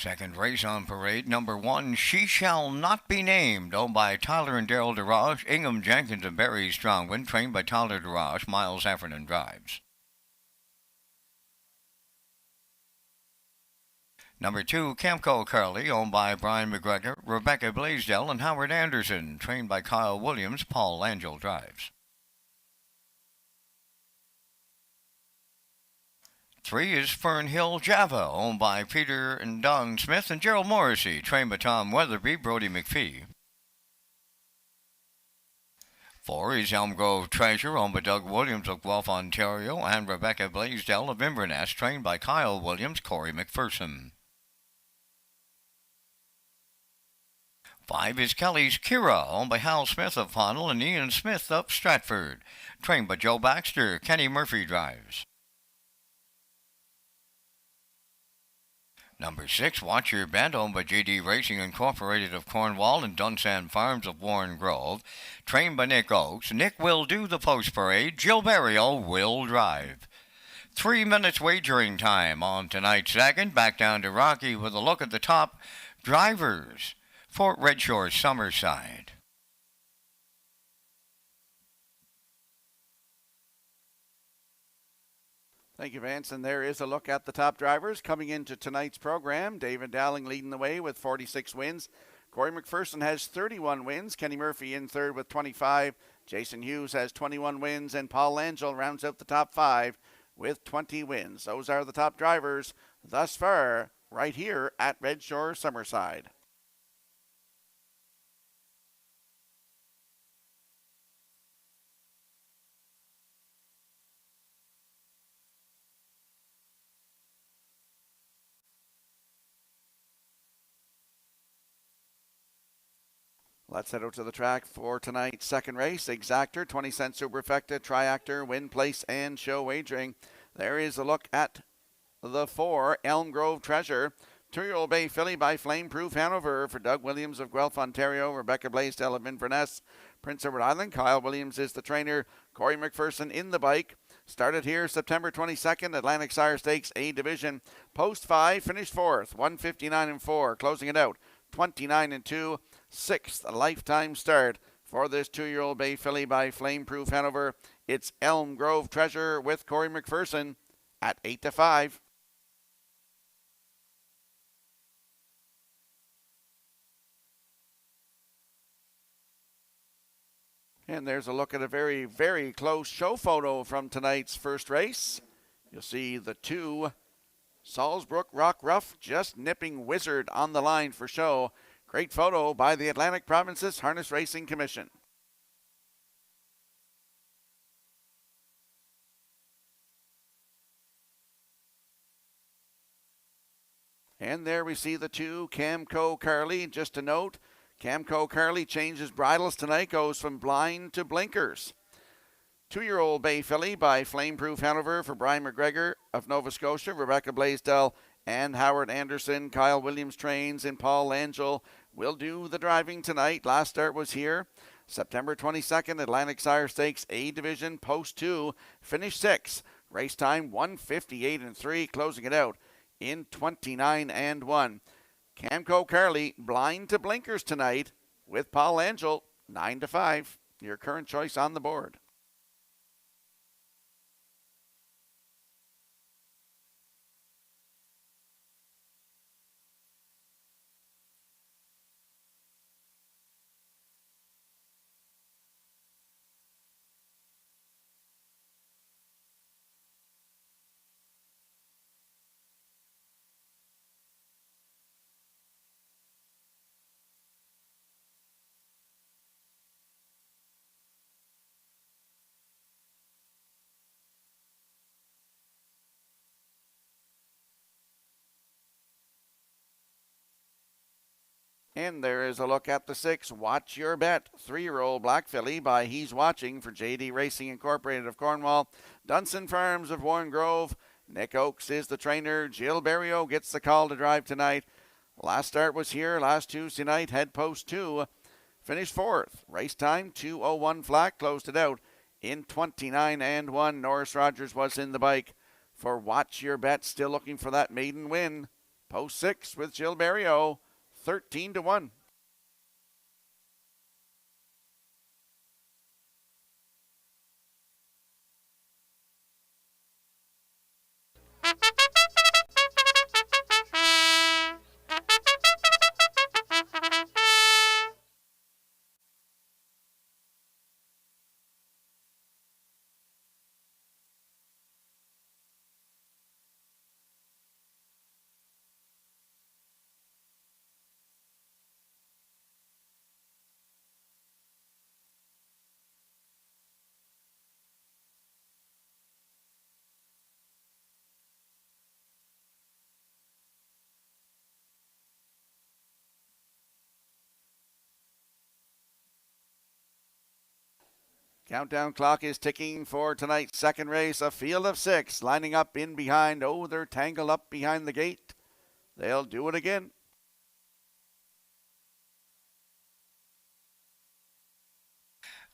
Second race on parade, number 1, She Shall Not Be Named, owned by Tyler and Daryl DeRoche, Ingham Jenkins and Barry Strongwind, trained by Tyler DeRoche, Miles Heffernan drives. Number 2, Camco Curly, owned by Brian McGregor, Rebecca Blaisdell, and Howard Anderson, trained by Kyle Williams, Paul Angel drives. 3 is Fernhill Java, owned by Peter and Don Smith and Gerald Morrissey, trained by Tom Weatherby, Brody McPhee. 4 is Elm Grove Treasure, owned by Doug Williams of Guelph, Ontario, and Rebecca Blaisdell of Inverness, trained by Kyle Williams, Corey McPherson. 5 is Kelly's Kira, owned by Hal Smith of Honel and Ian Smith of Stratford, trained by Joe Baxter, Kenny Murphy drives. Number 6, Watch Your Bet, owned by JD Racing Incorporated of Cornwall and Dunsand Farms of Warren Grove, trained by Nick Oakes. Nick will do the post parade. Jill Barrio will drive. 3 minutes wagering time on tonight's second. Back down to Rocky with a look at the top drivers for Redshores Summerside. Thank you, Vance. And there is a look at the top drivers coming into tonight's program. David Dowling leading the way with 46 wins. Corey McPherson has 31 wins. Kenny Murphy in third with 25. Jason Hughes has 21 wins. And Paul Angel rounds out the top 5 with 20 wins. Those are the top drivers thus far right here at Red Shore Summerside. Let's head out to the track for tonight's second race. Exactor, 20-cent Superfecta, Triactor, Win Place, and Show Wagering. There is a look at the 4, Elm Grove Treasure. 2-year-old Bay Filly by Flameproof Hanover for Doug Williams of Guelph, Ontario. Rebecca Blaisdell of Inverness. Prince Edward Island. Kyle Williams is the trainer. Corey McPherson in the bike. Started here September 22nd, Atlantic Sire Stakes A Division. Post 5, finished 4th, 159-4. Closing it out, 29-2. 6th lifetime start for this 2-year-old Bay Filly by Flameproof Hanover. It's Elm Grove Treasure with Corey McPherson at 8-5. And there's a look at a very, very close show photo from tonight's first race. You'll see the 2 Salzbrook Rock Rough just nipping Wizard on the line for show. Great photo by the Atlantic Provinces Harness Racing Commission. And there we see the 2 Camco Carly. Just a note, Camco Carly changes bridles tonight, goes from blind to blinkers. 2-year-old Bay Filly by Flameproof Hanover for Brian McGregor of Nova Scotia, Rebecca Blaisdell and Howard Anderson. Kyle Williams trains and Paul Angel will do the driving tonight. Last start was here September 22nd, Atlantic Sire Stakes A Division, Post 2, finish 6. Race time 1:58-3, closing it out in 29-1. Camco Carly blind to blinkers tonight with Paul Angel, 9-5. Your current choice on the board. And there is a look at the 6, Watch Your Bet, 3-year-old Black Filly by He's Watching for JD Racing Incorporated of Cornwall, Dunsand Farms of Warren Grove. Nick Oakes is the trainer. Jill Barrio gets the call to drive tonight. Last start was here last Tuesday night, head post 2, finished 4th. Race time 2:01 flat, closed it out in 29-1. Norris Rogers was in the bike for Watch Your Bet, still looking for that maiden win. Post 6 with Gilberto, 13-1. Countdown clock is ticking for tonight's second race. A field of 6 lining up in behind. Oh, they're tangled up behind the gate. They'll do it again.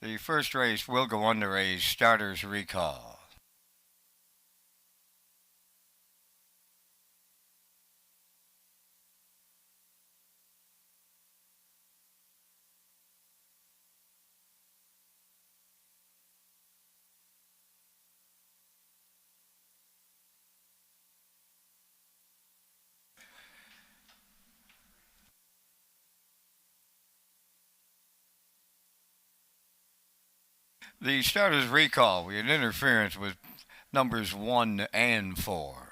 The first race will go under a starter's recall. The starter's recall, we had interference with numbers 1 and 4.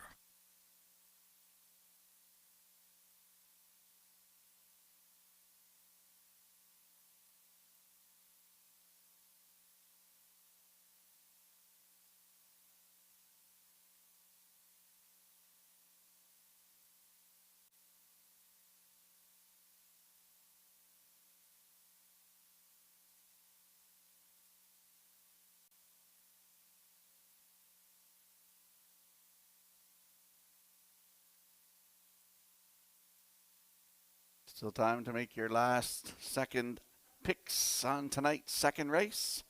Still time to make your last second picks on tonight's second race.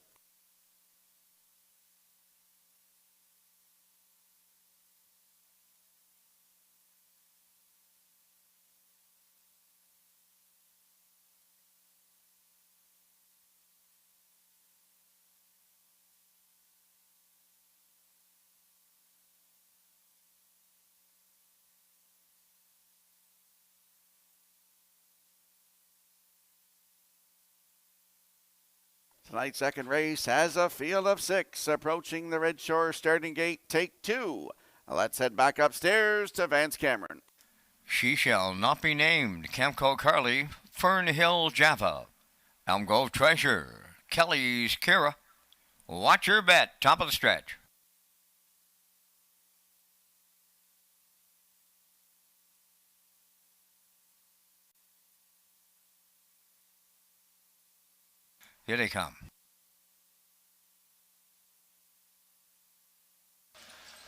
Tonight's second race has a field of 6 approaching the Red Shore starting gate. Take 2. Let's head back upstairs to Vance Cameron. She shall not be named. Camco Carly, Fernhill Java, Elm Grove Treasure, Kelly's Kira. Watch your bet, top of the stretch. Here they come.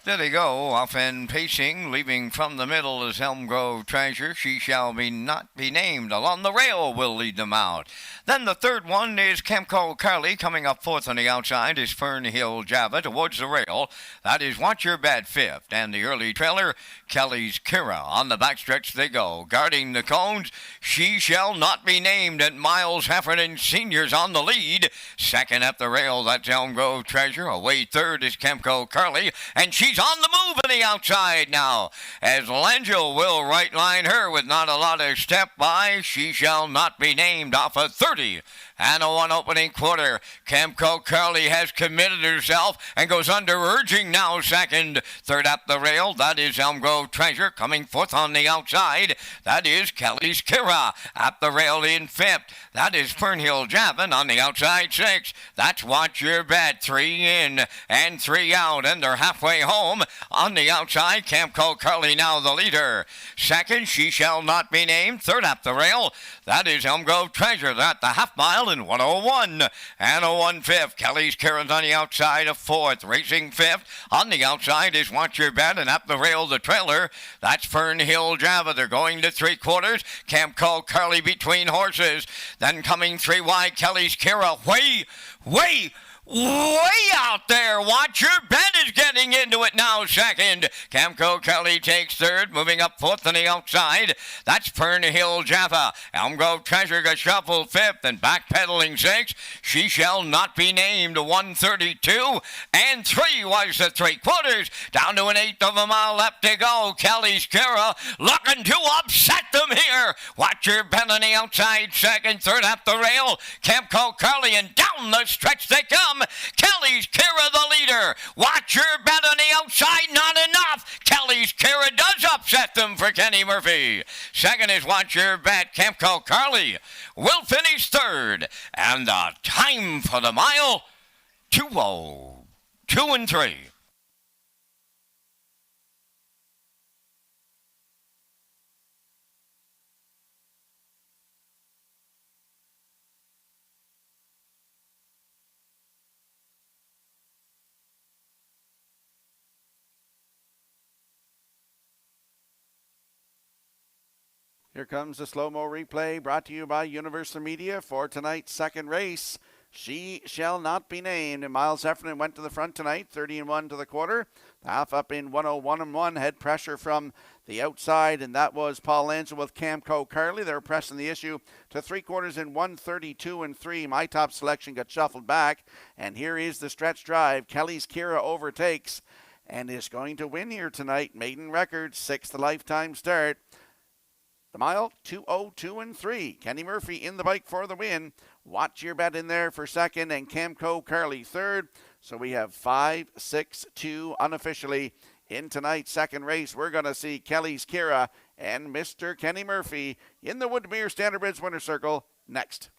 There they go, off and pacing, leaving from the middle is Elm Grove Treasure. She shall not be named. Along the rail will lead them out. Then the third one is Camco Carly. Coming up fourth on the outside is Fernhill Java towards the rail. That is Watch Your Bet fifth. And the early trailer, Kelly's Kira. On the backstretch they go. Guarding the cones, She Shall Not Be Named, and Miles Heffernan Sr.'s on the lead. Second at the rail, that's Elm Grove Treasure. Away third is Camco Carly. And she's on the move on the outside now, as Langell will right line her with not a lot of step by. She Shall Not Be Named off a 30 and a 1 opening quarter. Camco Carly has committed herself and goes under, urging now second. Third up the rail, that is Elm Grove Treasure. Coming fourth on the outside, that is Kelly's Kira. At the rail in fifth, that is Fernhill Javin. On the outside six, that's Watch Your Bet. 3 in and 3 out, and they're halfway home. On the outside, Camco Carly now the leader. Second, She Shall Not Be Named. Third up the rail, that is Elm Grove Treasure. At the half mile in 101 and a 1/5. Kelly's Kira's on the outside of fourth. Racing fifth. On the outside is Watch Your Bet, and up the rail the trailer, that's Fernhill Java. They're going to 3/4. Camco Carly between horses. Then coming 3 wide, Kelly's Kira. Way out there. Watch your bet is getting into it now. Second. Camco Kelly takes third. Moving up fourth on the outside. That's Fernhill Java. Elm Grove Treasure got shuffled fifth and backpedaling sixth. She shall not be named 132. And 3 was the 3/4. Down to an eighth of a mile left to go. Kelly's Kira looking to upset them here. Watch your bet on the outside. Second, third at the rail. Camco Carly and down the stretch they come. Kelly's Kira the leader. Watch your bet on the outside. Not enough. Kelly's Kira does upset them for Kenny Murphy. Second is Watch Your Bet. Camco Carly will finish third. And the time for the mile, 2:02 and 3. Here comes the slow-mo replay brought to you by Universal Media for tonight's second race. She shall not be named. And Miles Heffernan went to the front tonight, 30-1 to the quarter. The half up in 101-1. Head pressure from the outside, and that was Paul Lanza with Camco Carly. They were pressing the issue to 3/4 in 132 and 3. My Top Selection got shuffled back, and here is the stretch drive. Kelly's Kira overtakes and is going to win here tonight. Maiden record, 6th lifetime start. The mile, 2:02 and 3. Kenny Murphy in the bike for the win. Watch Your Bet in there for second, and Camco Carly third. So we have 5, 6, 2 unofficially in tonight's second race. We're going to see Kelly's Kira and Mr. Kenny Murphy in the Woodmere Standardbridge Winner Circle next.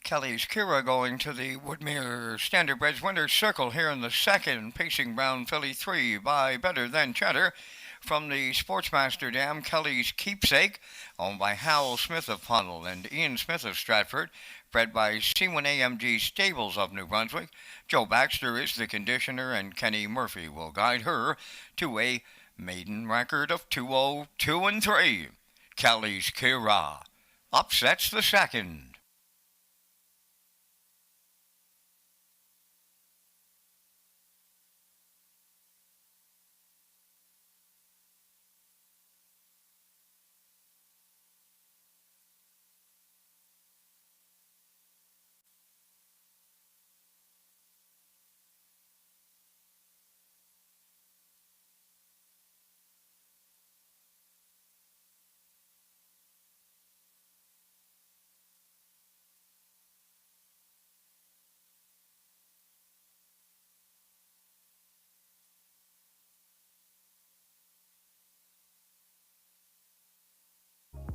Kelly's Kira going to the Woodmere Standardbridge Winner's Circle here in the second, pacing Brown Philly 3 by Better Than Cheddar. From the Sportsmaster Dam, Kelly's Keepsake, owned by Hal Smith of Puddle and Ian Smith of Stratford, bred by C1AMG Stables of New Brunswick. Joe Baxter is the conditioner, and Kenny Murphy will guide her to a maiden record of 2:02 and 3. Kelly's Kira upsets the second.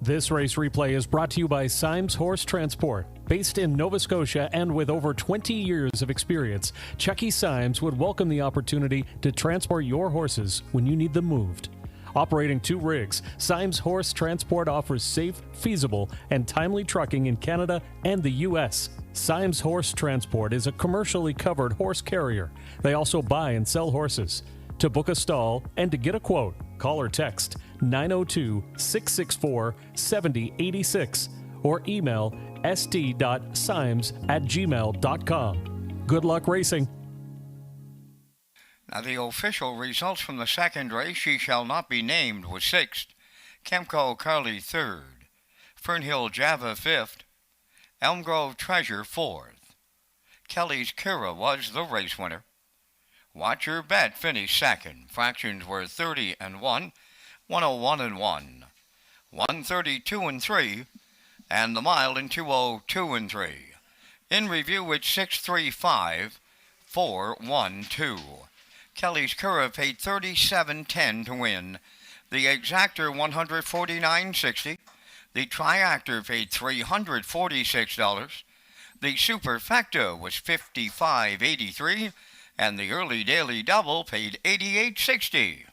This race replay is brought to you by Symes Horse Transport. Based in Nova Scotia and with over 20 years of experience, Chucky Symes would welcome the opportunity to transport your horses when you need them moved. Operating 2 rigs, Symes Horse Transport offers safe, feasible, and timely trucking in Canada and the U.S. Symes Horse Transport is a commercially covered horse carrier. They also buy and sell horses. To book a stall and to get a quote, call or text 902-664-7086 or email st.symes@gmail.com. Good luck racing. Now the official results from the second race, She Shall Not Be Named, was 6th, Camco Carly 3rd, Fernhill Java 5th, Elm Grove Treasure 4th. Kelly's Kira was the race winner. Watch Your Bet finished second. Fractions were 30 and 1, 101 and 1, 132 and 3, and the mile in 202 and 3. In review, it's 635 412. Kelly's Kira paid 37.10 to win. The exactor $149.60. The triactor paid $346. The superfecta was $55.83, and the early daily double paid $88.60.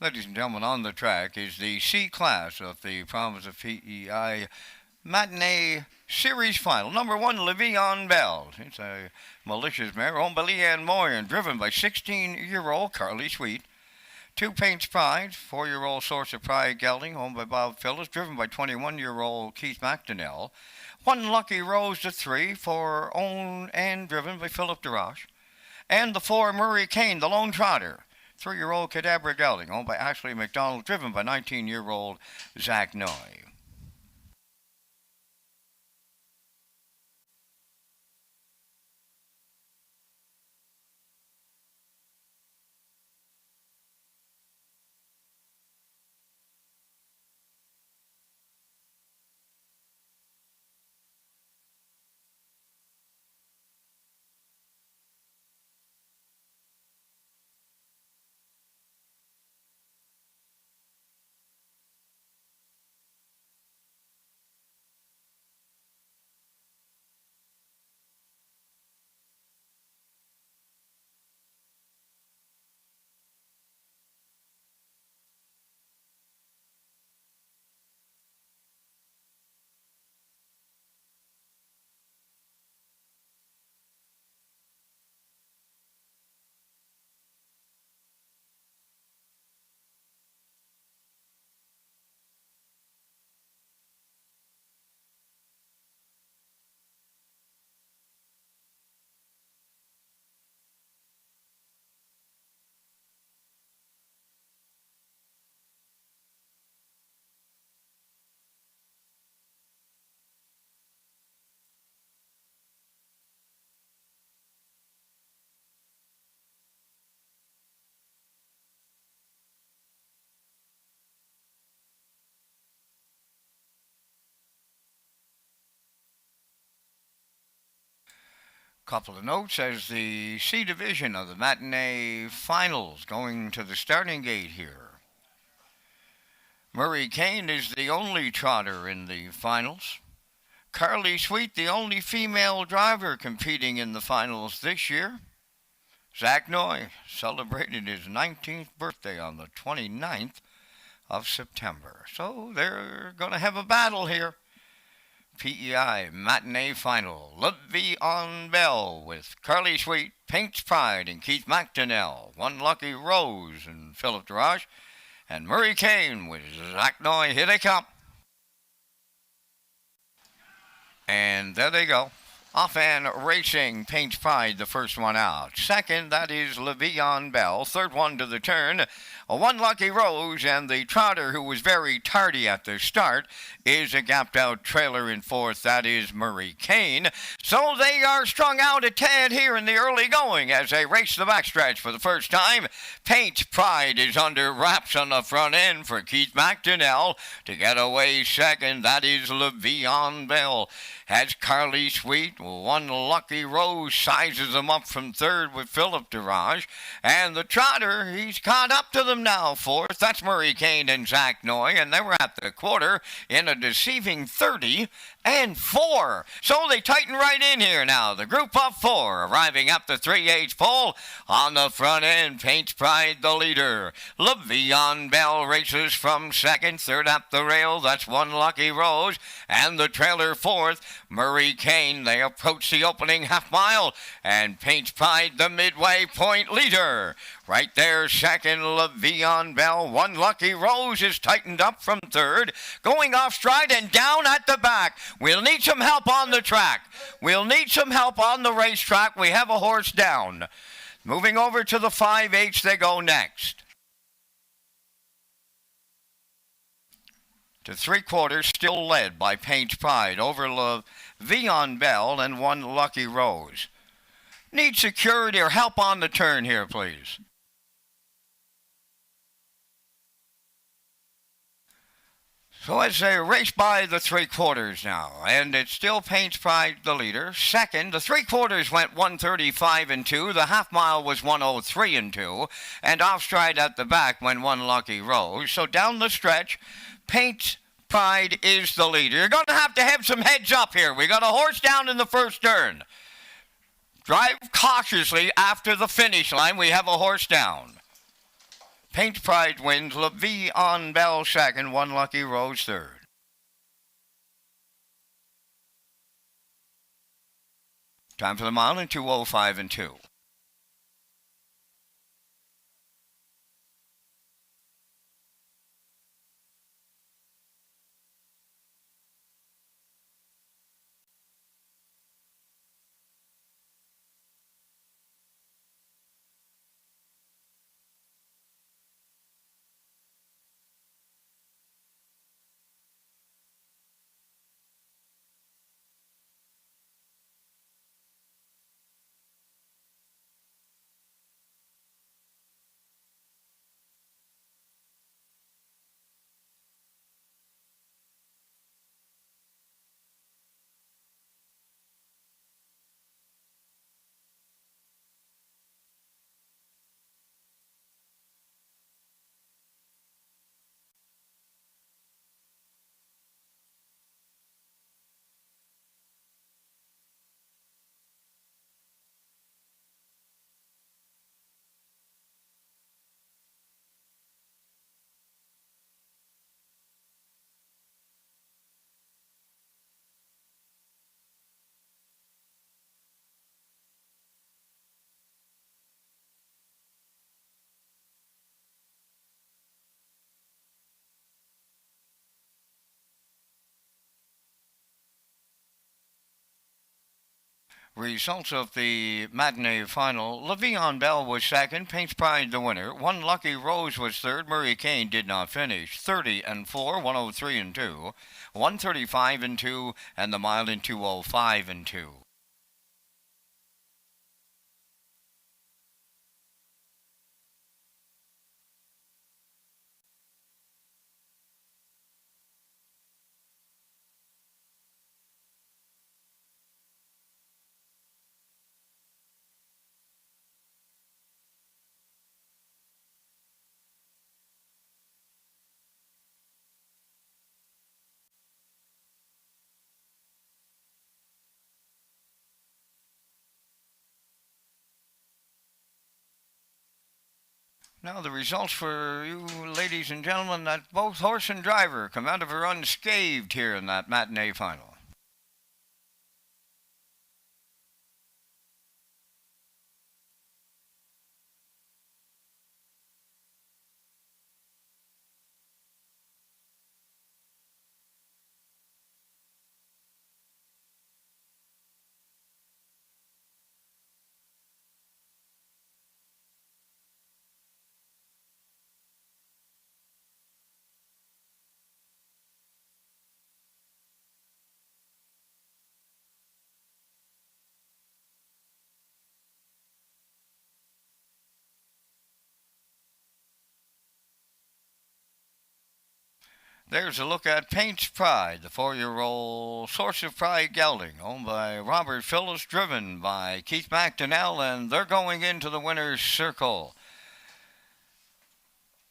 Ladies and gentlemen, on the track is the C class of the Province of PEI Matinee Series Final. Number 1, Le'Veon Bell. It's a malicious mare owned by Leanne Moyer, driven by 16-year-old Carly Sweet. 2 Paints Pride, 4-year-old Source of Pride Gelding, owned by Bob Phillips, driven by 21-year-old Keith McDonnell. 1 Lucky Rose to 3, owned and driven by Philip DeRoche. And the 4 Murray Kane, the Lone Trotter. 3-year-old Cadabra Gelding, owned by Ashley McDonald, driven by 19-year-old Zach Noy. couple of notes as the C division of the matinee finals going to the starting gate here. Murray Kane is the only trotter in the finals. Carly Sweet, the only female driver competing in the finals this year. Zach Noy celebrated his 19th birthday on the 29th of September. So they're going to have a battle here. PEI Matinee Final. Le'Veon Bell with Carly Sweet, Pink's Pride, and Keith McDonnell. One Lucky Rose and Philip Durage. And Murray Kane with Zach Noy. Here they come. And there they go. Off and racing, Paint's Pride, the first one out. Second, that is Le'Veon Bell. Third one to the turn, One Lucky Rose, and the trotter who was very tardy at the start is a gapped out trailer in fourth. That is Murray Kane. So they are strung out a tad here in the early going as they race the backstretch for the first time. Paint's Pride is under wraps on the front end for Keith McDonnell. To get away second, that is Le'Veon Bell. Has Carly Sweet. One Lucky Rose sizes them up from third with Philip Durage. And the trotter, he's caught up to them now. Fourth, that's Murray Kane and Zach Noy. And they were at the quarter in a deceiving 30 and 4. So they tighten right in here now. The group of 4 arriving up the 3/8 pole. On the front end, Paint's Pride the leader. Le'Veon Bell races from second. Third up the rail, that's One Lucky Rose. And the trailer fourth, Murray Kane. They approach the opening half mile. And Paint's Pride the midway point leader. Right there, second, Le'Veon Bell. One Lucky Rose is tightened up from third. Going off stride and down at the back. We'll need some help on the track. We'll need some help on the racetrack. We have a horse down. Moving over to the 5/8, they go next. To 3/4, still led by Paint's Pride over Le'Veon Bell and One Lucky Rose. Need security or help on the turn here, please. So as they race by the 3/4 now, and it's still Paint's Pride the leader. Second, the 3/4 went 1:35 and 2. The half mile was 1:03 and 2. And off stride at the back went One Lucky Rose. So down the stretch, Paint's Pride is the leader. You're going to have some heads up here. We got a horse down in the first turn. Drive cautiously after the finish line. We have a horse down. Paint's Pride wins. Le'Veon Bell second. One Lucky Rose third. Time for the mile in 2:05 and 2. Results of the matinee final. Le'Veon Bell was second. Paint's Pride the winner. One Lucky Rose was third. Murray Kane did not finish. 30 and 4, 1:03 and 2, 1:35 and 2, and the mile in 2:05 and 2. Now the results for you ladies and gentlemen, that both horse and driver come out of her unscathed here in that matinee final. There's a look at Paint's Pride, the 4-year-old Source of Pride gelding, owned by Robert Phillips, driven by Keith McDonnell, and they're going into the winner's circle.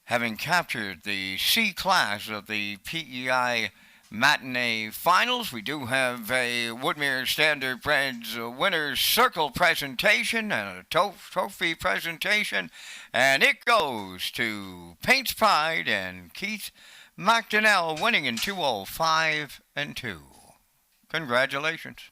Having captured the C class of the PEI matinee finals, we do have a Woodmere Standard Breds winner's circle presentation and a trophy presentation, and it goes to Paint's Pride and Keith McDonnell, winning in 2:05 and 2. Congratulations.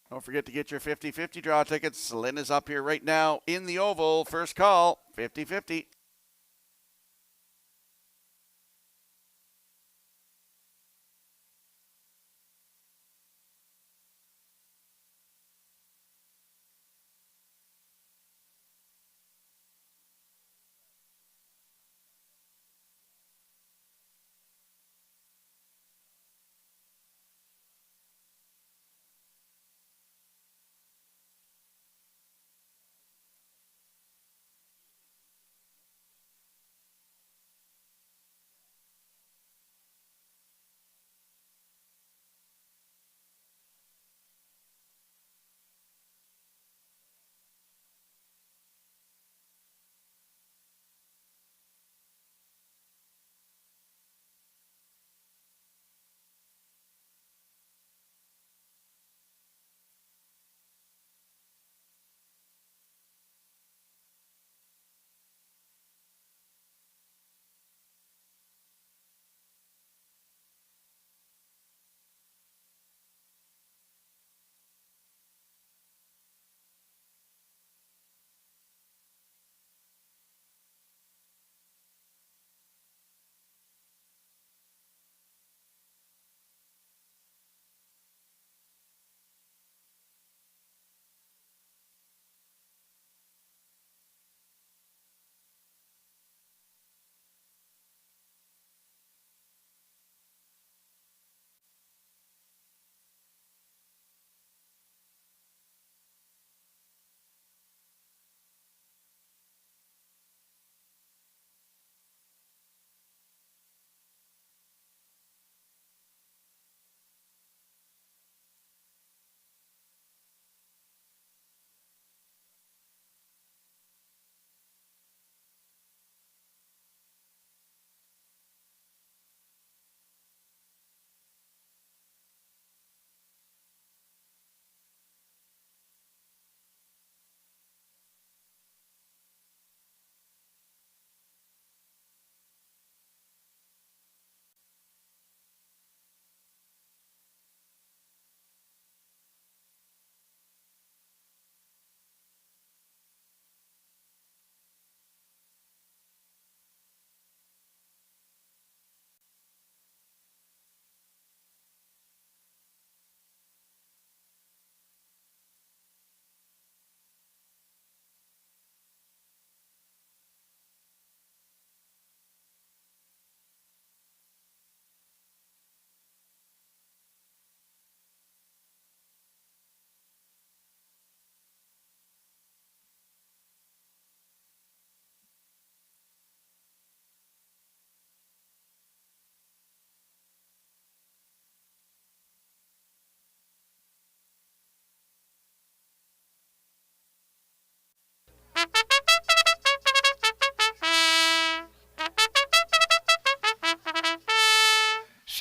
Don't forget to get your 50-50 draw tickets. Lynn is up here right now in the oval. First call, 50-50.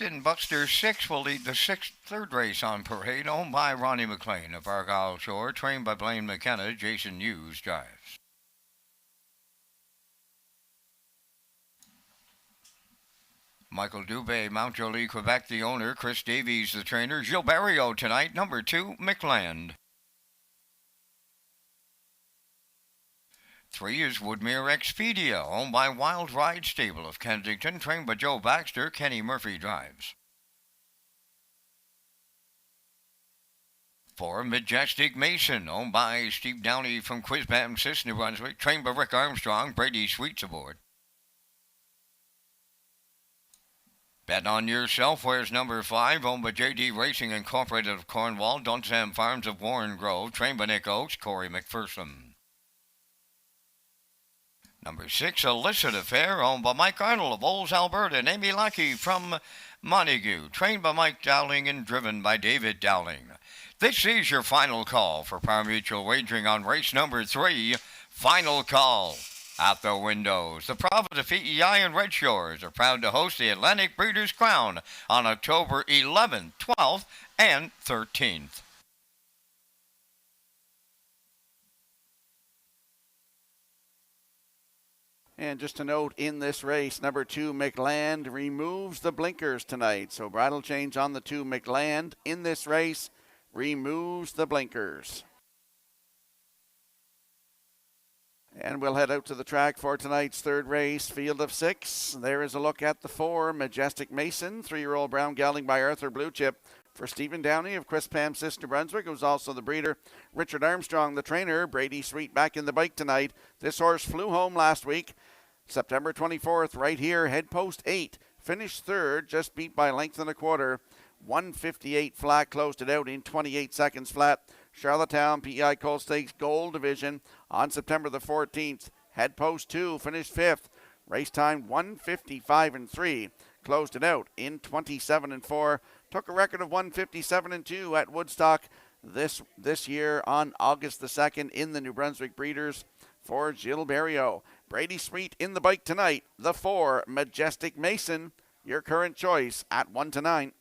Sin Buster 6 will lead the third race on parade, owned by Ronnie McLean of Argyle Shore, trained by Blaine McKenna. Jason Hughes drives. Michael Dubé, Mount Jolie, Quebec, the owner. Chris Davies, the trainer. Gilles Barrio tonight, number 2, McLand. 3 is Woodmere Expedia, owned by Wild Ride Stable of Kensington, trained by Joe Baxter. Kenny Murphy drives. 4, Majestic Mason, owned by Steve Downey from Quizbam, Sis, New Brunswick, trained by Rick Armstrong. Brady Sweets aboard. Bet on Yourself wears number 5, owned by JD Racing Incorporated of Cornwall, Dunsand Farms of Warren Grove, trained by Nick Oakes. Corey McPherson. Number 6, Illicit Affair, owned by Mike Arnold of Olds, Alberta, and Amy Lackey from Montague, trained by Mike Dowling and driven by David Dowling. This is your final call for Power Mutual wagering on race number 3. Final call at the windows. The province of PEI and Red Shores are proud to host the Atlantic Breeders' Crown on October 11th, 12th, and 13th. And just a note, in this race, number 2, McLand, removes the blinkers tonight. So bridle change on the 2, McLand, in this race, removes the blinkers. And we'll head out to the track for tonight's third race, field of 6. There is a look at the 4, Majestic Mason, 3-year-old brown gelding by Arthur Blue Chip. For Stephen Downey of Quispam, Sis, New Brunswick, who's also the breeder. Richard Armstrong, the trainer. Brady Sweet back in the bike tonight. This horse flew home last week. September 24th, right here, head post 8. Finished third, just beat by length and a quarter. 158 flat, closed it out in 28 seconds flat. Charlottetown PEI Colt Stakes Gold Division on September the 14th. Head post 2, finished 5th. Race time 155 and 3. Closed it out in 27 and 4. Took a record of 157 and 2 at Woodstock this year on August the 2nd in the New Brunswick Breeders for Gilles Barrio. Brady Sweet in the bike tonight. The 4, Majestic Mason, your current choice at 1-9.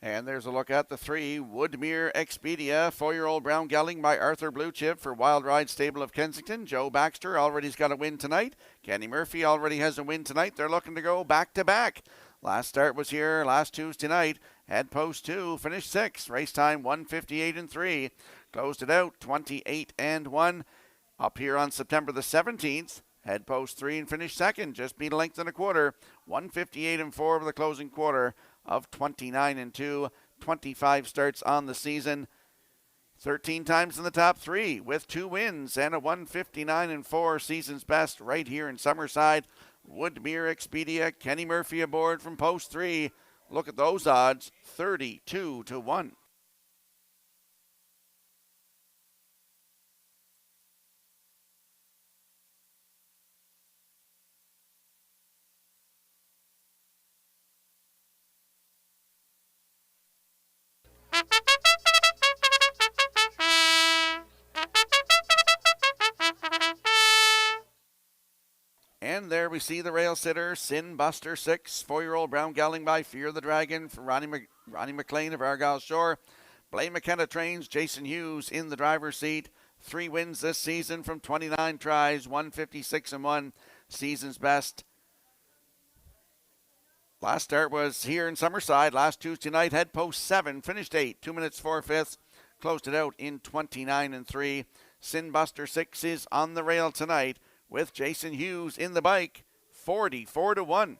And there's a look at the 3, Woodmere Expedia, 4-year-old brown gelding by Arthur Blue Chip for Wild Ride Stable of Kensington. Joe Baxter already's got a win tonight. Kenny Murphy already has a win tonight. They're looking to go back-to-back. Last start was here last Tuesday night. Head post 2, finished 6. Race time 158 and 3. Closed it out 28 and 1. Up here on September the 17th. Head post 3 and finished 2nd. Just beat a length and a quarter. 158 and 4 for the closing quarter of 29 and 2. 25 starts on the season. 13 times in the top 3 with 2 wins and a 159 and 4 season's best right here in Summerside. Woodmere Expedia, Kenny Murphy aboard from post 3. Look at those odds, 32 to 1. And there we see the rail sitter, Sin Buster 6, 4-year-old brown gelding by Fear the Dragon for Ronnie McLean of Argyle Shore. Blaine McKenna trains, Jason Hughes in the driver's seat. 3 wins this season from 29 tries, 156 and 1, season's best. Last start was here in Summerside last Tuesday night, head post 7, finished 8, 2 minutes 4 fifths. closed it out in 29-3. Sinbuster 6 is on the rail tonight with Jason Hughes in the bike, 44-1.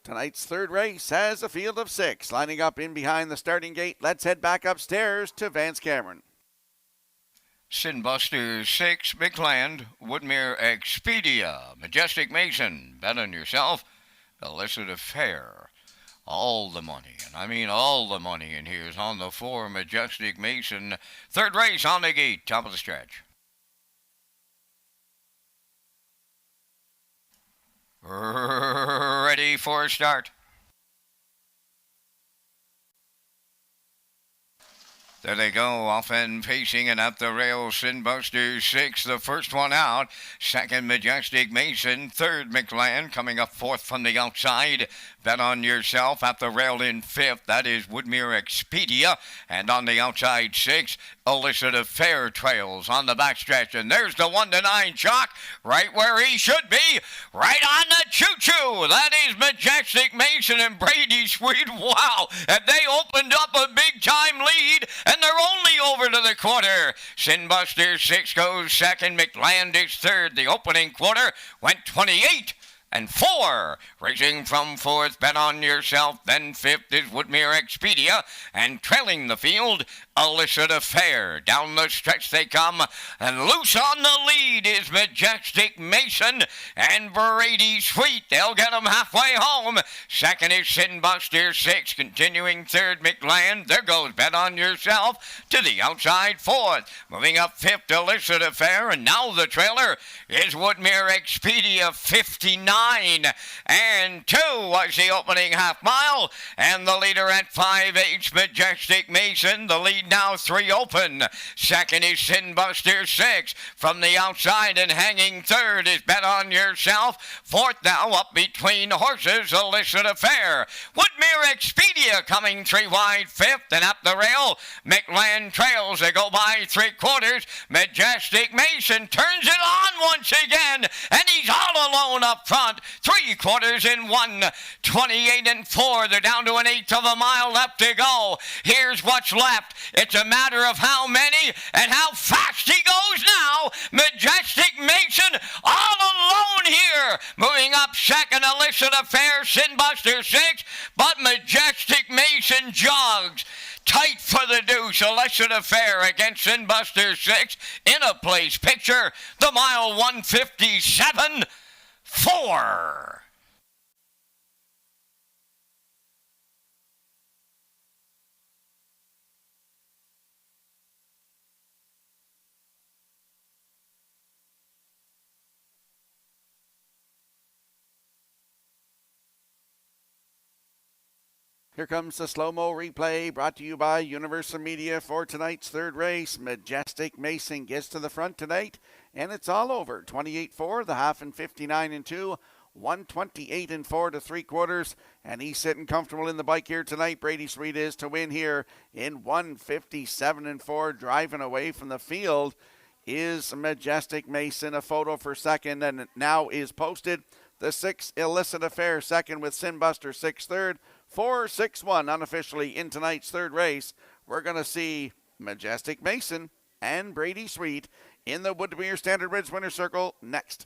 Tonight's third race has a field of 6 lining up in behind the starting gate. Let's head back upstairs to Vance Cameron. Sinbuster 6, Bigland, Woodmere Expedia, Majestic Mason, Bet on Yourself, Illicit Affair. All the money, and I mean all the money in here is on the 4 Majestic Mason. Third race on the gate, top of the stretch. Ready for a start. There they go, off and pacing and up the rail. Sinbuster 6, the first one out. Second, Majestic Mason. Third, McLand, coming up fourth from the outside. Bet on Yourself at the rail in fifth. That is Woodmere Expedia. And on the outside, 6, Illicit Affair trails on the backstretch. And there's the 1-9 Chalk, right where he should be. Right on the choo-choo. That is Majestic Mason and Brady Sweet. Wow. And they opened up a big-time lead. And they're only over to the quarter. Sinbuster 6 goes second. McLand is third. The opening quarter went 28-4. Racing from fourth, Bet on Yourself. Then fifth is Woodmere Expedia. And trailing the field, Illicit Affair. Down the stretch they come. And loose on the lead is Majestic Mason and Brady Sweet. They'll get them halfway home. Second is Sinbuster 6. Continuing third, McLand. There goes Bet on Yourself to the outside fourth. Moving up fifth, Illicit Affair. And now the trailer is Woodmere Expedia 59-2 was the opening half mile. And the leader at 5/8, Majestic Mason. The lead now 3 open. Second is Sinbuster 6 from the outside, and hanging third is Bet on Yourself. Fourth now up between horses, Illicit Affair. Woodmere Expedia coming 3 wide fifth, and up the rail, McLand trails. They go by 3/4. Majestic Mason turns it on once again, and he's all alone up front. 3/4 in 1, 28-4. They're down to an eighth of a mile left to go. Here's what's left. It's a matter of how many and how fast he goes now. Majestic Mason all alone here. Moving up second, Illicit Affair, Sinbuster 6. But Majestic Mason jogs tight for the deuce. Illicit Affair against Sinbuster 6 in a place picture. The mile 157-4. Here comes the slow-mo replay brought to you by Universal Media for tonight's third race. Majestic Mason gets to the front tonight, and it's all over. 28-4, the half, and 59-2. 128-4 to 3/4, and he's sitting comfortable in the bike here tonight. Brady Sweet is to win here in 157-4. Driving away from the field is Majestic Mason. A photo for second, and it now is posted. The 6 Illicit Affair second with Sinbuster 6 third. 4-6-1 unofficially in tonight's third race. We're going to see Majestic Mason and Brady Sweet in the Woodmere Standard Bridge Winner Circle next.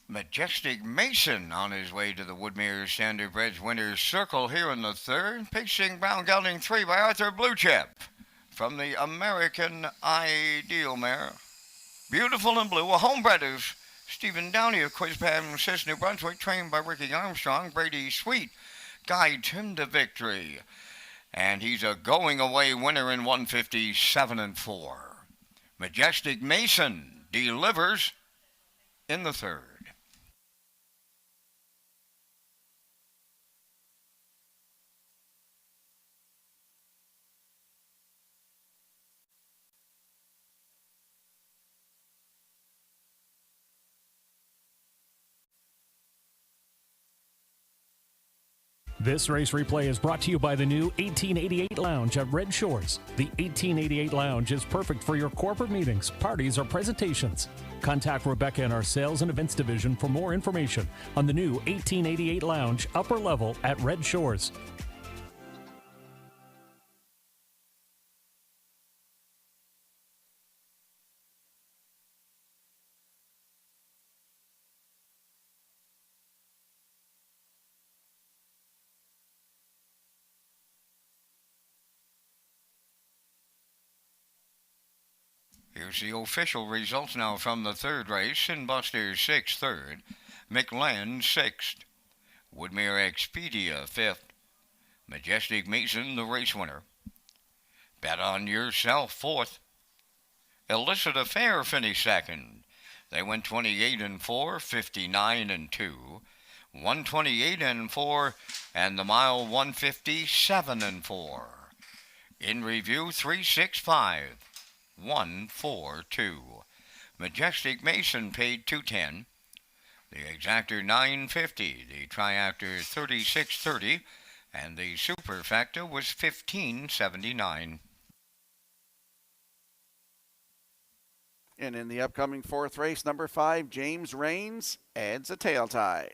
Majestic Mason on his way to the Woodmere Standardbreds winner's circle here in the third. Pacing Brown Gelding 3 by Arthur Bluechip from the American Ideal Mare. Beautiful in Blue, a homebred of Stephen Downey of Quizpan, Sis, New Brunswick, trained by Ricky Armstrong. Brady Sweet guides him to victory. And he's a going-away winner in 157-4. Majestic Mason delivers in the third. This race replay is brought to you by the new 1888 Lounge at Red Shores. The 1888 Lounge is perfect for your corporate meetings, parties, or presentations. Contact Rebecca in our Sales and Events Division for more information on the new 1888 Lounge upper level at Red Shores. Here's the official results now from the third race. Sinbuster 6th, third. McLand 6th. Woodmere Expedia 5th. Majestic Mason, the race winner. Bet on Yourself 4th. Illicit Affair finished second. They went 28-4, 59-2, 128-4, and the mile 157-4. In review 365. 142. Majestic Mason paid $210. The exactor $950. The triactor $36.30, and the superfecta was $15.79. And in the upcoming fourth race, number 5, James Rains adds a tail tie.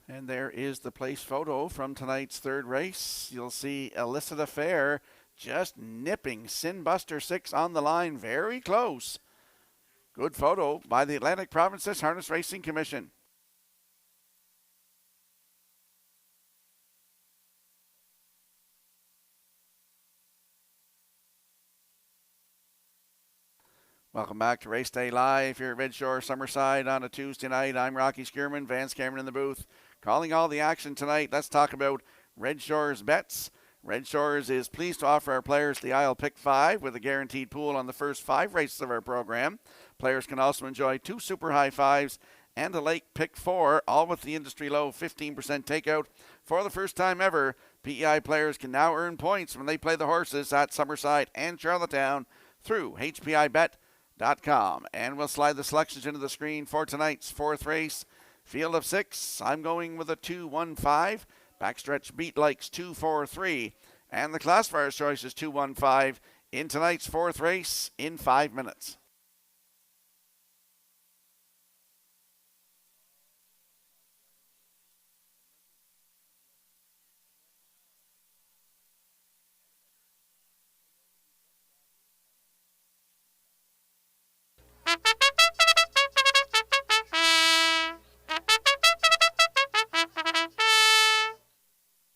And there is the place photo from tonight's third race. You'll see Illicit Affair just nipping Sinbuster 6 on the line, very close. Good photo by the Atlantic Provinces Harness Racing Commission. Welcome back to Race Day Live here at Red Shore, Summerside on a Tuesday night. I'm Rocky Skierman, Vance Cameron in the booth. Calling all the action tonight, let's talk about Red Shores bets. Red Shores is pleased to offer our players the Isle Pick 5 with a guaranteed pool on the first 5 races of our program. Players can also enjoy 2 super high fives and a Lake Pick 4, all with the industry low 15% takeout. For the first time ever, PEI players can now earn points when they play the horses at Summerside and Charlottetown through HPIBet.com. And we'll slide the selections into the screen for tonight's fourth race. Field of 6, I'm going with a 2-1-5. Backstretch Beat likes 2-4-3. And the classifier's choice is 2-1-5 in tonight's fourth race in 5 minutes.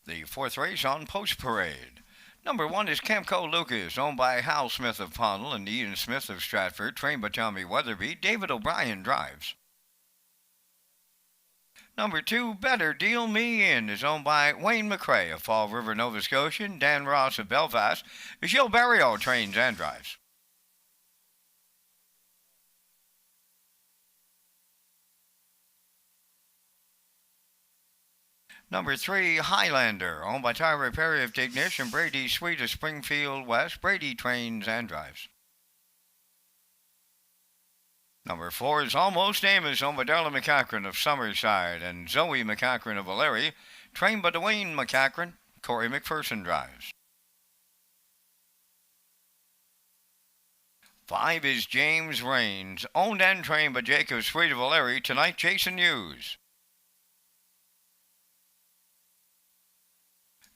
The fourth race on Post Parade. Number 1 is Camco Lucas, owned by Hal Smith of Pownell and Ian Smith of Stratford, trained by Tommy Weatherby. David O'Brien drives. Number 2, Better Deal Me In, is owned by Wayne McRae of Fall River, Nova Scotia, and Dan Ross of Belfast. Gilles Barrio trains and drives. Number 3, Highlander, owned by Tyra Perry of Tignish and Brady Sweet of Springfield West. Brady trains and drives. Number 4 is Almost Amos, owned by Darla McCachran of Summerside and Zoe McCachran of O'Leary, trained by Dwayne McCachran. Corey McPherson drives. 5 is James Rains, owned and trained by Jacob Sweet of O'Leary. Tonight, Jason Hughes.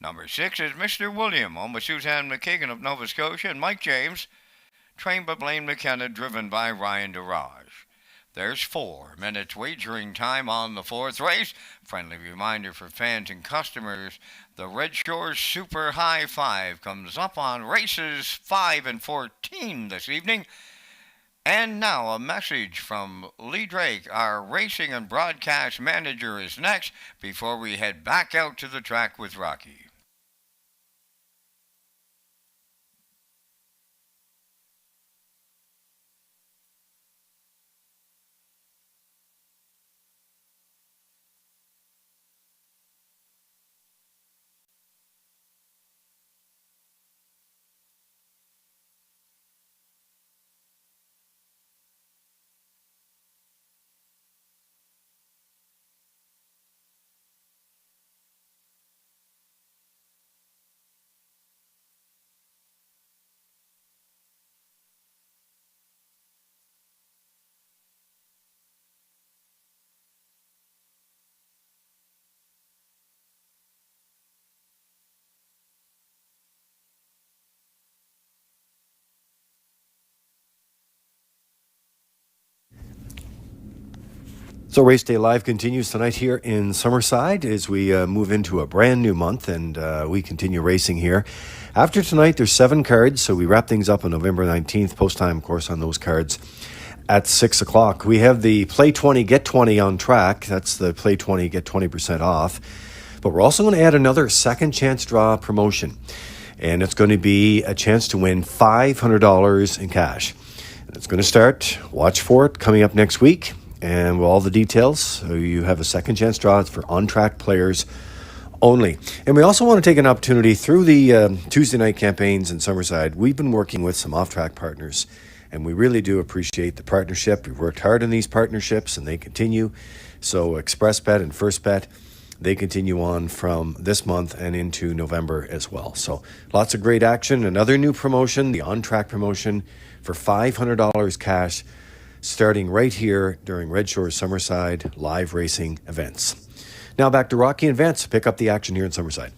Number 6 is Mr. William, owned by Suzanne McKagan of Nova Scotia, and Mike James, trained by Blaine McKenna, driven by Ryan DeRage. There's 4 minutes wagering time on the 4th race. Friendly reminder for fans and customers, the Red Shores Super High 5 comes up on races 5 and 14 this evening. And now a message from Lee Drake, our racing and broadcast manager, is next before we head back out to the track with Rocky. So Race Day Live continues tonight here in Summerside as we move into a brand new month and we continue racing here. After tonight, there's 7 cards, so we wrap things up on November 19th. Post time, of course, on those cards at 6 o'clock. We have the Play 20, Get 20 on track. That's the Play 20, Get 20% off. But we're also going to add another second chance draw promotion. And it's going to be a chance to win $500 in cash. And it's going to start, watch for it, coming up next week. And with all the details, so you have a second chance draw. It's for on-track players only. And we also want to take an opportunity through the Tuesday night campaigns in Summerside. We've been working with some off-track partners, and we really do appreciate the partnership. We've worked hard on these partnerships, and they continue. So ExpressBet and FirstBet, they continue on from this month and into November as well. So lots of great action. Another new promotion, the on-track promotion for $500 cash, starting right here during Red Shores Summerside live racing events. Now back to Rocky and Vance to pick up the action here in Summerside.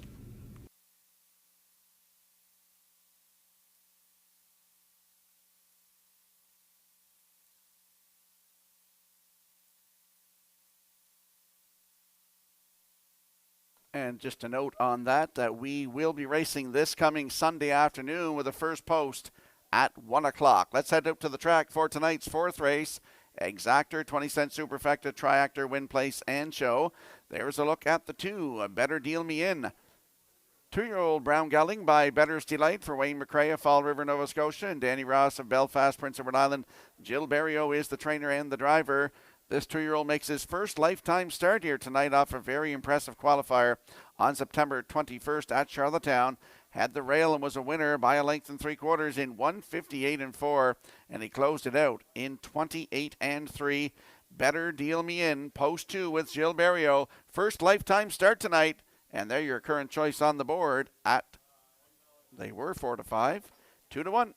And just a note on that we will be racing this coming Sunday afternoon with the first post at 1 o'clock. Let's head out to the track for tonight's 4th race. Exactor, 20-cent superfecta, triactor, win, place, and show. There's a look at the 2, Better Deal Me In. 2-year-old Brown Gelding by Better's Delight for Wayne McRae of Fall River, Nova Scotia, and Danny Ross of Belfast, Prince Edward Island. Gilles Barrio is the trainer and the driver. This 2-year-old makes his first lifetime start here tonight off a very impressive qualifier on September 21st at Charlottetown. Had the rail and was a winner by a length and 3/4 in 1:58.4, and he closed it out in 28.3. Better Deal Me In, post 2 with Gilles Barrio. First lifetime start tonight, and they're your current choice on the board at, they were 4-5, 2-1.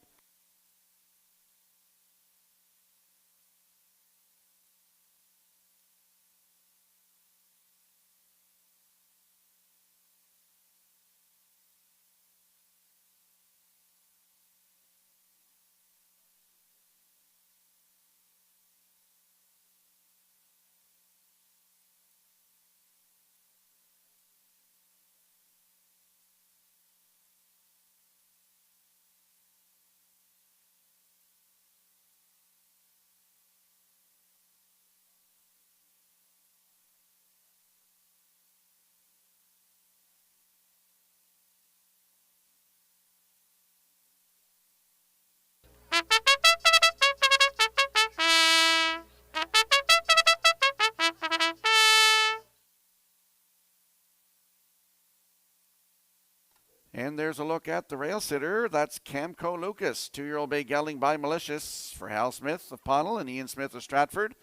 And there's a look at the rail sitter. That's Camco Lucas, 2-year-old bay gelding by Malicious for Hal Smith of Pownell and Ian Smith of Stratford.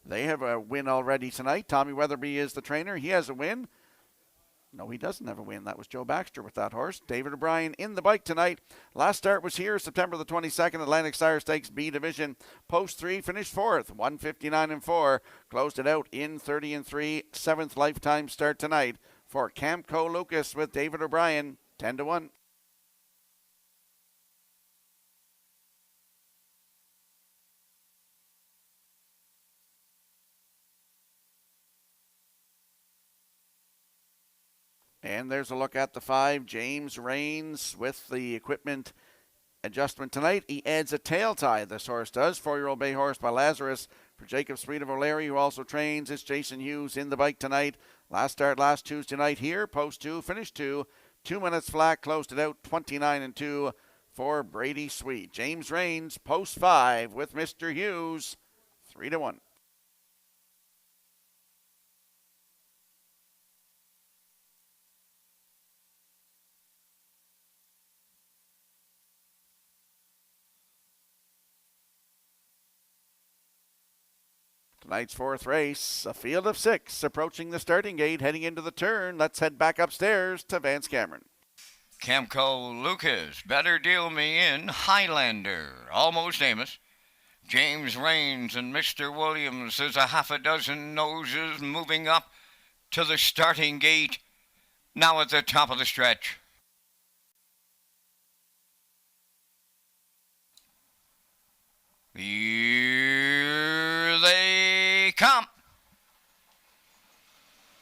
They have a win already tonight. Tommy Weatherby is the trainer. He has a win. No, he doesn't have a win. That was Joe Baxter with that horse. David O'Brien in the bike tonight. Last start was here, September the 22nd, Atlantic Sire Stakes B Division. Post 3 finished 4th, 159-4. Closed it out in 30-3. 7th lifetime start tonight for Camco Lucas with David O'Brien, 10-1. And there's a look at the 5, James Rains with the equipment adjustment tonight. He adds a tail tie, this horse does. 4-year-old bay horse by Lazarus for Jacob Sweet of O'Leary, who also trains. It's Jason Hughes in the bike tonight. Last start last Tuesday night here. Post 2, finished 2. 2 minutes flat, closed it out 29-2 for Brady Sweet. James Rains, post 5 with Mr. Hughes, 3-1. Tonight's 4th race, a field of 6 approaching the starting gate, heading into the turn. Let's head back upstairs to Vance Cameron. Camco Lucas, Better Deal Me In, Highlander, Almost Amos. James Rains and Mr. Williams. There's a half a dozen noses moving up to the starting gate. Now at the top of the stretch. Here they come.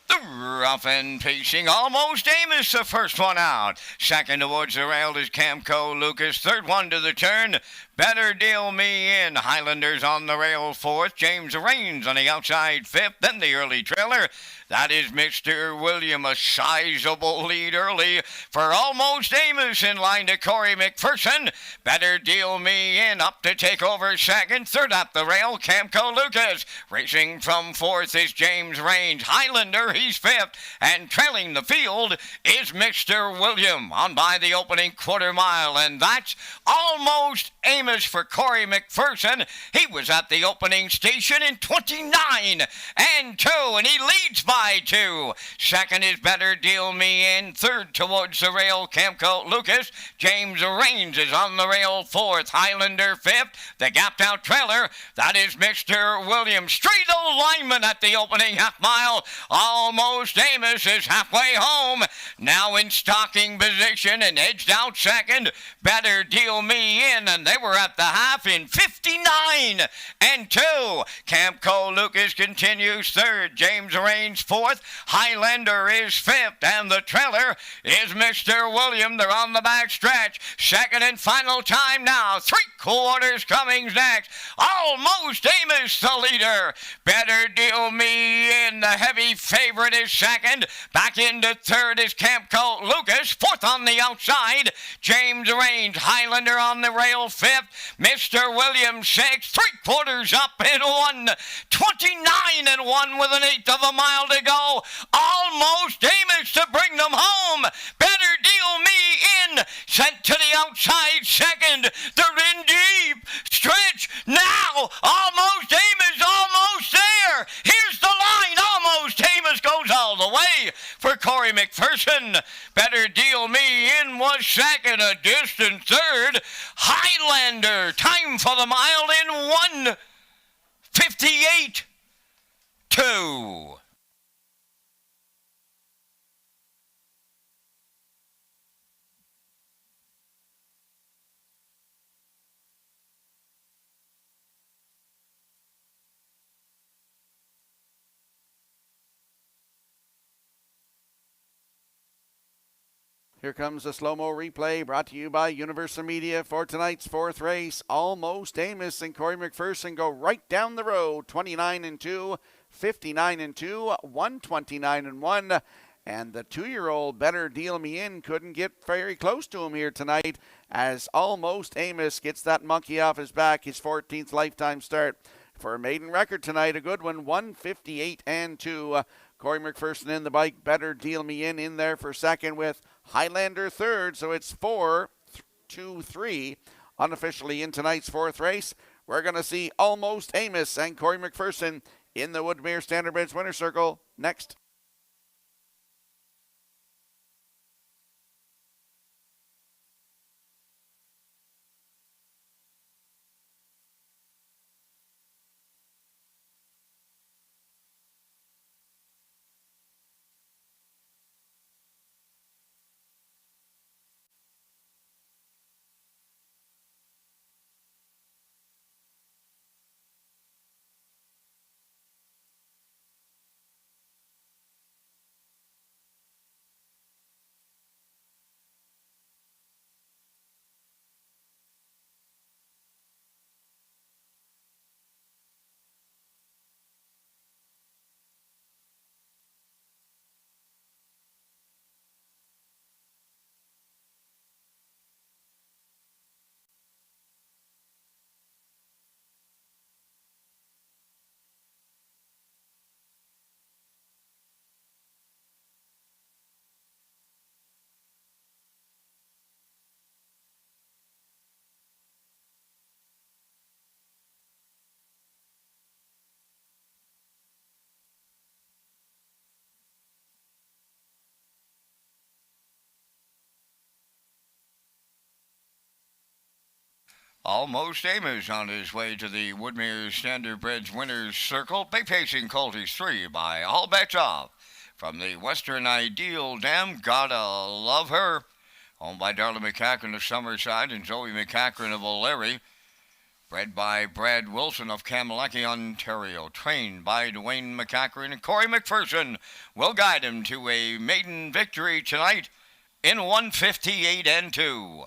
The rough and pacing, Almost Amos, the first one out. Second towards the rail is Camco Lucas. Third one to the turn, Better Deal Me In. Highlanders on the rail 4th. James Rains on the outside 5th. Then the early trailer. That is Mr. William, a sizable lead early for Almost Amos in line to Corey McPherson. Better Deal Me In up to take over second. Third up the rail, Camco Lucas. Racing from 4th is James Rains. Highlander, he's 5th. And trailing the field is Mr. William on by the opening quarter mile. And that's Almost Amos for Corey McPherson. He was at the opening station in 29-2, and he leads by 2. Second is Better Deal Me In. Third towards the rail, Camco Lucas. James Rains is on the rail 4th. Highlander 5th. The gapped out trailer, that is Mr. Williams. Straight alignment at the opening half mile. Almost Amos is halfway home. Now in stocking position and edged out second. Better Deal Me In, and they were at the half in 59-2. Camco Lucas continues third. James Rains 4th. Highlander is 5th, and the trailer is Mr. William. They're on the back stretch. Second and final time now. 3/4 coming next. Almost Amos the leader. Better Deal Me In. The heavy favorite is second. Back into third is Camco Lucas. 4th on the outside. James Rains. Highlander on the rail 5th. Mr. Williams 6th. 3/4 up in 1. 29-1 with an 1/8 of a mile to go. Almost Amos to bring them home. Better Deal Me In. Sent to the outside second. They're in deep. Stretch now. Almost Amos almost there. Here's the line. Almost Amos goes all the way for Corey McPherson. Better Deal Me In was second. A distant third. Highlander. Time for the mile in 1:58.2. Here comes the slow-mo replay brought to you by Universal Media for tonight's 4th race. Almost Amos and Corey McPherson go right down the road. 29-2, 59-2, 129-1. And the 2-year-old Better Deal Me In couldn't get very close to him here tonight as Almost Amos gets that monkey off his back, his 14th lifetime start. For a maiden record tonight, a good one, 158-2. Corey McPherson in the bike. Better Deal Me In there for second with Highlander third, so it's 4-2-3 unofficially in tonight's fourth race. We're going to see Almost Amos and Corey McPherson in the Woodmere Standardbridge Winner's Circle next. Almost Amos on his way to the Woodmere Standardbridge Winners Circle. Big pacing Colties 3 by All Bets Off. From the Western Ideal Dam, Gotta Love Her. Owned by Darla McCachran of Summerside and Zoe McCachran of O'Leary. Bred by Brad Wilson of Kamalaki, Ontario. Trained by Dwayne McCachran and Corey McPherson will guide him to a maiden victory tonight in 158 and 2.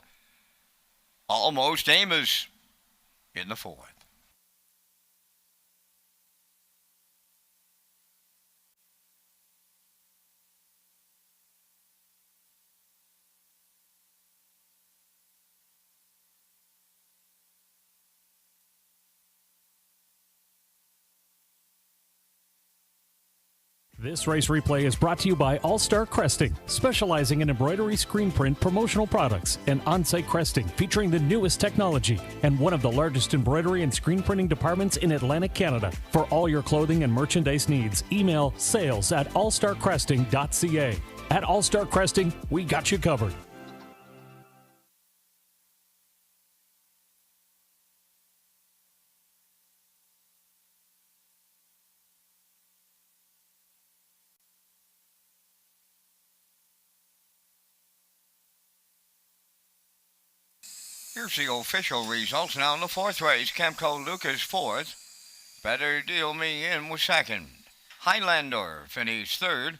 Almost Amos in the fourth. This race replay is brought to you by All Star Cresting, specializing in embroidery, screen print, promotional products, and on-site cresting featuring the newest technology, and one of the largest embroidery and screen printing departments in Atlantic Canada. For all your clothing and merchandise needs, email sales@allstarcresting.ca. At All Star Cresting, we got you covered. Here's the official results now in the fourth race. Camco Lucas fourth. Better Deal Me In was second. Highlander finished third.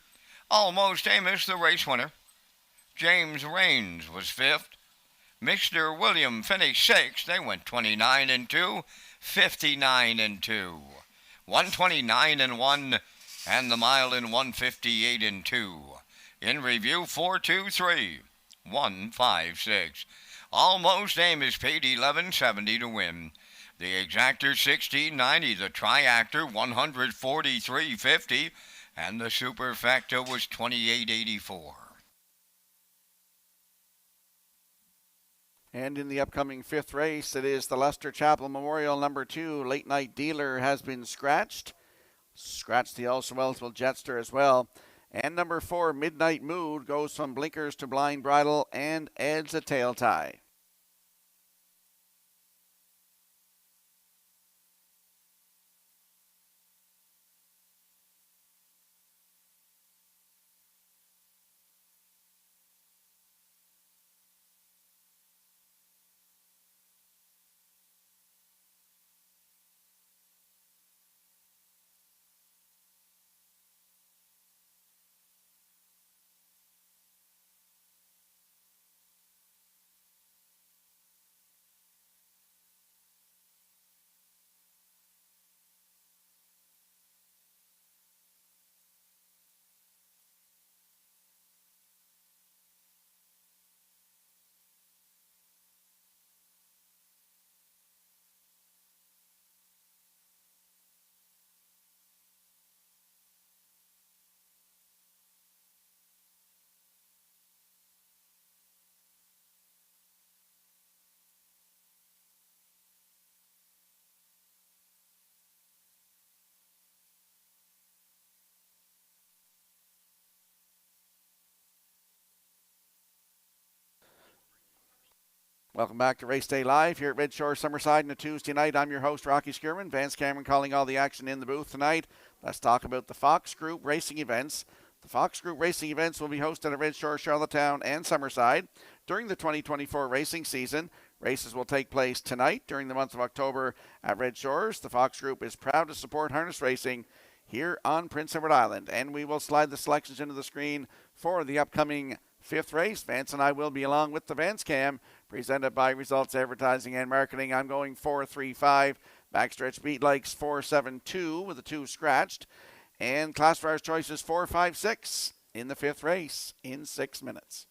Almost Amos, the race winner. James Raines was fifth. Mr. William finished sixth. They went 29 and 2, 59 and 2, 129 and 1, and the mile in 158 and 2. In review, 4-2-3, 1-5-6. Almost Amos paid $11.70 to win. The Exactor $16.90, the Triactor $143.50, and the Superfecta was $28.84. And in the upcoming fifth race, it is the Lester Chapel Memorial number 2. Late Night Dealer has been scratched. Scratched the also eligible Jetster as well. And number 4, Midnight Mood, goes from blinkers to blind bridle and adds a tail tie. Welcome back to Race Day Live here at Red Shore Summerside on a Tuesday night. I'm your host, Rocky Skierman. Vance Cameron calling all the action in the booth tonight. Let's talk about the Fox Group racing events. The Fox Group racing events will be hosted at Red Shore, Charlottetown, and Summerside during the 2024 racing season. Races will take place tonight during the month of October at Red Shores. The Fox Group is proud to support harness racing here on Prince Edward Island. And we will slide the selections into the screen for the upcoming fifth race. Vance and I will be along with the Vance Cam, presented by Results Advertising and Marketing. I'm going 4-3-5. Backstretch beat likes 4-7-2 with a 2 scratched. And Classifiers choice is 4-5-6 in the fifth race in 6 minutes.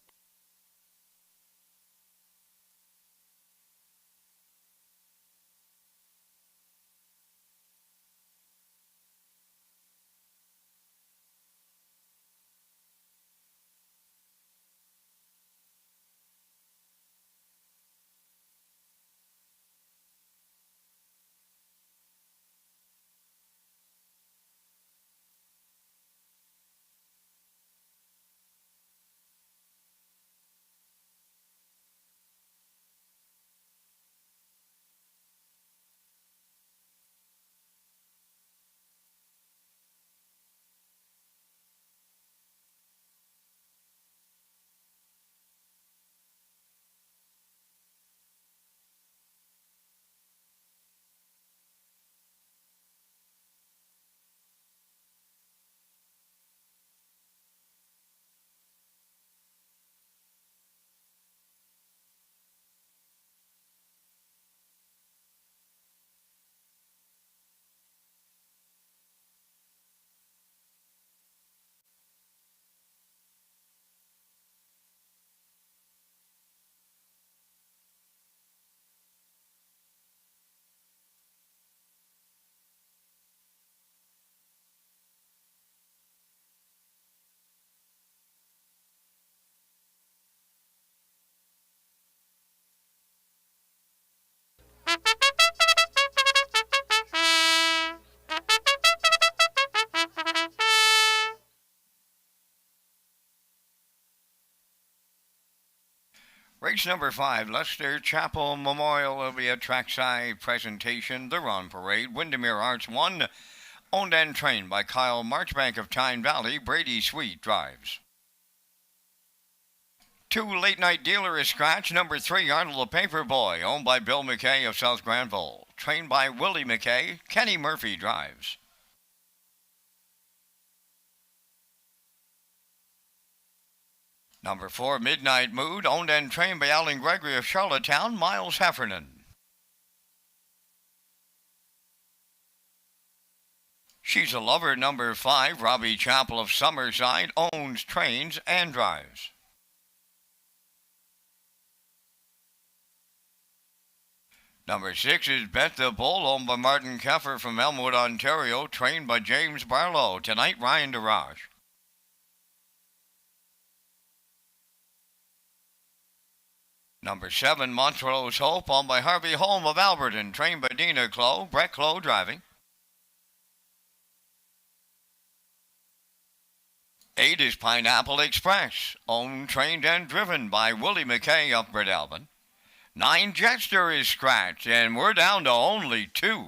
Race number 5, Leicester Chapel Memorial, will be a trackside presentation. They're on parade. Windermere Arts 1, owned and trained by Kyle Marchbank of Tyne Valley. Brady Sweet drives. 2, Late Night Dealer is scratch. Number 3, Arnold the Paperboy, owned by Bill McKay of South Granville. Trained by Willie McKay. Kenny Murphy drives. Number 4, Midnight Mood, owned and trained by Alan Gregory of Charlottetown. Miles Heffernan. She's a Lover, number 5, Robbie Chappell of Summerside, owns, trains, and drives. Number 6 is Bet the Bull, owned by Martin Keffer from Elmwood, Ontario, trained by James Barlow. Tonight, Ryan DeRoche. Number 7, Montrose Hope, owned by Harvey Holm of Alberton, trained by Dina Clough. Brett Clough driving. 8 is Pineapple Express, owned, trained, and driven by Willie McKay of Breadalbin. 9, Jester is scratched, and we're down to only 2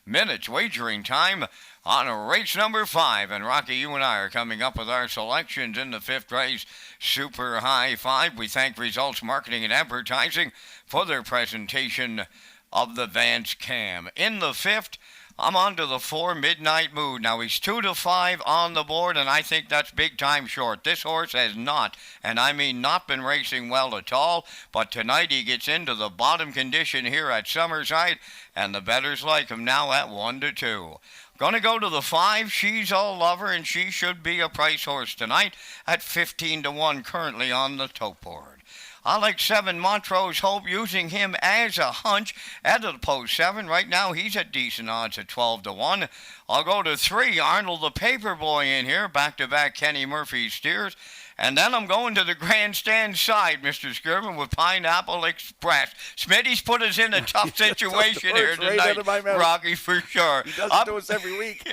minutes wagering time on race number 5. And Rocky, you and I are coming up with our selections in the fifth race. Super High 5. We thank Results Marketing and Advertising for their presentation of the Vance Cam. In the fifth, I'm on to the 4, Midnight Mood. Now, he's 2-5 on the board, and I think that's big time short. This horse has not, and I mean not been racing well at all, but tonight he gets into the bottom condition here at Summerside, and the bettors like him now at 1-2. Going to go to the 5, She's a Lover, and she should be a price horse tonight at 15-1 currently on the top board. I like 7, Montrose Hope, using him as a hunch at the post 7. Right now, he's at decent odds at 12-1. I'll go to 3, Arnold the Paperboy in here, back-to-back Kenny Murphy steers. And then I'm going to the grandstand side, Mr. Skirvin, with Pineapple Express. Smitty's put us in a tough situation here tonight, Rocky, for sure. He does it to us every week.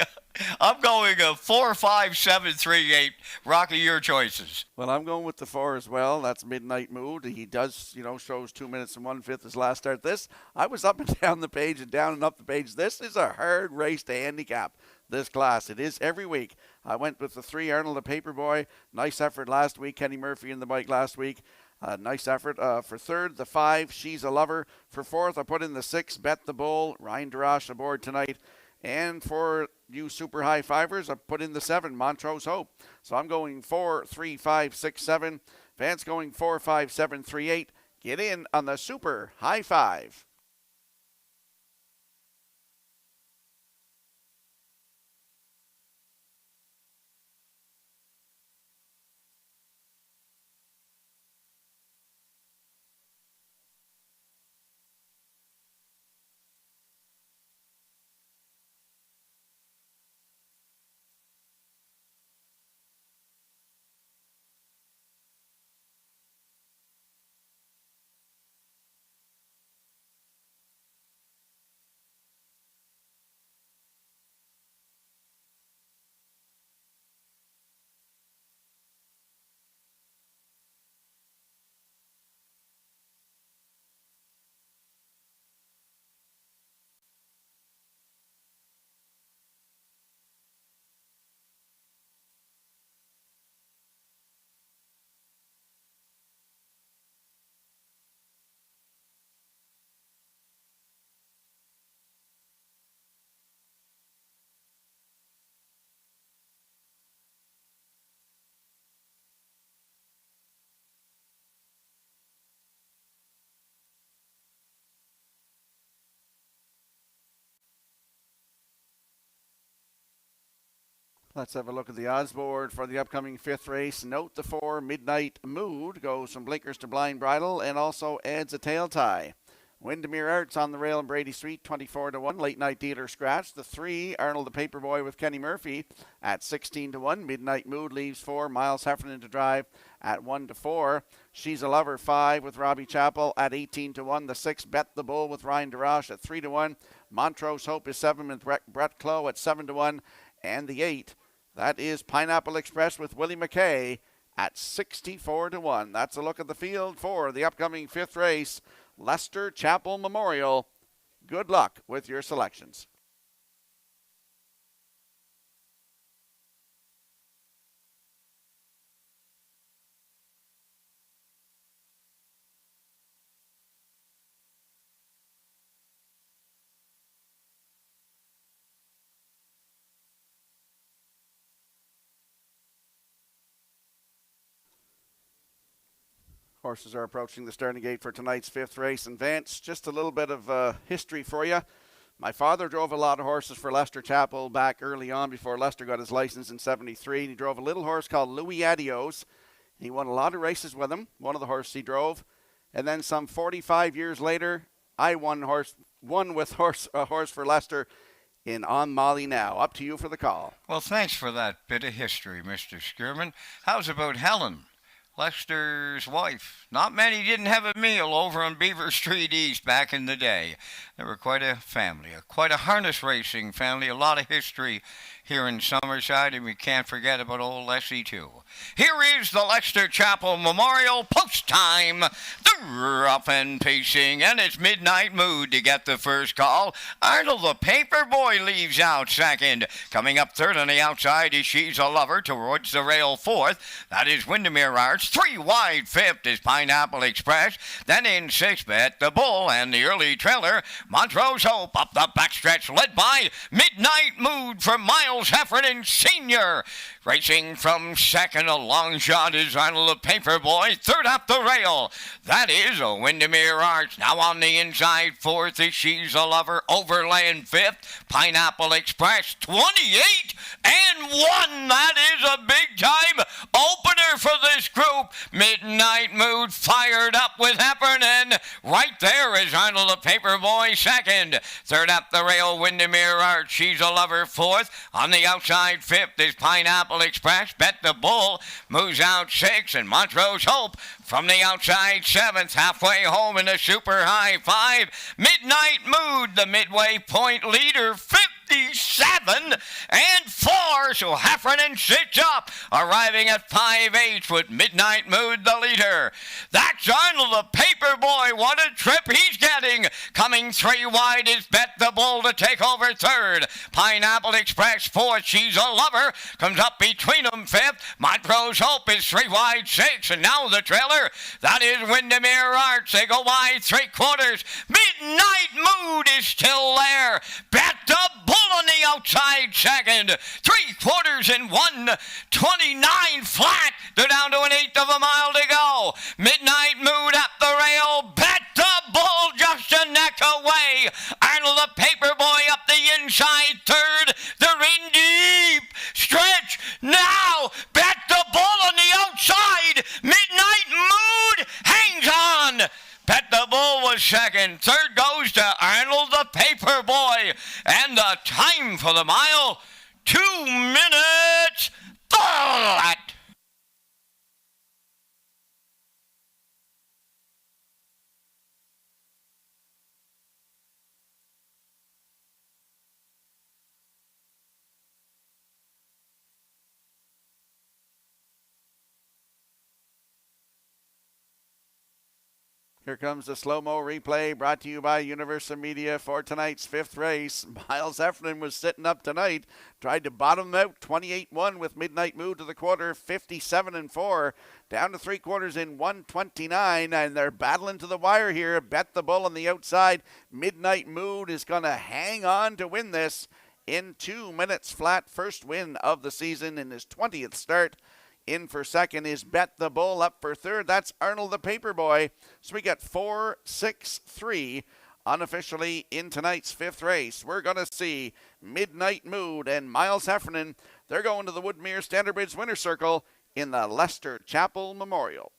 I'm going a 4-5-7-3-8. Rocky, your choices. Well, I'm going with the 4 as well. That's Midnight Mood. He does, shows 2 minutes and 1/5 his last start. I was up and down the page and down and up the page. This is a hard race to handicap, this class. It is every week. I went with the 3, Arnold the Paperboy. Nice effort last week. Kenny Murphy in the bike last week. Nice effort. For third, the 5, She's a Lover. For fourth, I put in the 6, Bet the Bull. Ryan Darash aboard tonight. And for you super high fivers, I put in the 7, Montrose Hope. So I'm going 4, 3, 5, 6, 7. Vance going 4, 5, 7, 3, 8. Get in on the super high five. Let's have a look at the odds board for the upcoming 5th race. Note the 4, Midnight Mood, goes from blinkers to blind bridle and also adds a tail tie. Windermere Arts on the rail in Brady Street, 24-1. Late Night Dealer scratch. The 3, Arnold the Paperboy with Kenny Murphy at 16-1. Midnight Mood leaves 4, Miles Heffernan to drive at 1-4. She's a Lover 5 with Robbie Chappell at 18-1. The 6, Bet the Bull with Ryan Darash at 3-1. Montrose Hope is 7 with Brett Clough at 7-1. And the 8, that is Pineapple Express with Willie McKay at 64-1. That's a look at the field for the upcoming 5th race, Leicester Chapel Memorial. Good luck with your selections. Horses are approaching the starting gate for tonight's 5th race. And Vance, just a little bit of history for you. My father drove a lot of horses for Leicester Chapel back early on before Leicester got his license in 73. And he drove a little horse called Louis Adios. He won a lot of races with him, one of the horses he drove. And then some 45 years later, I won with a horse for Leicester in On Molly Now. Up to you for the call. Well, thanks for that bit of history, Mr. Skierman. How's about Helen, Lester's wife? Not many didn't have a meal over on Beaver Street East back in the day. They were quite a family, quite a harness racing family, a lot of history here in Summerside, and we can't forget about old Leslie, too. Here is the Leicester Chapel Memorial post time. The rough and pacing, and it's Midnight Mood to get the first call. Arnold the Paperboy leaves out second. Coming up third on the outside is She's a Lover towards the rail fourth. That is Windermere Arts. 3 wide fifth is Pineapple Express. Then in sixth, Bet the Bull, and the early trailer, Montrose Hope up the backstretch, led by Midnight Mood from Miles Heffernan Sr. Racing from second, a long shot is Arnold the Paperboy. Third up the rail, that is a Windermere Arts. Now on the inside, fourth is She's a Lover. Overland fifth, Pineapple Express. 28 and 1. That is a big time opener for this group. Midnight Mood fired up with Heffernan. Right there is Arnold the Paperboy second. Third up the rail, Windermere Arts. She's a Lover fourth. On the outside, fifth is Pineapple Express. Bet the Bull moves out sixth, and Montrose Hope from the outside seventh. Halfway home in a super high five, Midnight Mood, the midway point leader, 56 7-4. So Heffernan sits up, arriving at 5-8 with Midnight Mood the leader. That's Arnold the Paperboy. What a trip he's getting. Coming 3 wide is Bet the Bull to take over 3rd. Pineapple Express 4th. She's a Lover comes up between them 5th. Montrose Hope is 3 wide 6th. And now the trailer. That is Windermere Arts. They go wide 3/4. Midnight Mood is still there. Bet the Bull on the outside 2nd. 3/4 in 1:29 flat. They're down to 1/8 of a mile to go. Midnight Mood at the rail. Bet the Bull just a neck away. Arnold the Paperboy up the inside 3rd. They're in deep stretch now. Bet the Bull on the outside. Midnight Mood hangs on. Bet the Bull was 2nd. 3rd goes to Arnold the Paperboy. And the time for the mile, 2 minutes flat. Here comes the slow-mo replay brought to you by Universal Media for tonight's 5th race. Miles Heffernan was sitting up tonight, tried to bottom out 28-1 with Midnight Mood to the quarter, 57-4, down to 3/4 in 1:29, and they're battling to the wire here. Bet the Bull on the outside. Midnight Mood is going to hang on to win this in 2 minutes flat. First win of the season in his 20th start. In for 2nd is Bet the Bull. Up for 3rd, that's Arnold the Paperboy. So we got 4, 6, 3 unofficially in tonight's 5th race. We're going to see Midnight Mood and Miles Heffernan. They're going to the Woodmere Standard Bridge Winner's Circle in the Lester Chapel Memorial.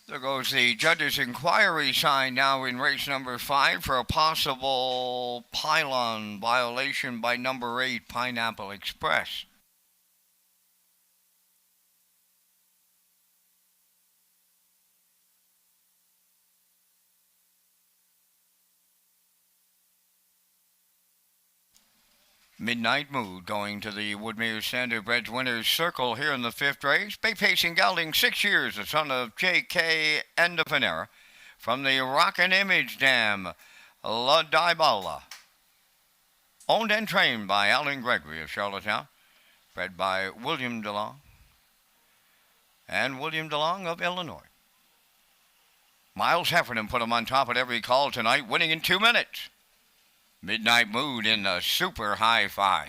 There goes the judge's inquiry sign now in race number 5 for a possible pylon violation by number 8, Pineapple Express. Midnight Mood going to the Woodmere Standard Bridge Winners Circle here in the 5th race. Bay Pacing gelding, 6 years, the son of J.K. Endefinera from the Rockin' Image Dam, La Diabala. Owned and trained by Alan Gregory of Charlottetown. Bred by William DeLong and William DeLong of Illinois. Miles Heffernan put him on top at every call tonight, winning in 2 minutes. Midnight Mood in the super high 5.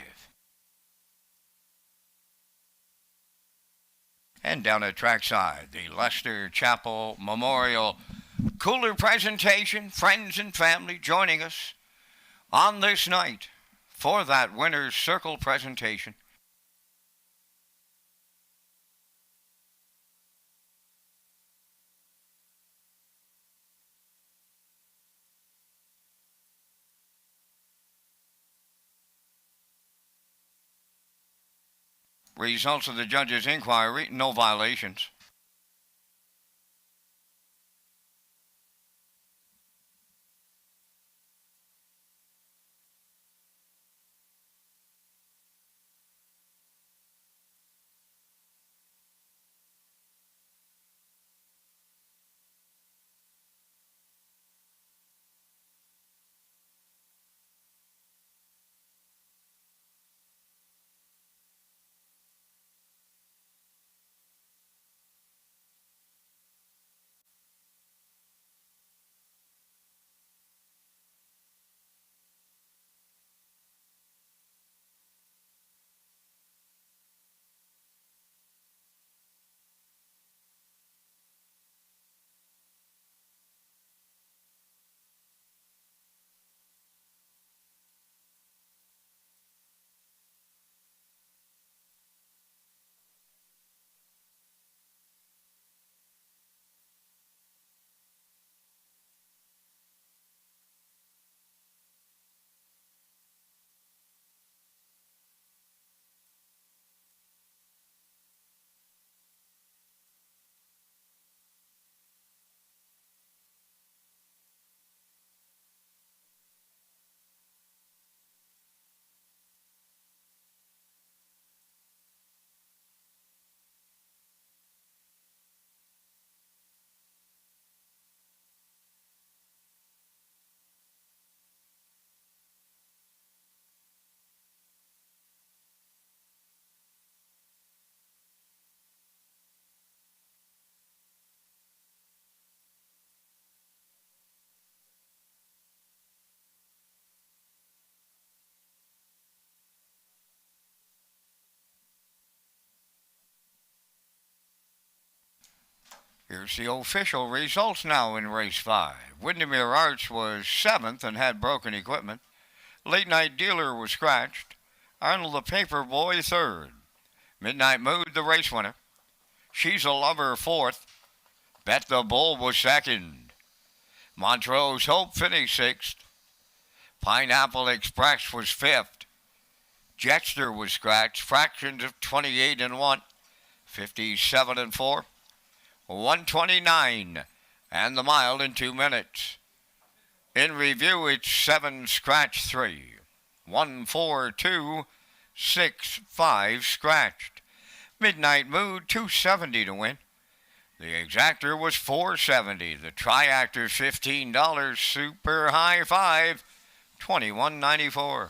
And down at trackside, the Lester Chapel Memorial Cooler presentation. Friends and family joining us on this night for that Winner's Circle presentation. Results of the judge's inquiry, no violations. Here's the official results now in race 5. Windermere Arts was 7th and had broken equipment. Late Night Dealer was scratched. Arnold the Paper Boy 3rd. Midnight Mood the race winner. She's a Lover 4th. Bet the Bull was 2nd. Montrose Hope finished 6th. Pineapple Express was 5th. Jetster was scratched. Fractions of 28 and 1. 57 and 4. 129 and the mile in 2 minutes. In review, it's 7 scratch 3. 1 4 2 6 5 scratched. Midnight Mood 270 to win. The exactor was $4.70. The triactor $15. Super High Five $21.94.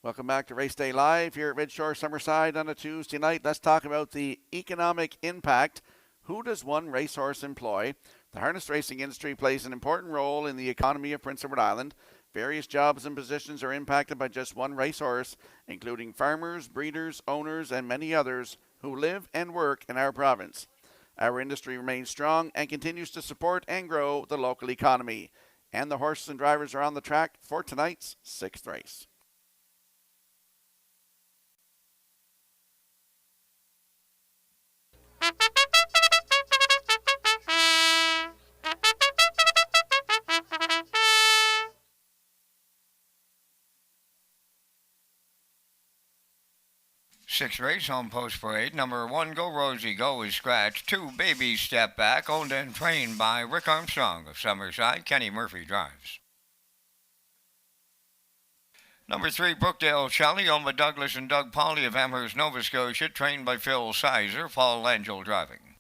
Welcome back to Race Day Live here at Redshore Summerside on a Tuesday night. Let's talk about the economic impact. Who does one racehorse employ? The harness racing industry plays an important role in the economy of Prince Edward Island. Various jobs and positions are impacted by just one racehorse, including farmers, breeders, owners, and many others who live and work in our province. Our industry remains strong and continues to support and grow the local economy. And the horses and drivers are on the track for tonight's 6th race. Sixth race on Post Parade. Number 1, Go Rosie Go is scratched. 2, Baby Step Back, owned and trained by Rick Armstrong of Summerside. Kenny Murphy drives. Number 3, Brookdale Shelley, owned by Douglas and Doug Pauley of Amherst, Nova Scotia, trained by Phil Sizer. Paul Langell driving.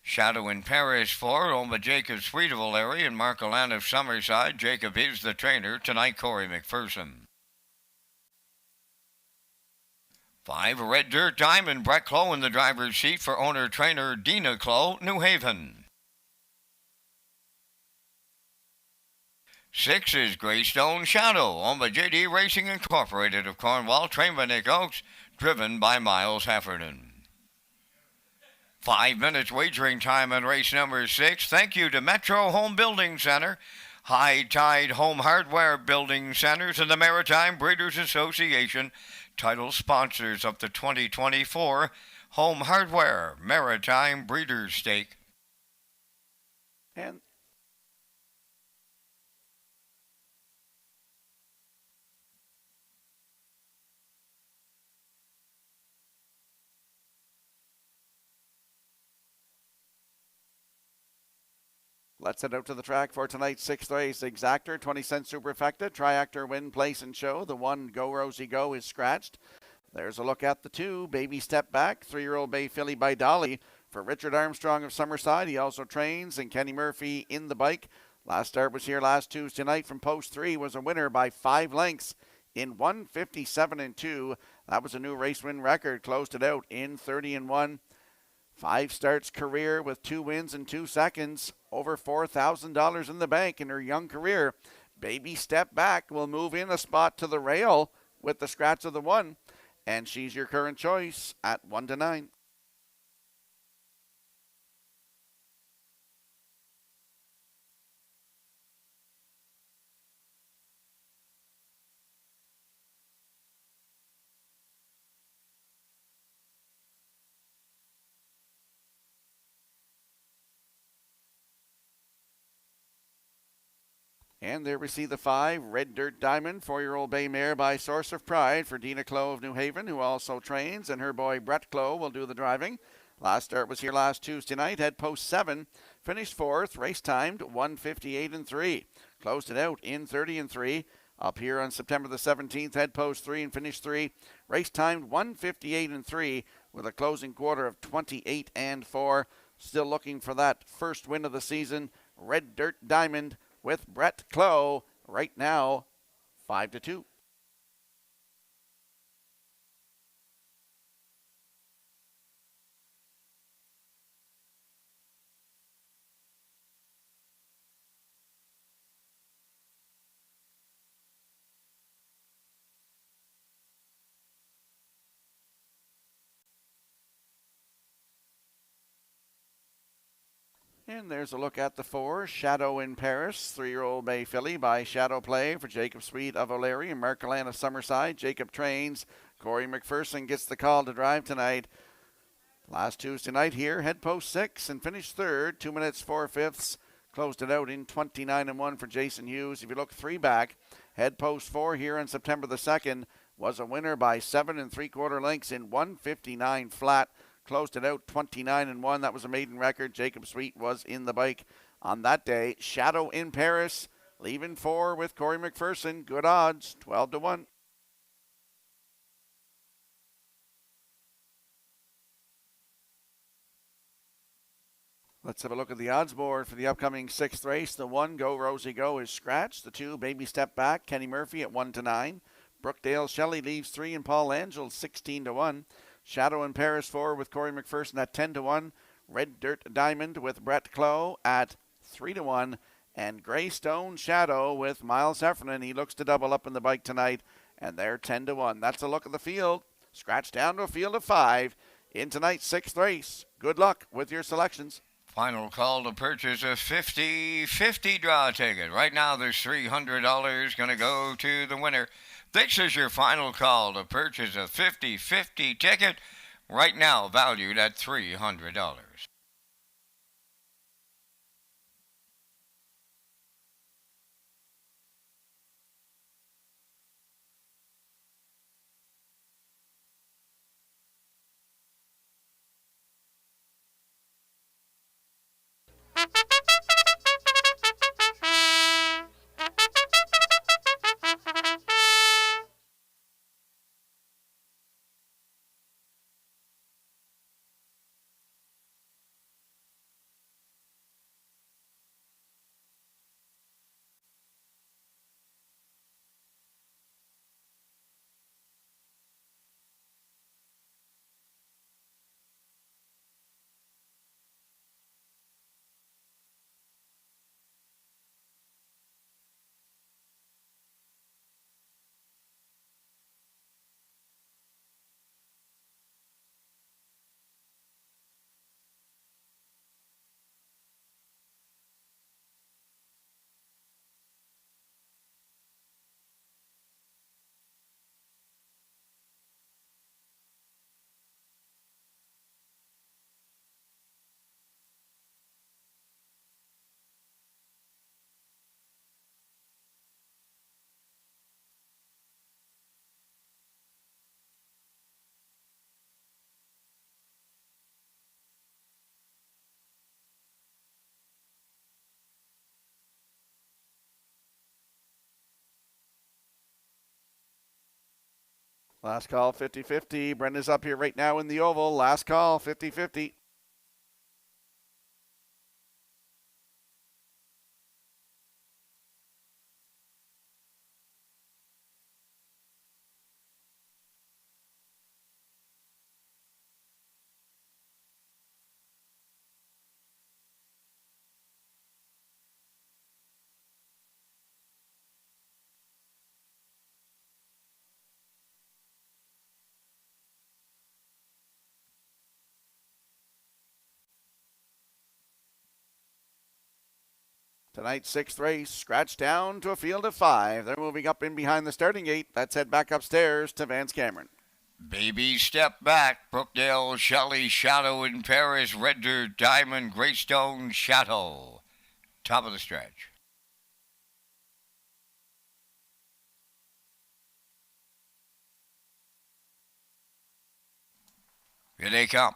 Shadow in Paris 4, owned by Jacob Sweet of O'Leary and Mark Allan of Summerside. Jacob is the trainer. Tonight, Corey McPherson. 5, Red Dirt Diamond, Brett Clough in the driver's seat for owner-trainer Dina Clough, New Haven. 6 is Greystone Shadow, owned by JD Racing Incorporated of Cornwall, trained by Nick Oakes, driven by Miles Heffernan. 5 minutes wagering time on race number 6. Thank you to Metro Home Building Center, High Tide Home Hardware Building Centers, and the Maritime Breeders Association, title sponsors of the 2024 Home Hardware Maritime Breeders' Stake. And let's head out to the track for tonight's 6th race. Exactor, 20-cent superfecta. Triactor, win, place, and show. The 1, Go Rosie Go, is scratched. There's a look at the 2, Baby Step Back. 3-year-old Bay Filly by Dolly for Richard Armstrong of Summerside. He also trains, and Kenny Murphy in the bike. Last start was here last Tuesday night from post 3. Was a winner by 5 lengths in 1:57 and 2. That was a new race win record. Closed it out in 30 and 1. 5 starts career with 2 wins in 2 seconds. Over $4,000 in the bank in her young career. Baby Step Back will move in a spot to the rail. with the scratch of the 1. And she's your current choice at 1-9. And there we see the 5, Red Dirt Diamond, 4-year-old bay mare by Source of Pride for Dina Clow of New Haven, who also trains, and her boy Brett Clow will do the driving. Last start was here last Tuesday night, head post 7, finished 4th, race timed 1:58 and 3. Closed it out in 30 and 3. Up here on September the 17th, head post 3 and finished 3. Race timed 1:58 and 3 with a closing quarter of 28 and 4. Still looking for that first win of the season. Red Dirt Diamond with Brett Clow right now, 5-2. And there's a look at the 4, Shadow in Paris, 3-year-old bay filly by Shadow Play for Jacob Sweet of O'Leary and Mark Allen of Summerside. Jacob trains. Corey McPherson gets the call to drive tonight. Last Tuesday night here, head post 6 and finished 3rd, 2 minutes 4/5. Closed it out in 29 and 1 for Jason Hughes. If you look 3 back, head post 4 here on September the 2nd was a winner by 7 3/4 lengths in 1:59 flat. Closed it out 29 and 1. That was a maiden record. Jacob Sweet was in the bike on that day. Shadow in Paris, leaving 4 with Corey McPherson. Good odds, 12-1. Let's have a look at the odds board for the upcoming 6th race. The 1, Go Rosie Go, is scratched. The 2, Baby Step Back, Kenny Murphy at 1-9. Brookdale Shelley leaves 3 and Paul Angel 16-1. Shadow in Paris 4 with Corey McPherson at 10-1. Red Dirt Diamond with Brett Clow at 3-1. And Greystone Shadow with Miles Heffernan. He looks to double up in the bike tonight, and they're 10-1. That's a look at the field. Scratch down to a field of 5 in tonight's 6th race. Good luck with your selections. Final call to purchase a 50-50 draw ticket. Right now there's $300 going to go to the winner. This is your final call to purchase a 50-50 ticket, right now valued at $300. Last call, 50-50. Brenda's up here right now in the oval. Last call, 50-50. Tonight's sixth race, scratched down to a field of 5. They're moving up in behind the starting gate. Let's head back upstairs to Vance Cameron. Baby Step Back, Brookdale, Shelley, Shadow in Paris, Red Dirt, Diamond, Greystone, Shadow. Top of the stretch. Here they come.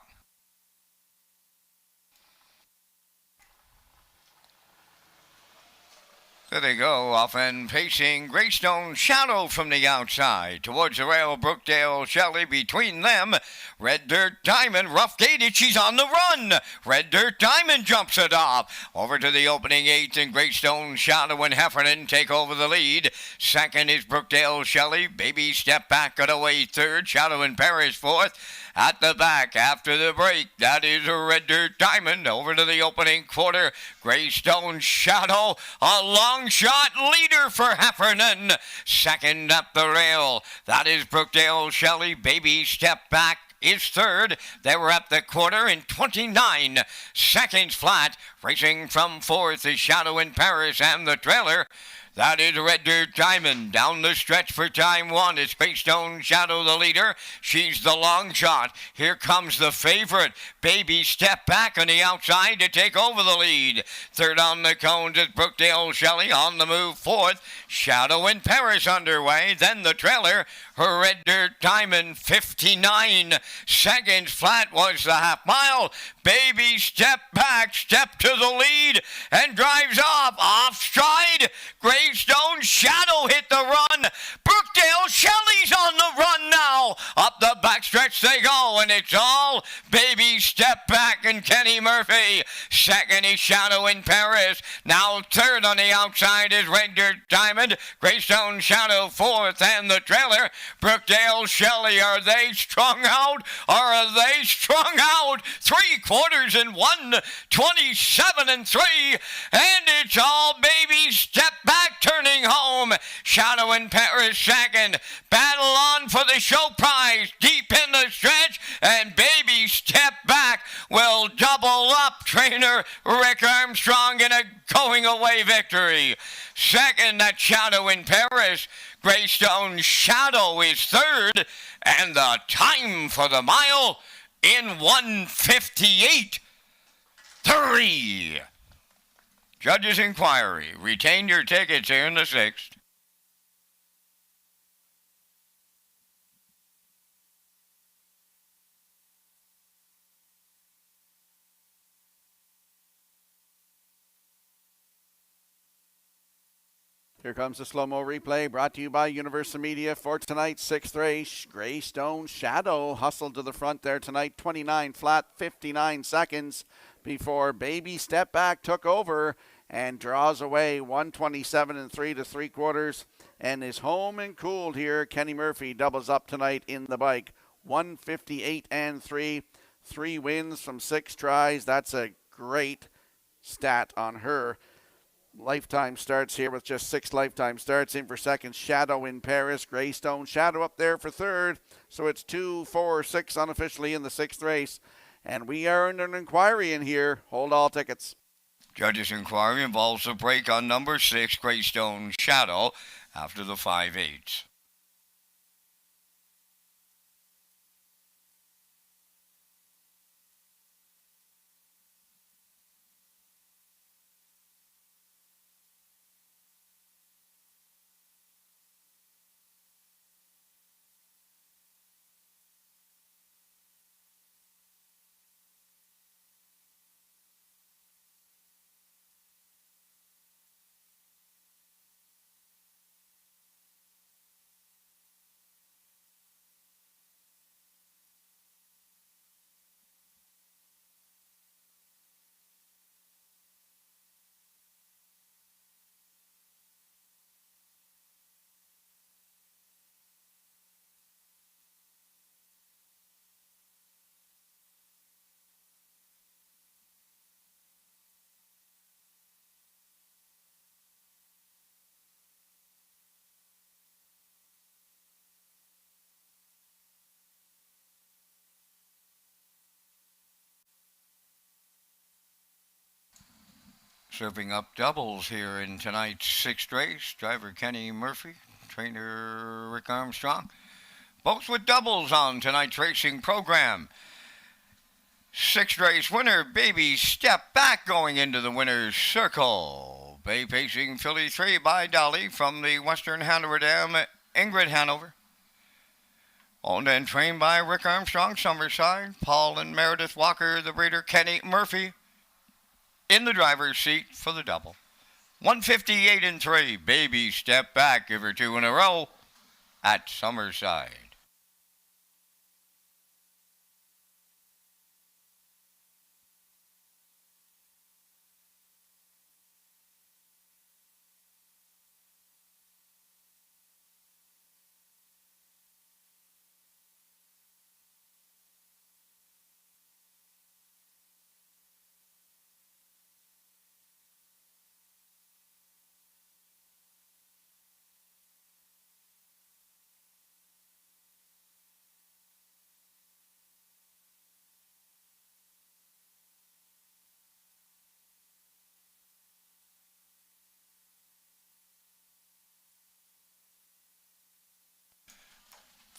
There they go, off and pacing. Greystone, Shadow from the outside. Towards the rail, Brookdale, Shelley between them. Red Dirt, Diamond, rough gated, she's on the run. Red Dirt, Diamond jumps it off. Over to the opening 8, and Greystone, Shadow and Heffernan take over the lead. Second is Brookdale, Shelley. Baby Step Back got away third. Shadow in Paris fourth. At the back, after the break, that is a Red Dirt Diamond. Over to the opening quarter, Greystone, Shadow, a long shot leader for Heffernan. Second up the rail, that is Brookdale, Shelley. Baby Step Back is third. They were at the quarter in 29 seconds flat. Racing from fourth is Shadow in Paris and the trailer. That is Red Dirt Diamond. Down the stretch for time 1. It's Greystone, Shadow the leader. She's the long shot. Here comes the favorite. Baby Step Back on the outside to take over the lead. Third on the cones is Brookdale, Shelley on the move. Fourth, Shadow in Paris underway. Then the trailer, her Red Dirt Diamond, 59 seconds flat was the half mile. Baby Step Back, step to the lead and drives off stride. Greystone, Shadow hit the run. Brookdale, Shelley's on the run now. Up the backstretch they go, and it's all Baby Step Back and Kenny Murphy. Second is Shadow in Paris. Now third on the outside is Red Dirt Diamond. Greystone, Shadow fourth, and the trailer. Brookdale, Shelley, are they strung out? Or are they strung out? 3/4 and 1, 27 and 3, and it's all Baby Step Back turning home. Shadow in Paris second. Battle on for the show prize deep in the stretch, and Baby Step Back will double up trainer Rick Armstrong in a going away victory. Second, that Shadow in Paris. Greystone, Shadow is third, and the time for the mile in 1:58.3. Judges' inquiry. Retain your tickets here in the 6th. Here comes the slow-mo replay brought to you by Universal Media for tonight's sixth race. Greystone, Shadow hustled to the front there tonight, 29 flat, 59 seconds before Baby Step Back took over and draws away 127 and 3 3/4 and is home and cooled here. Kenny Murphy doubles up tonight in the bike, 158 and 3, 3 wins from 6 tries. That's a great stat on her. Lifetime starts here with just 6 lifetime starts. In for second, Shadow in Paris. Greystone, Shadow up there for third. So it's 2, 4, 6 unofficially in the 6th race. And we are under an inquiry in here. Hold all tickets. Judges' inquiry involves a break on number 6, Greystone, Shadow, after the 5/8. Serving up doubles here in tonight's sixth race, driver Kenny Murphy, trainer Rick Armstrong. Both with doubles on tonight's racing program. Sixth race winner, Baby Step Back, going into the winner's circle. Bay Pacing Filly 3 by Dolly from the Western Hanover Dam, Ingrid Hanover. Owned and trained by Rick Armstrong, Summerside. Paul and Meredith Walker, the breeder Kenny Murphy, in the driver's seat for the double. 158 and 3. Baby Step Back. Give her 2 in a row at Summerside.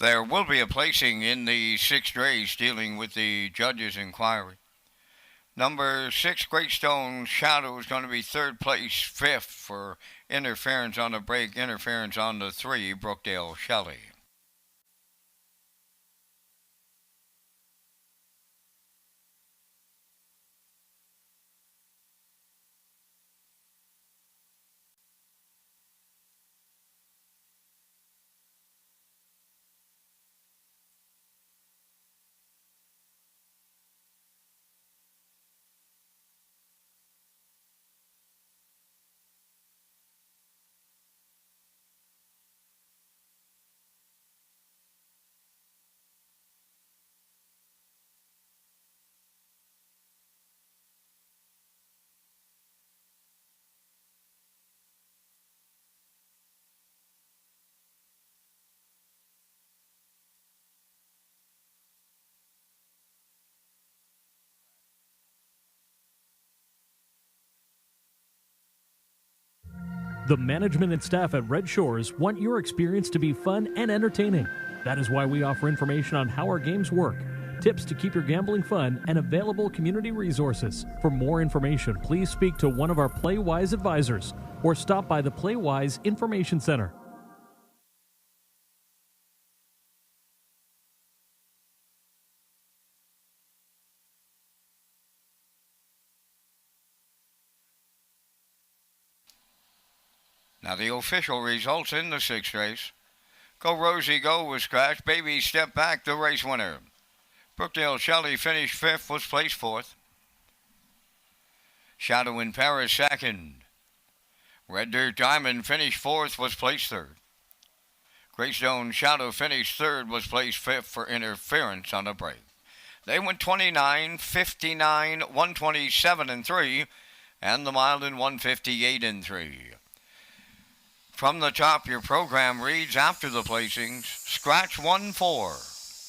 There will be a placing in the sixth race dealing with the judge's inquiry. Number 6, Greystone Shadow, is going to be third place, fifth for interference on the break, interference on the 3, Brookdale Shelley. The management and staff at Red Shores want your experience to be fun and entertaining. That is why we offer information on how our games work, tips to keep your gambling fun, and available community resources. For more information, please speak to one of our PlayWise advisors or stop by the PlayWise Information Center. Now the official results in the sixth race. Go Rosie Go was scratched. Baby Step Back, the race winner. Brookdale Shelley finished fifth, was placed fourth. Shadow in Paris second. Red Dirt Diamond finished fourth, was placed third. Greystone Shadow finished third, was placed fifth for interference on the break. They went 29, 59, 127 and 3, and the mile in 158 and 3. From the top, your program reads after the placings: scratch 1 4,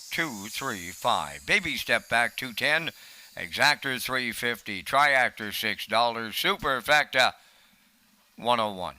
2 3 5, Baby Step Back 210, Exactor $3.50, Triactor $6, Superfecta $101.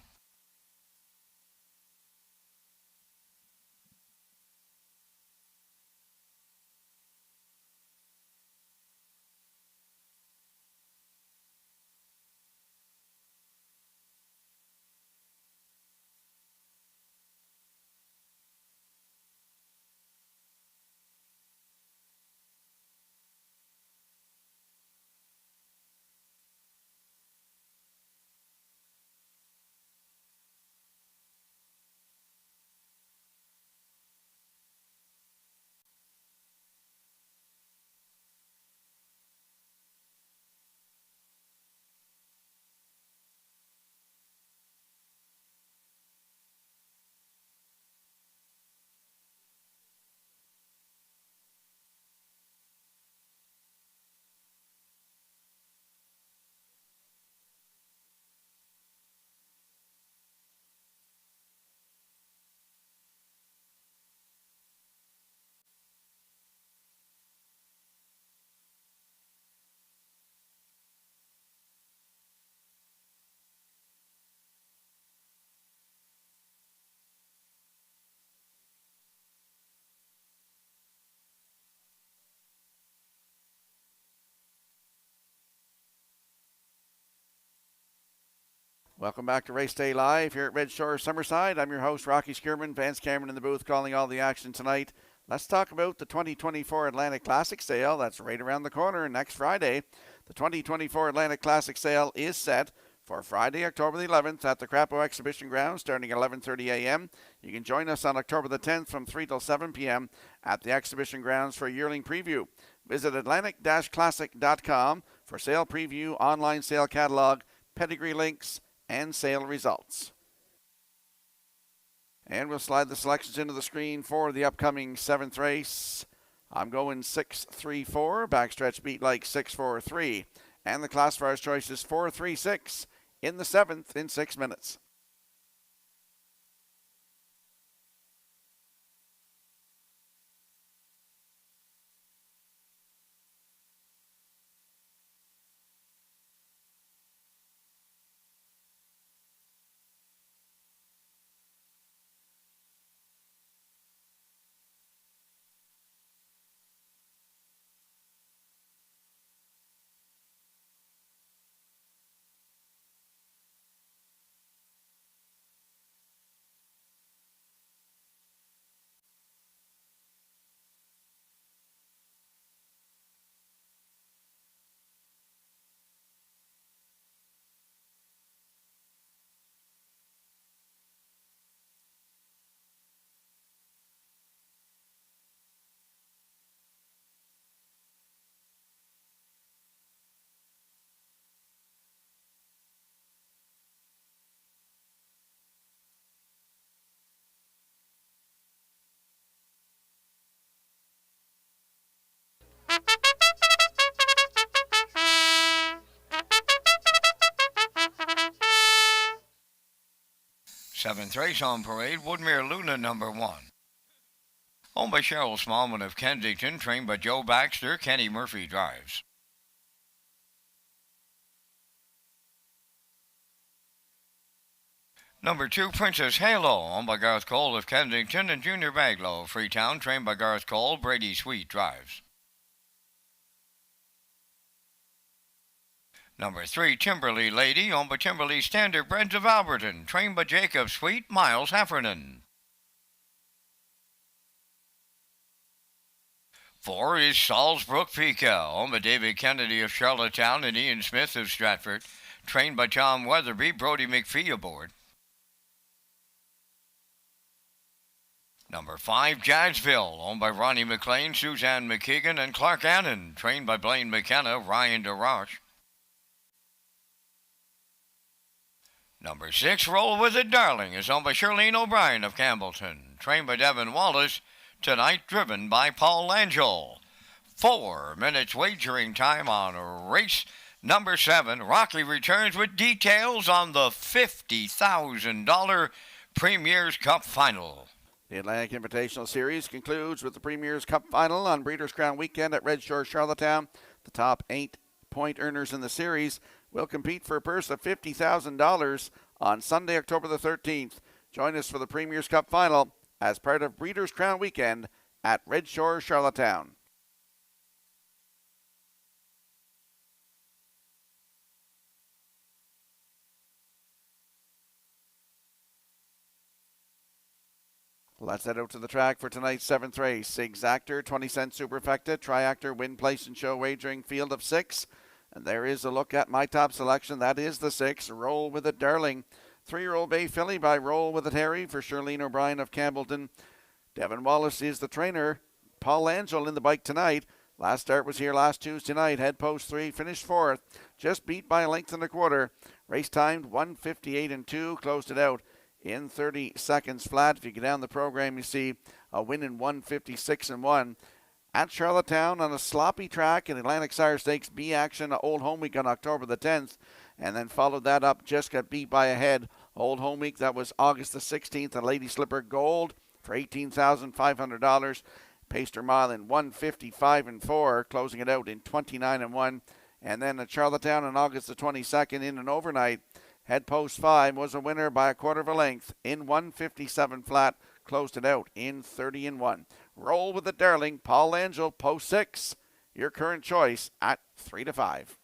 Welcome back to Race Day Live here at Red Shores Summerside. I'm your host, Rocky Skierman. Vance Cameron in the booth calling all the action tonight. Let's talk about the 2024 Atlantic Classic Sale. That's right around the corner next Friday. The 2024 Atlantic Classic Sale is set for Friday, October the 11th at the Crapo Exhibition Grounds starting at 11:30 a.m. You can join us on October the 10th from 3 till 7 p.m. at the Exhibition Grounds for a yearling preview. Visit Atlantic-Classic.com for sale preview, online sale catalog, pedigree links, and sale results. And we'll slide the selections into the screen for the upcoming 7th race. I'm going 6-3-4, backstretch beat like 6-4-3. And the classifier's choice is 4-3-6 in the 7th in 6 minutes. Seventh race on parade, Woodmere Luna number 1. Owned by Cheryl Smallman of Kensington, trained by Joe Baxter, Kenny Murphy drives. Number 2, Princess Halo, owned by Garth Cole of Kensington, and Junior Baglow of Freetown, trained by Garth Cole, Brady Sweet drives. Number 3, Timberley Lady, owned by Timberley Standardbreds of Alberton, trained by Jacob Sweet, Miles Heffernan. 4 is Salisbrook Pika, owned by David Kennedy of Charlottetown and Ian Smith of Stratford, trained by Tom Weatherby, Brody McPhee aboard. Number 5, Jacksville, owned by Ronnie McLean, Suzanne McKeegan, and Clark Annan, trained by Blaine McKenna, Ryan DeRoche. Number 6, Roll With It Darling, is owned by Shirlene O'Brien of Campbellton, trained by Devin Wallace, tonight driven by Paul Angel. 4 minutes wagering time on race number 7. Rocky returns with details on the $50,000 Premier's Cup Final. The Atlantic Invitational Series concludes with the Premier's Cup Final on Breeders' Crown Weekend at Red Shore, Charlottetown. The top 8 point earners in the series will compete for a purse of $50,000 on Sunday, October the 13th. Join us for the Premier's Cup Final as part of Breeders' Crown Weekend at Red Shore, Charlottetown. Let's head out to the track for tonight's 7th race. Exactor, 20-cent superfecta, triactor, win, place, and show wagering field of 6. And there is a look at my top selection. That is the 6, Roll With It Darling. 3-year-old bay filly by Roll With It Harry for Shirlene O'Brien of Campbellton. Devin Wallace is the trainer. Paul Angel in the bike tonight. Last start was here last Tuesday night. Head post 3, finished 4th. Just beat by a length and a quarter. Race timed 1:58.2. Closed it out in 30 seconds flat. If you get down the program, you see a win in 1:56.1. At Charlottetown on a sloppy track in Atlantic Sire Stakes B action, Old Home Week on October the 10th. And then followed that up, just got beat by a head. Old Home Week, that was August the 16th, and Lady Slipper Gold for $18,500. Paced her mile in 1:55.4, closing it out in 29.1. And then at Charlottetown on August the 22nd in an overnight, Head Post 5 was a winner by a quarter of a length in 1:57 flat, closed it out in 30.1. Roll With It Darling, Paul Angel, Post 6, your current choice at 3-5.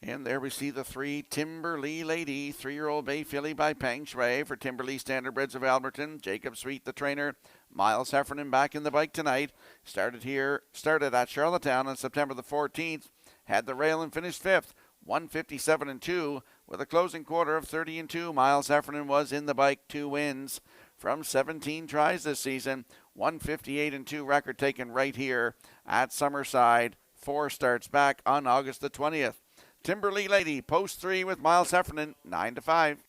And there we see the 3 Timberley Lady, 3-year-old bay filly by Peng Shui for Timberley Standardbreds of Alberton. Jacob Sweet, the trainer. Miles Heffernan back in the bike tonight. Started at Charlottetown on September the 14th. Had the rail and finished 5th, 157-2 with a closing quarter of 30-2. Miles Heffernan was in the bike, 2 wins from 17 tries this season. 158-2 record taken right here at Summerside. 4 starts back on August the 20th. Timberley Lady, post 3 with Miles Heffernan, 9-5.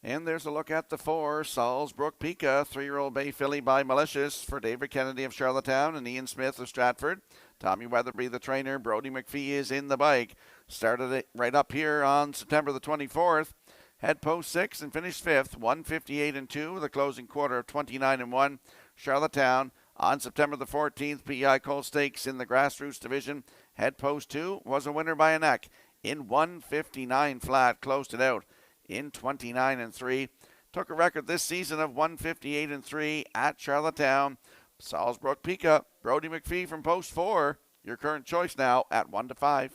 And there's a look at the 4, Salisbrook Pika, 3-year-old bay filly by Malicious for David Kennedy of Charlottetown and Ian Smith of Stratford. Tommy Weatherby, the trainer. Brody McPhee is in the bike. Started it right up here on September the 24th. Had post 6 and finished 5th, 158-2 with a closing quarter of 29-1. Charlottetown on September the 14th, PEI Colt Stakes in the Grassroots Division. Head post 2 was a winner by a neck in 159 flat, closed it out in 29-3. Took a record this season of 158-3 at Charlottetown. Salisbrook Pika, Brody McPhee from post 4. Your current choice now at 1-5.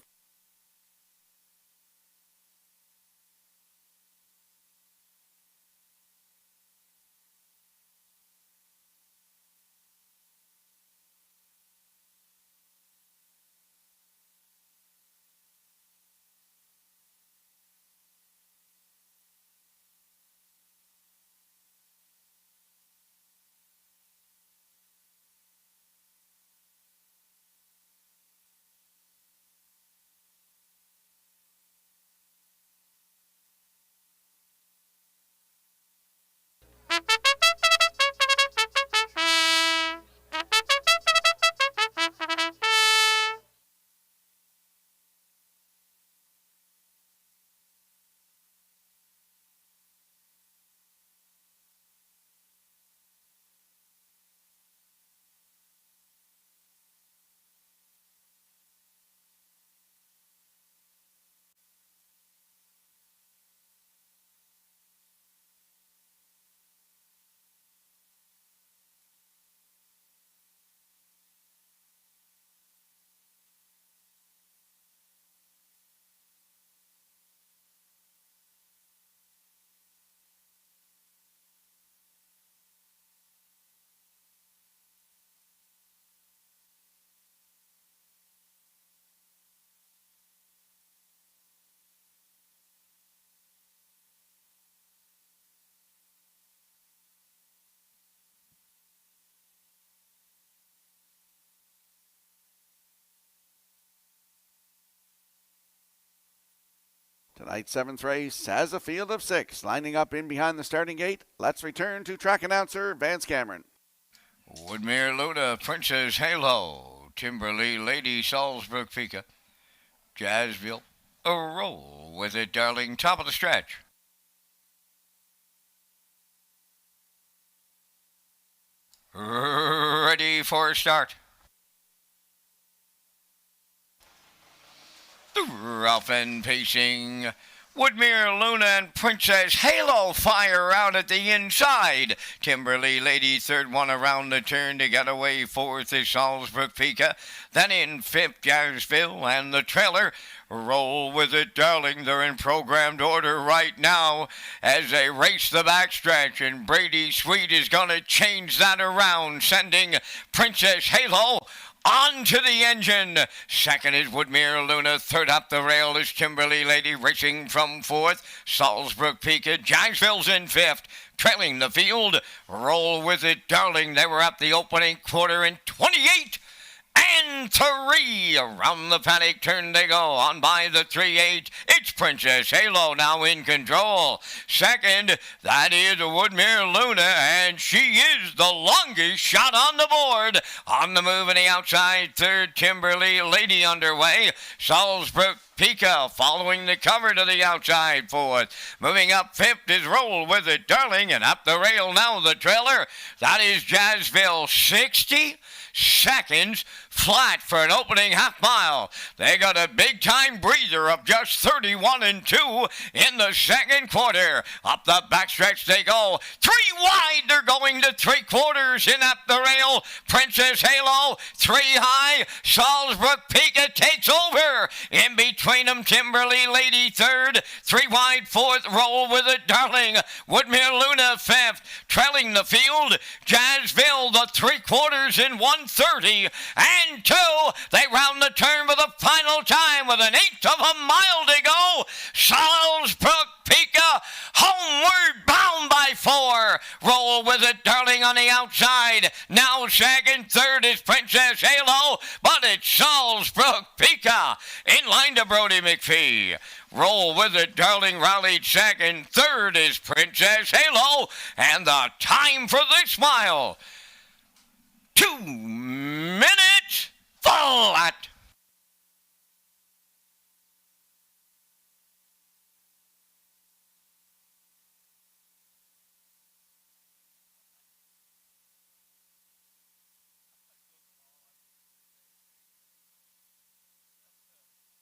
Tonight's 7th race has a field of 6 lining up in behind the starting gate. Let's return to track announcer Vance Cameron. Woodmere Luna, Princess Halo, Timberley Lady, Salisbrook Pika, Jazzville, a roll with it, darling, top of the stretch. Ready for start. Rough and pacing. Woodmere Luna and Princess Halo fire out at the inside. Timberley Lady third, one around the turn to get away. Fourth is Salisbrook Pika. Then in fifth, Jazzville, and the trailer. Roll with it, darling. They're in programmed order right now as they race the backstretch, and Brady Sweet is going to change that around, sending Princess Halo onto the engine. Second is Woodmere Luna. Third up the rail is Timberley Lady, racing from fourth. Salisbrook Pika. Jacksville's in fifth. Trailing the field. Roll with it, darling. They were up the opening quarter in 28 and 3. Around the paddock turn they go. On by the 3-8. It's Princess Halo now in control. Second, that is Woodmere Luna, and she is the longest shot on the board. On the move on the outside, third, Timberley Lady underway. Salisbrook Pika following the cover to the outside fourth. Moving up fifth is Roll With It Darling, and up the rail now the trailer. That is Jazzville, 60 seconds flat for an opening half mile. They got a big time breather of just 31 and 2 in the second quarter. Up the backstretch they go. 3 wide, they're going to 3/4 in up the rail. Princess Halo, 3 high. Salzburg Pika takes over. In between them, Timberly Lady third. 3 wide fourth, Roll With It Darling. Woodmere Luna fifth. Trailing the field, Jazzville the 3/4 in 1:30 and 2. They round the turn for the final time with an 1/8 of a mile to go. Salzburg Pika homeward bound by 4. Roll With It Darling on the outside. Now second, third is Princess Halo, but it's Salzburg Pika in line to Brody McPhee. Roll With It Darling rallied second. Third is Princess Halo, and the time for this mile, 2 minutes flat.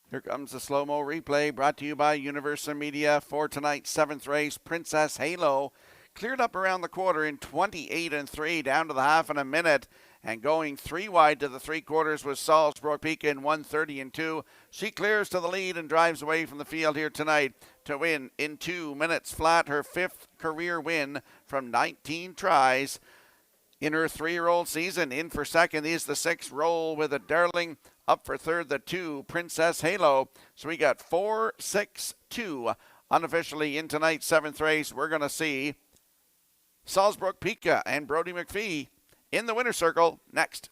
Here comes the slow-mo replay brought to you by Universal Media for tonight's 7th race. Princess Halo cleared up around the quarter in 28 and 3, down to the half in a minute. And going 3 wide to the 3/4 was Salzburg Pika in 1:30 and 2. She clears to the lead and drives away from the field here tonight to win in 2 minutes flat, her 5th career win from 19 tries in her 3-year-old season. In for second is the 6 Roll With It Darling. Up for third, the 2 Princess Halo. So we got 4, 6, 2 unofficially in tonight's 7th race. We're going to see Salzburg Pika and Brody McPhee in the winner's circle next.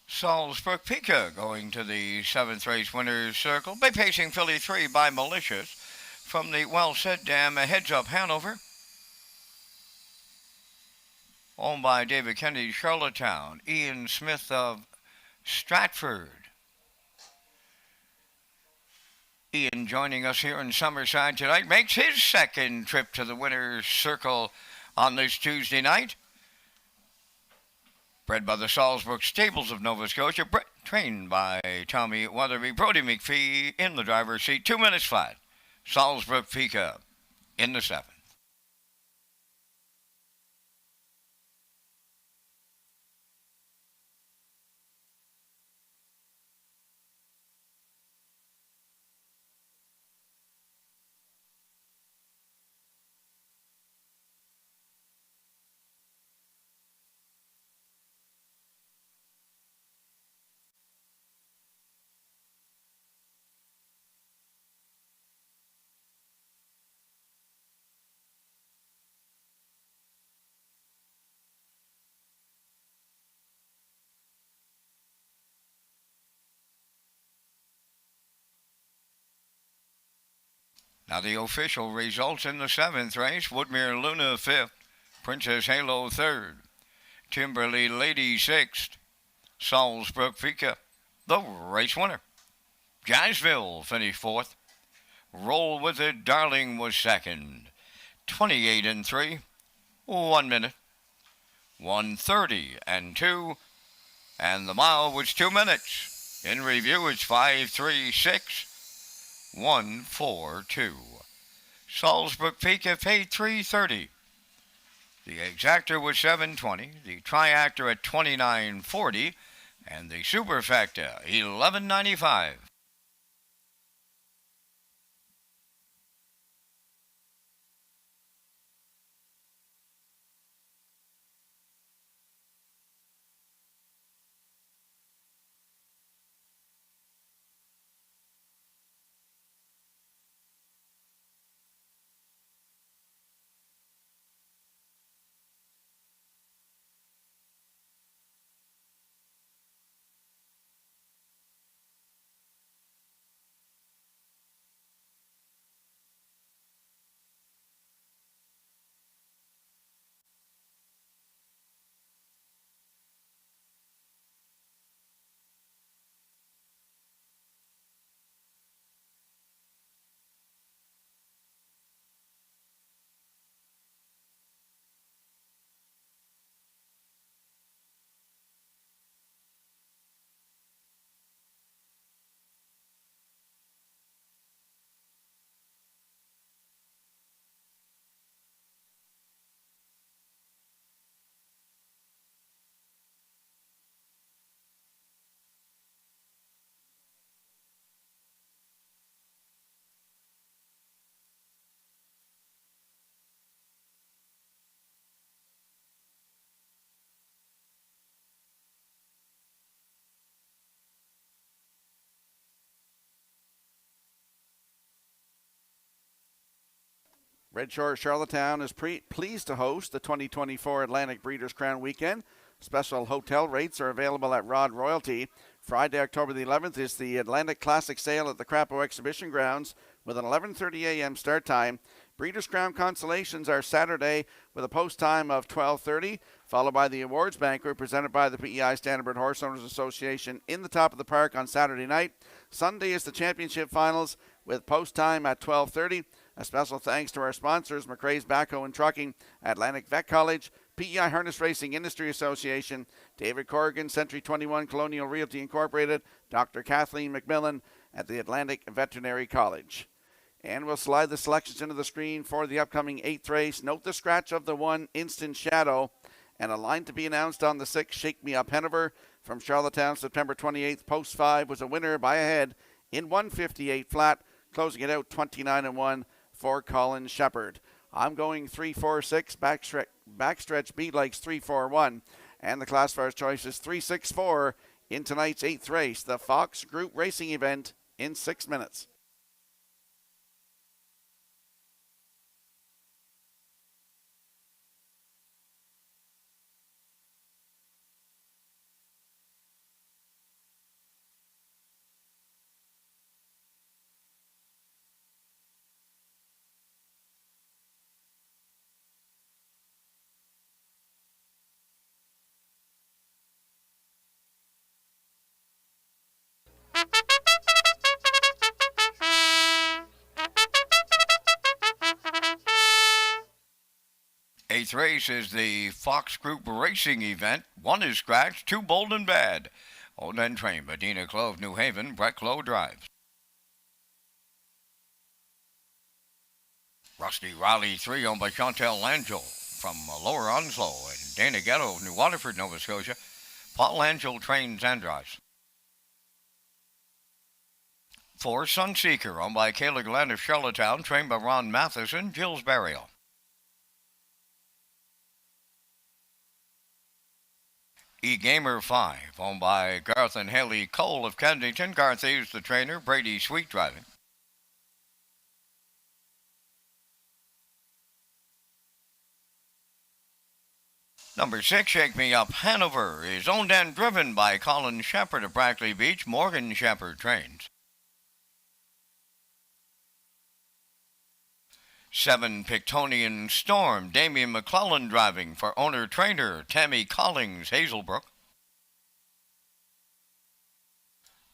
Salzburg Pika going to the 7th race winner's circle by pacing filly 3 by Malicious from the Well Said Dam, Heads Up Hanover, owned by David Kennedy, Charlottetown. Ian Smith of Stratford. Ian joining us here in Summerside tonight, makes his second trip to the winner's circle on this Tuesday night. Bred by the Salzburg Stables of Nova Scotia, trained by Tommy Weatherby. Brody McPhee in the driver's seat, 2 minutes flat. Salzburg Pika in the 7th. Now the official results in the 7th race. Woodmere Luna 5th. Princess Halo 3rd. Timberly Lady 6th. Salzburg Pika, the race winner. Jazzville finished 4th. Roll With It, Darling was second. 28-3, 1 minute. 1:30-2, and the mile was 2 minutes. In review, it's 5:36.142. Salisbury Peak at paid 3:30. The exactor was 7:20, the triactor at 29:40, and the superfecta 11:95. Red Shore Charlottetown is pleased to host the 2024 Atlantic Breeders' Crown Weekend. Special hotel rates are available at Rod Royalty. Friday, October the 11th is the Atlantic Classic Sale at the Crapo Exhibition Grounds with an 11:30 a.m. start time. Breeders' Crown Consolations are Saturday with a post time of 12:30, followed by the awards banquet presented by the PEI Standardbird Horse Owners Association in the top of the park on Saturday night. Sunday is the championship finals with post time at 12:30. A special thanks to our sponsors, McRae's Backhoe and Trucking, Atlantic Vet College, PEI Harness Racing Industry Association, David Corrigan, Century 21 Colonial Realty Incorporated, Dr. Kathleen McMillan at the Atlantic Veterinary College. And we'll slide the selections into the screen for the upcoming 8th race. Note the scratch of the 1 Instant Shadow and a line to be announced on the 6 Shake Me Up Hanover from Charlottetown, September 28th. Post 5 was a winner by a head in 158 flat, closing it out 29-1 for Colin Shepard. I'm going 3-4-6, backstretch beat likes 3-4-1, and the classifier's choice is 3-6-4 in tonight's 8th race, the Fox Group Racing event in 6 minutes. Eighth race is the Fox Group Racing event. 1 is scratched, 2 bold and bad. Owned and trained by Dina Clove, New Haven, Brett Clow drives. Rusty Riley 3 owned by Chantel Langell from Lower Onslow, and Dana Ghetto of New Waterford, Nova Scotia. Paul Langell trains and drives. 4 Sunseeker owned by Kayla Glenn of Charlottetown, trained by Ron Matheson, Jill's Burial. E-Gamer 5, owned by Garth and Haley Cole of Kensington. Garth is the trainer, Brady Sweet driving. Number 6, Shake Me Up Hanover, is owned and driven by Colin Shepard of Brackley Beach. Morgan Shepard trains. 7 Pictonian Storm, Damian McClellan driving for owner-trainer Tammy Collings, Hazelbrook.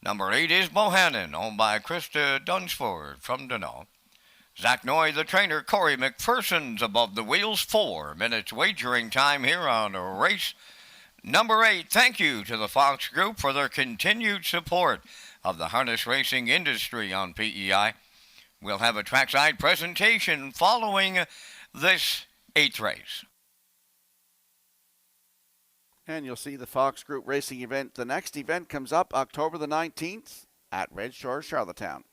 Number 8 is Bohannon, owned by Krista Dunsford from Dunno. Zach Noy, the trainer. Corey McPherson's above the wheels. 4 minutes wagering time here on race number 8. Thank you to the Fox Group for their continued support of the harness racing industry on PEI. We'll have a trackside presentation following this 8th race. And you'll see the Fox Group Racing event. The next event comes up October the 19th at Redshores, Charlottetown.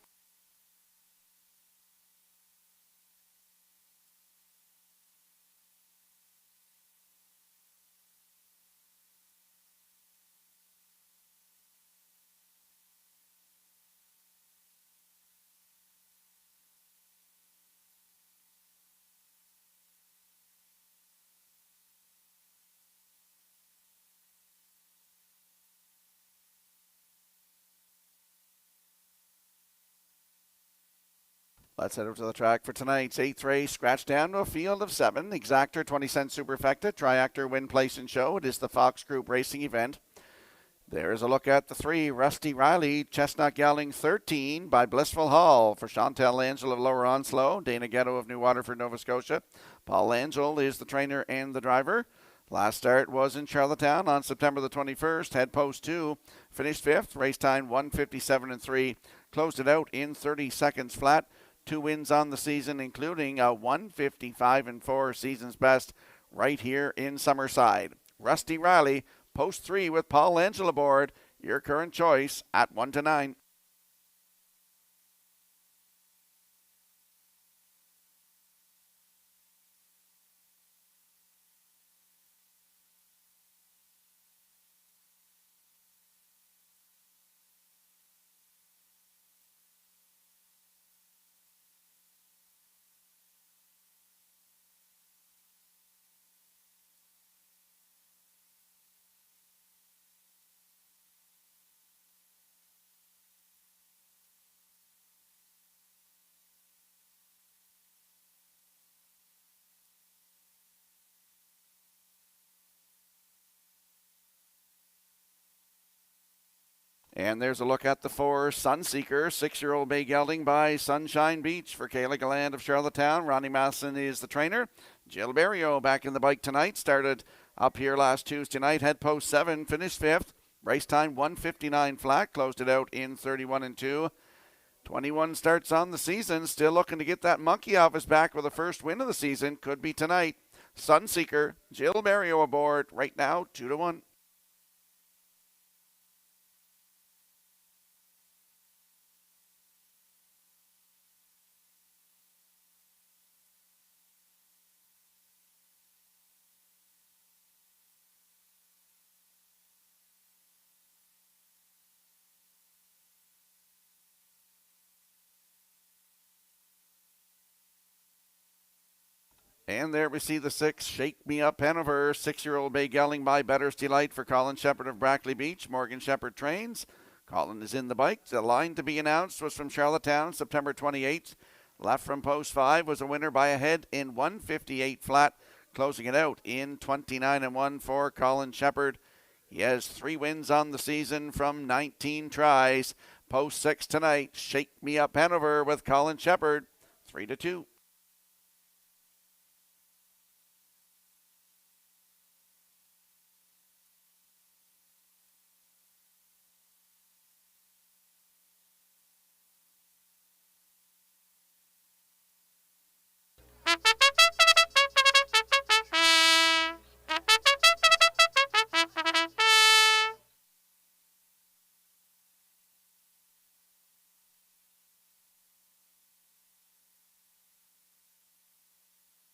Let's head over to the track for tonight's 8th race. Scratch down to a field of 7. Exactor, 20 cent superfecta. Triactor, win, place, and show. It is the Fox Group Racing event. There's a look at the 3. Rusty Riley, Chestnut Gelding 13 by Blissful Hall for Chantel Angel of Lower Onslow. Dana Ghetto of New Waterford, Nova Scotia. Paul Angel is the trainer and the driver. Last start was in Charlottetown on September the 21st. Head post 2. Finished 5th. Race time 1:57 and 3. Closed it out in 30 seconds flat. 2 wins on the season, including a 1:55 and 4 season's best right here in Summerside. Rusty Riley, post 3 with Paul Angel aboard. Your current choice at 1-9. And there's a look at the 4, Sunseeker, 6-year-old bay gelding by Sunshine Beach for Kayla Galland of Charlottetown. Ronnie Masson is the trainer. Jill Berrio back in the bike tonight. Started up here last Tuesday night. Head post 7, finished 5th. Race time 1:59 flat. Closed it out in 31 and 2. 21 starts on the season. Still looking to get that monkey off his back with the first win of the season. Could be tonight. Sunseeker, Jill Berrio aboard. Right now, 2-1. And there we see the 6, Shake Me Up Hanover, 6-year-old bay gelding by Better's Delight for Colin Shepherd of Brackley Beach. Morgan Shepherd trains. Colin is in the bike. The line to be announced was from Charlottetown, September 28th. Left from post 5 was a winner by a head in 1:58 flat, closing it out in 29 and 1 for Colin Shepherd. He has 3 wins on the season from 19 tries. Post 6 tonight, Shake Me Up Hanover with Colin Shepherd, 3-2.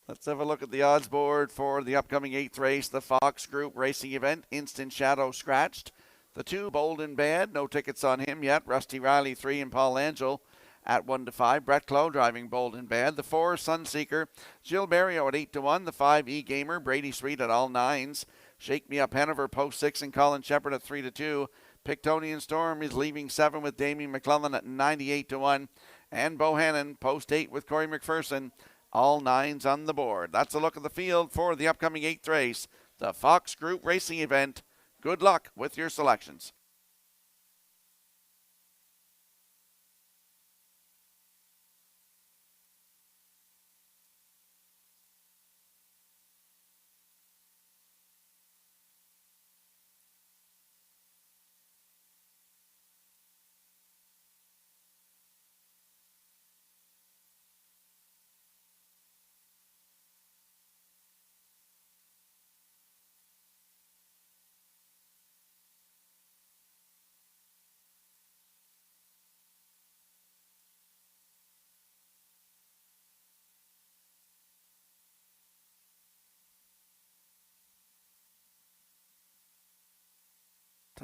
Let's have a look at the odds board for the upcoming 8th race, the Fox Group Racing event. Instant Shadow scratched. The 2, Bold and Bad, no tickets on him yet. Rusty Riley, 3, and Paul Angel at 1-5. Brett Clough driving Bold and Bad. The 4, Sunseeker. Jill Berrio at 8-1. The 5, E-Gamer. Brady Sweet at all 9s. Shake Me Up Hanover, post 6, and Colin Shepherd at 3-2. Pictonian Storm is leaving 7 with Damien McClellan at 98-1. And Bohannon, post 8 with Corey McPherson. All 9s on the board. That's a look at the field for the upcoming 8th race, the Fox Group Racing event. Good luck with your selections.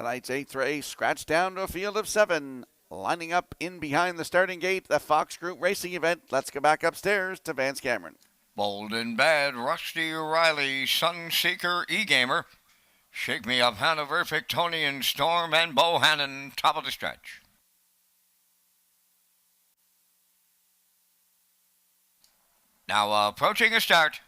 Tonight's 8th race, scratched down to a field of 7. Lining up in behind the starting gate, the Fox Group Racing event. Let's go back upstairs to Vance Cameron. Bold and Bad, Rusty Riley, Sunseeker, E-Gamer, Shake Me Up Hanover, Victonian Storm, and Bohannon, top of the stretch. Now approaching a start.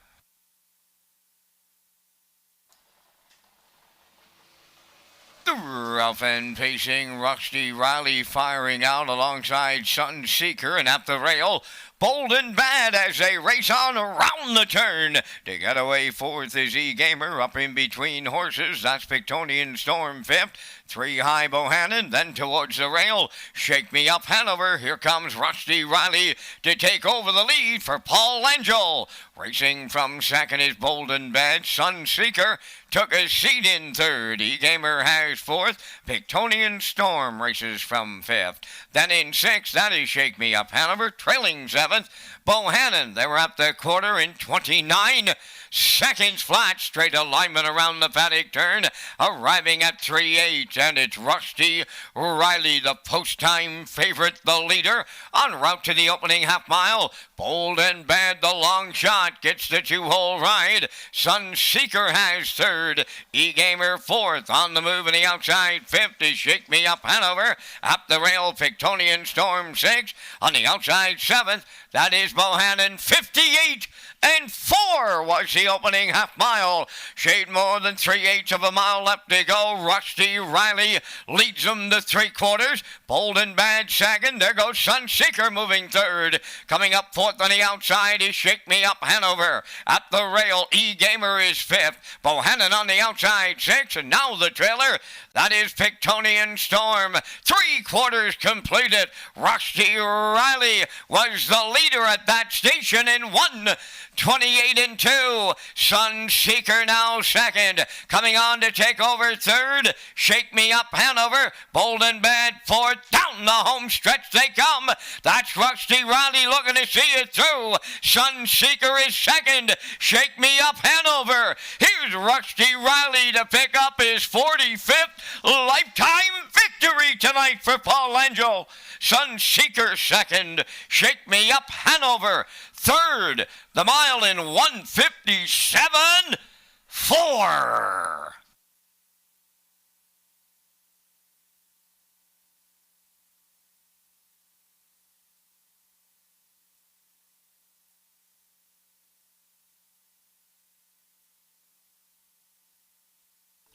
The rough end pacing, Rusty Riley firing out alongside Sunseeker, and at the rail, Bold and Bad as they race on around the turn. To get away fourth is E-Gamer, up in between horses. That's Victonian Storm fifth. 3 high Bohannon, then towards the rail, Shake Me Up Hanover. Here comes Rusty Riley to take over the lead for Paul Angel. Racing from second is Bold and Bad. Sunseeker took a seat in third. E-Gamer has fourth. Victonian Storm races from fifth. Then in sixth, that is Shake Me Up Hanover, trailing seventh. Bohannon, they were at the quarter in 29 seconds flat. Straight alignment around the paddock turn, arriving at 3-8, and it's Rusty Riley, the post-time favorite, the leader, en route to the opening half mile. Bold and Bad, the long shot, gets the 2-hole ride. Sunseeker has third. E-Gamer fourth. On the move in the outside fifth is Shake Me Up Hanover. Up the rail, Victonian Storm sixth. On the outside seventh, that is Bohannon. 58 and 4 was the opening half mile. Shade more than 3/8 of a mile left to go. Rusty Riley leads them to 3/4. Bold and Bad second. There goes Sunseeker moving third. Coming up fourth on the outside is Shake Me Up Hanover. At the rail, E-Gamer is fifth. Bohannon on the outside sixth. And now the trailer, that is Victonian Storm. 3/4 completed. Rusty Riley was the leader at that station in 1:28 and 2. Sunseeker now second. Coming on to take over third. Shake Me Up Hanover. Bold and Bad fourth. Down the home stretch they come. That's Rusty Riley looking to see it through. Sunseeker is second. Shake Me Up Hanover. Here's Rusty Riley to pick up his 45th lifetime victory tonight for Paul Angel. Sunseeker second. Shake Me Up Hanover third. The mile in 1:57.4.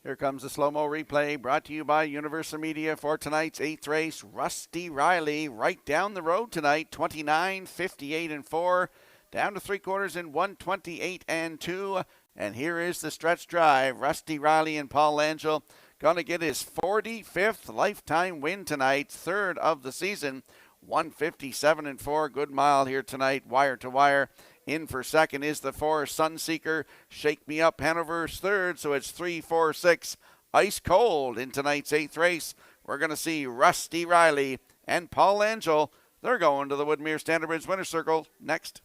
Here comes the slow-mo replay brought to you by Universal Media for tonight's 8th race. Rusty Riley right down the road tonight, 29, 58 and 4, down to 3/4 in 1:28 and 2. And here is the stretch drive. Rusty Riley and Paul Angel going to get his 45th lifetime win tonight, third of the season. 1:57 and 4, good mile here tonight, wire to wire. In for second is the 4 Sunseeker. Shake Me Up Hanover's third, so it's 3-4-6. Ice cold in tonight's 8th race. We're going to see Rusty Riley and Paul Angel. They're going to the Woodmere Standard Bridge Winner's Circle next.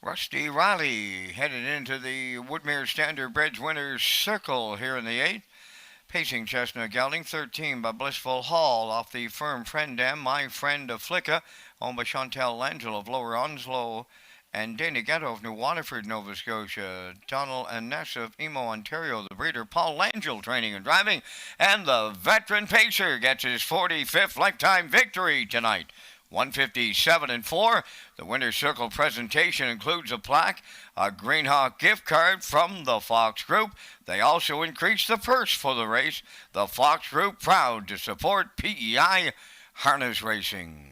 Rusty Riley headed into the Woodmere Standard Bridge Winners Circle here in the 8th. Pacing Chestnut Gelding, 13 by Blissful Hall off the Firm Friend Dam. My Friend of Flicka, owned by Chantal Langell of Lower Onslow, and Dana Ghetto of New Waterford, Nova Scotia. Donald and Ness of Emo, Ontario. The breeder, Paul Langell, training and driving. And the veteran pacer gets his 45th lifetime victory tonight. 157 and 4. The Winner's Circle presentation includes a plaque, a Greenhawk gift card from the Fox Group. They also increased the purse for the race. The Fox Group proud to support PEI harness racing.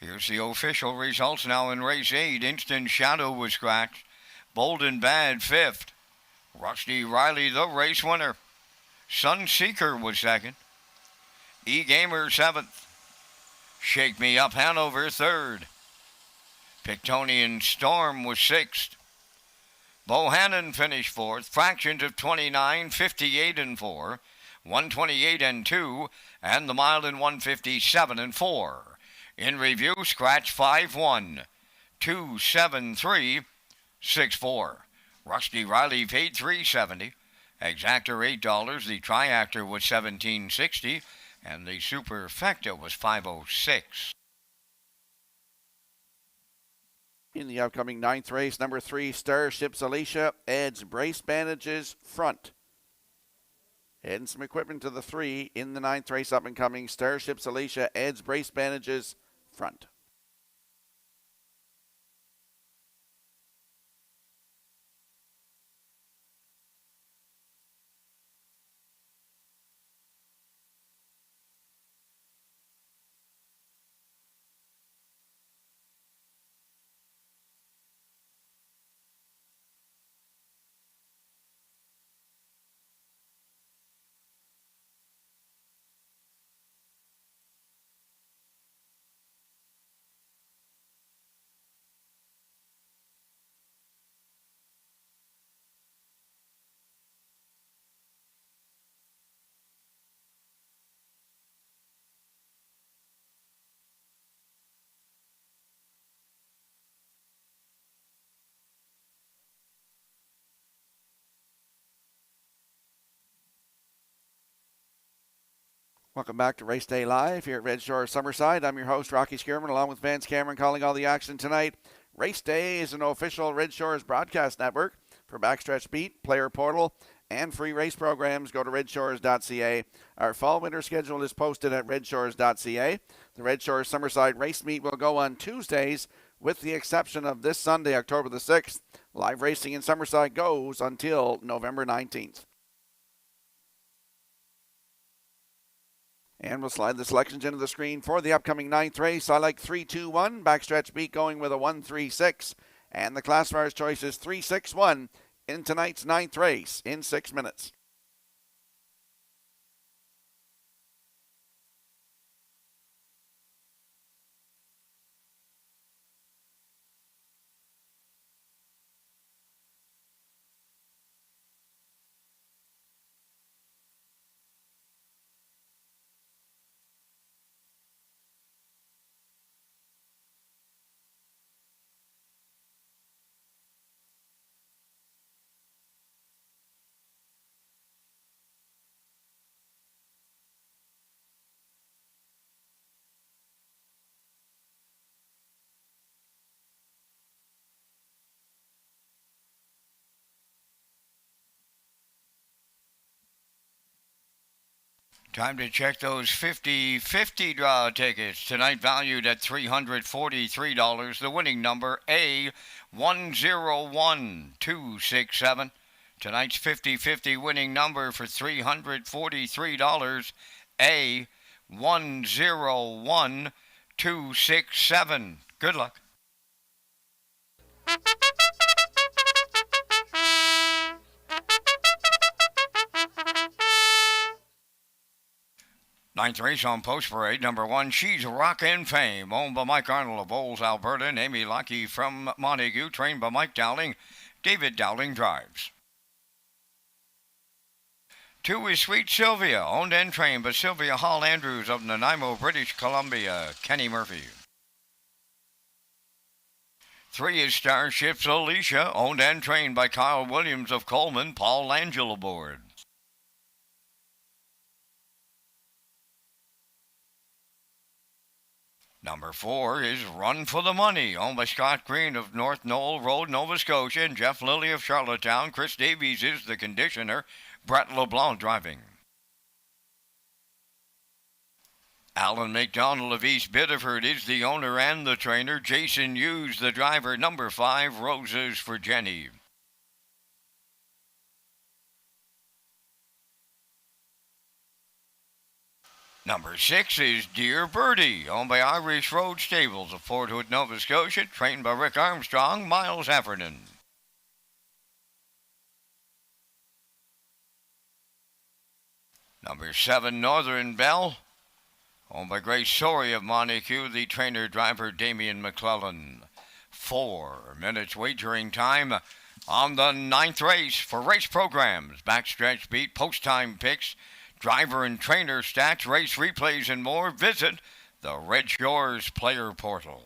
Here's the official results now in race 8. Instant Shadow was scratched. Bold and Bad 5th. Rusty Riley the race winner. Sunseeker was 2nd. E-Gamer 7th. Shake Me Up Hanover 3rd. Pictonian Storm was 6th. Bohannon finished 4th. Fractions of 29, 58 and 4. 128 and 2. And the mile in 157 and 4. In review, scratch 5-1, 2-7-3, 6-4. Rusty Riley paid $3.70. Exactor $8. The Triactor was $17.60. And the Superfecta was $5.06. In the upcoming 9th race, number 3, Starships Alicia adds brace bandages front. Adding some equipment to the 3 in the 9th race up and coming. Starships Alicia adds brace bandages front. Welcome back to Race Day Live here at Red Shore Summerside. I'm your host, Rocky Skierman, along with Vance Cameron calling all the action tonight. Race Day is an official Red Shores broadcast network. For Backstretch Beat, Player Portal, and free race programs, go to Redshores.ca. Our fall winter schedule is posted at Redshores.ca. The Red Shores Summerside Race Meet will go on Tuesdays, with the exception of this Sunday, October the 6th. Live racing in Summerside goes until November 19th. And we'll slide the selections into the screen for the upcoming 9th race. I like 3-2-1. Backstretch Beat going with a 1-3-6. And the classifier's choice is 3-6-1 in tonight's 9th race in 6 minutes. Time to check those 50-50 draw tickets. Tonight valued at $343. The winning number A101267. Tonight's 50-50 winning number for $343. A101267. Good luck. Ninth race on Post Parade, number 1, She's Rockin' Fame, owned by Mike Arnold of Olds, Alberta, and Amy Lucky from Montague, trained by Mike Dowling. David Dowling drives. 2 is Sweet Sylvia, owned and trained by Sylvia Hall Andrews of Nanaimo, British Columbia, Kenny Murphy. 3 is Starships Alicia, owned and trained by Kyle Williams of Coleman, Paul Angel aboard. Number 4 is Run for the Money, owned by Scott Green of North Knoll Road, Nova Scotia, and Jeff Lilly of Charlottetown. Chris Davies is the conditioner. Brett LeBlanc driving. Alan McDonald of East Biddeford is the owner and the trainer. Jason Hughes, the driver. Number 5, Roses for Jenny. Number 6 is Dear Birdie, owned by Irish Road Stables of Fort Hood, Nova Scotia, trained by Rick Armstrong, Miles Heffernan. Number 7, Northern Belle, owned by Grace Sorey of Montague, the trainer-driver Damian McClellan. 4 minutes wagering time on the 9th race. For race programs, backstretch beat, post-time picks, driver and trainer stats, race replays, and more, visit the Red Shores Player Portal.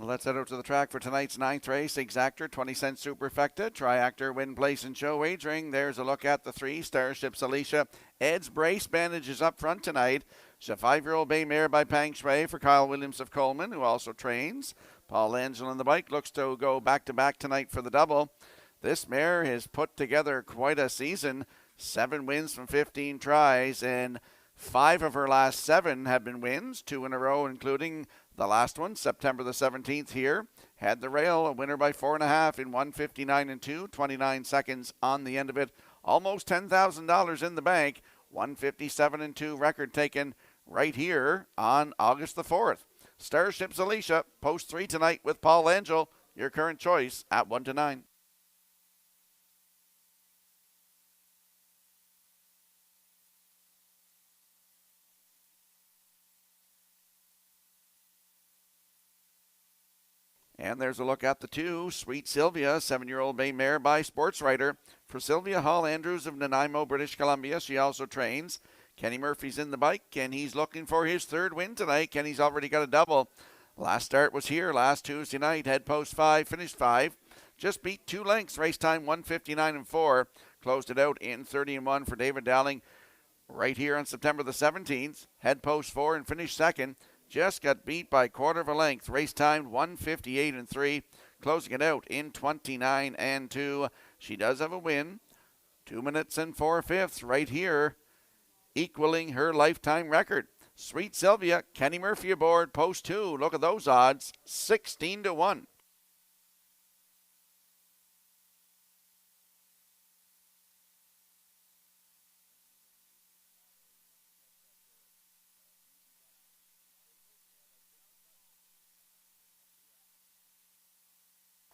Let's head out to the track for tonight's 9th race. Exactor, 20-cent superfecta. Triactor, win, place, and show wagering. There's a look at the 3. Starships Alicia. Ed's Brace Bandage is up front tonight. It's a 5-year-old bay mare by Pang Shui for Kyle Williams of Coleman, who also trains. Paul Angel on the bike looks to go back-to-back tonight for the double. This mare has put together quite a season. 7 wins from 15 tries, and 5 of her last 7 have been wins, 2 in a row, including the last one, September the 17th here. Had the rail, a winner by 4.5 in 1:59 and 2, 29 seconds on the end of it. Almost $10,000 in the bank. 1:57 and 2 record taken right here on August the 4th. Starships Alicia, post 3 tonight with Paul Angel. Your current choice at 1-9. And there's a look at the 2, Sweet Sylvia, 7-year-old bay mare by Sports Writer. For Sylvia Hall Andrews of Nanaimo, British Columbia, she also trains. Kenny Murphy's in the bike, and he's looking for his 3rd win tonight. Kenny's already got a double. Last start was here last Tuesday night. Head post 5, finished 5. Just beat 2 lengths, race time 1:59 and 4. Closed it out in 30 and 1 for David Dowling right here on September the 17th. Head post 4 and finished 2nd. Just got beat by 1/4 of a length. Race time 1:58 and 3. Closing it out in 29 and 2. She does have a win. 2 minutes and 4/5 right here, equaling her lifetime record. Sweet Sylvia, Kenny Murphy aboard, post 2. Look at those odds, 16-1.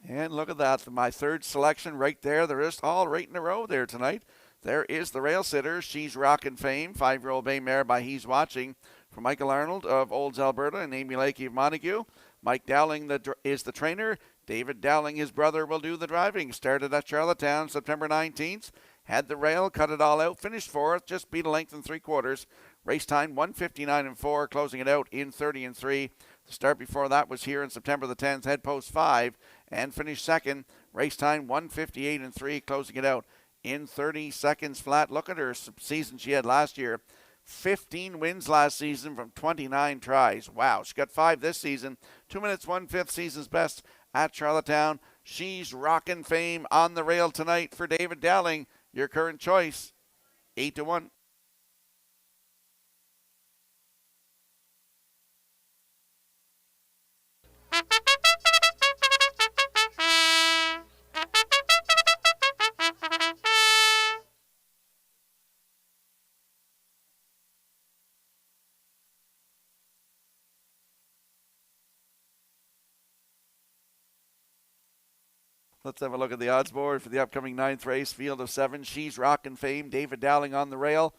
And look at that, my 3rd selection right there. They're just all right in a row there tonight. There is the rail sitter. She's Rockin' Fame, 5-year-old bay mare by He's Watching. For Michael Arnold of Olds, Alberta, and Amy Lakey of Montague. Mike Dowling is the trainer. David Dowling, his brother, will do the driving. Started at Charlottetown September 19th. Had the rail, cut it all out, finished fourth, just beat a length and 3/4. Race time 1:59.4, closing it out in 30.3. The start before that was here in September the 10th, head post 5, and finished second. Race time 1:58.3, closing it out in 30 seconds flat. Look at her season she had last year. 15 wins last season from 29 tries. Wow, she got 5 this season. 2 minutes 1/5 season's best at Charlottetown. She's rockin' fame on the rail tonight for David Dowling. Your current choice, 8-1. Let's have a look at the odds board for the upcoming 9th race. Field of 7. She's rockin' fame. David Dowling on the rail.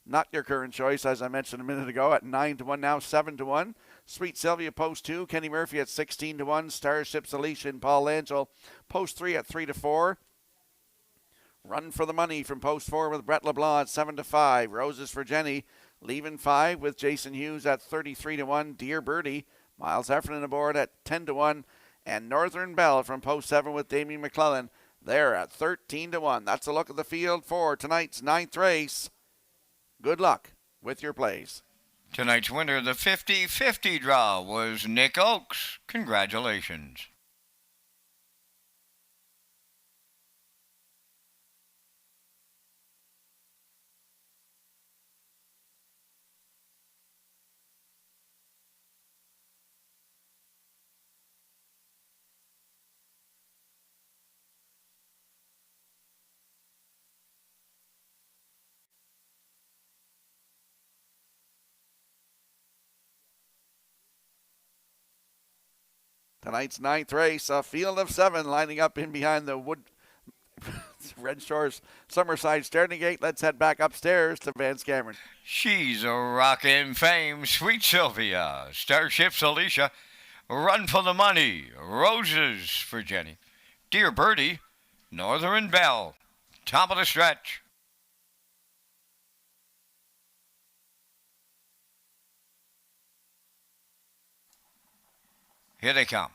Not your current choice, as I mentioned a minute ago, at 9-1 now, 7-1. Sweet Sylvia, post 2. Kenny Murphy at 16-1. Starships Alicia and Paul Angel, post 3 at 3-4. Run for the Money from post 4 with Brett LeBlanc at 7-5. Roses for Jenny, leaving 5 with Jason Hughes at 33-1. Dear Birdie, Miles Heffernan aboard at 10-1. And Northern Belle from post 7 with Damien McClellan, they're at 13-1. That's a look at the field for tonight's 9th race. Good luck with your plays. Tonight's winner, the 50-50 draw, was Nick Oakes. Congratulations. Tonight's 9th race, a field of 7 lining up in behind the Red Shores Summerside starting gate. Let's head back upstairs to Vance Cameron. She's a rockin' fame, Sweet Sylvia. Starships Alicia, Run for the Money. Roses for Jenny. Dear Birdie, Northern Belle. Top of the stretch. Here they come.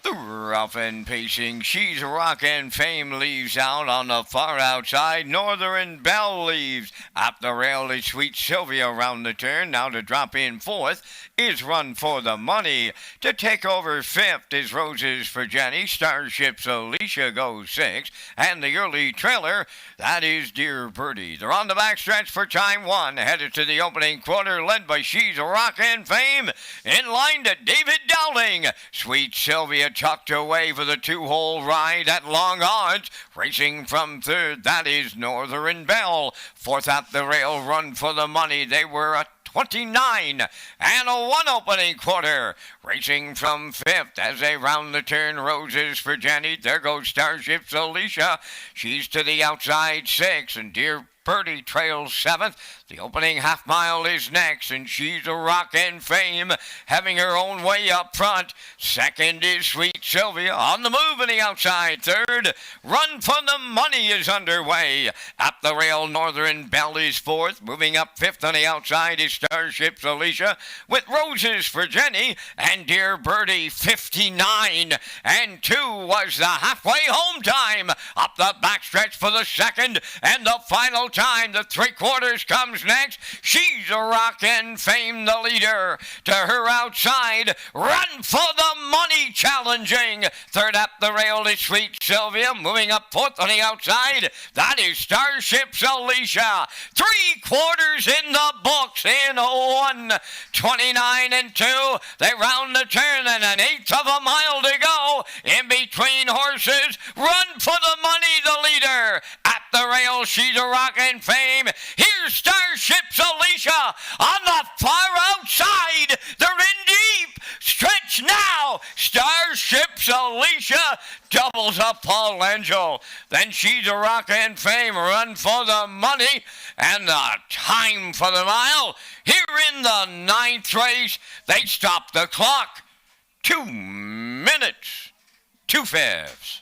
The rough and pacing, She's rockin' fame leaves out on the far outside. Northern Belle leaves. Up the rail is Sweet Sylvia around the turn. Now to drop in fourth is Run for the Money. To take over fifth is Roses for Jenny. Starships Alicia goes sixth. And the early trailer, that is Dear Birdie. They're on the backstretch for time 1. Headed to the opening quarter, led by She's rockin' fame. In line to David Dowling. Sweet Sylvia tucked away for the 2-hole ride at long odds. Racing from third, that is Northern Belle. Fourth at the rail, Run for the Money. They were a 29 and a 1 opening quarter. Racing from fifth as they round the turn, Roses for Jenny. There goes Starships Alicia. She's to the outside 6, and Dear Birdie trails 7th. The opening half mile is next, and She's a rockin' fame, having her own way up front. Second is Sweet Sylvia on the move in the outside. Third, Run for the Money is underway. Up the rail, Northern Belle is fourth. Moving up fifth on the outside is Starships Alicia, with Roses for Jenny and Dear Birdie 59 and 2 was the halfway home time. Up the backstretch for the second and the final time. The 3/4 comes next. She's a rockin' fame, the leader. To her outside, Run for the Money challenging. Third up the rail is Sweet Sylvia. Moving up fourth on the outside, that is Starships Alicia. 3/4 in the books in 1:29 and 2. They round the turn and an 1/8 of a mile to go. In between horses, Run for the Money, the leader. At the rail, She's a rockin' fame. Here's Starships Alicia on the far outside. They're in deep. Stretch now. Starships Alicia doubles up Paul Angel. Then She's a rockin' fame. Run for the Money. And the time for the mile. Here in the 9th race, they stop the clock. 2 minutes, 2/5.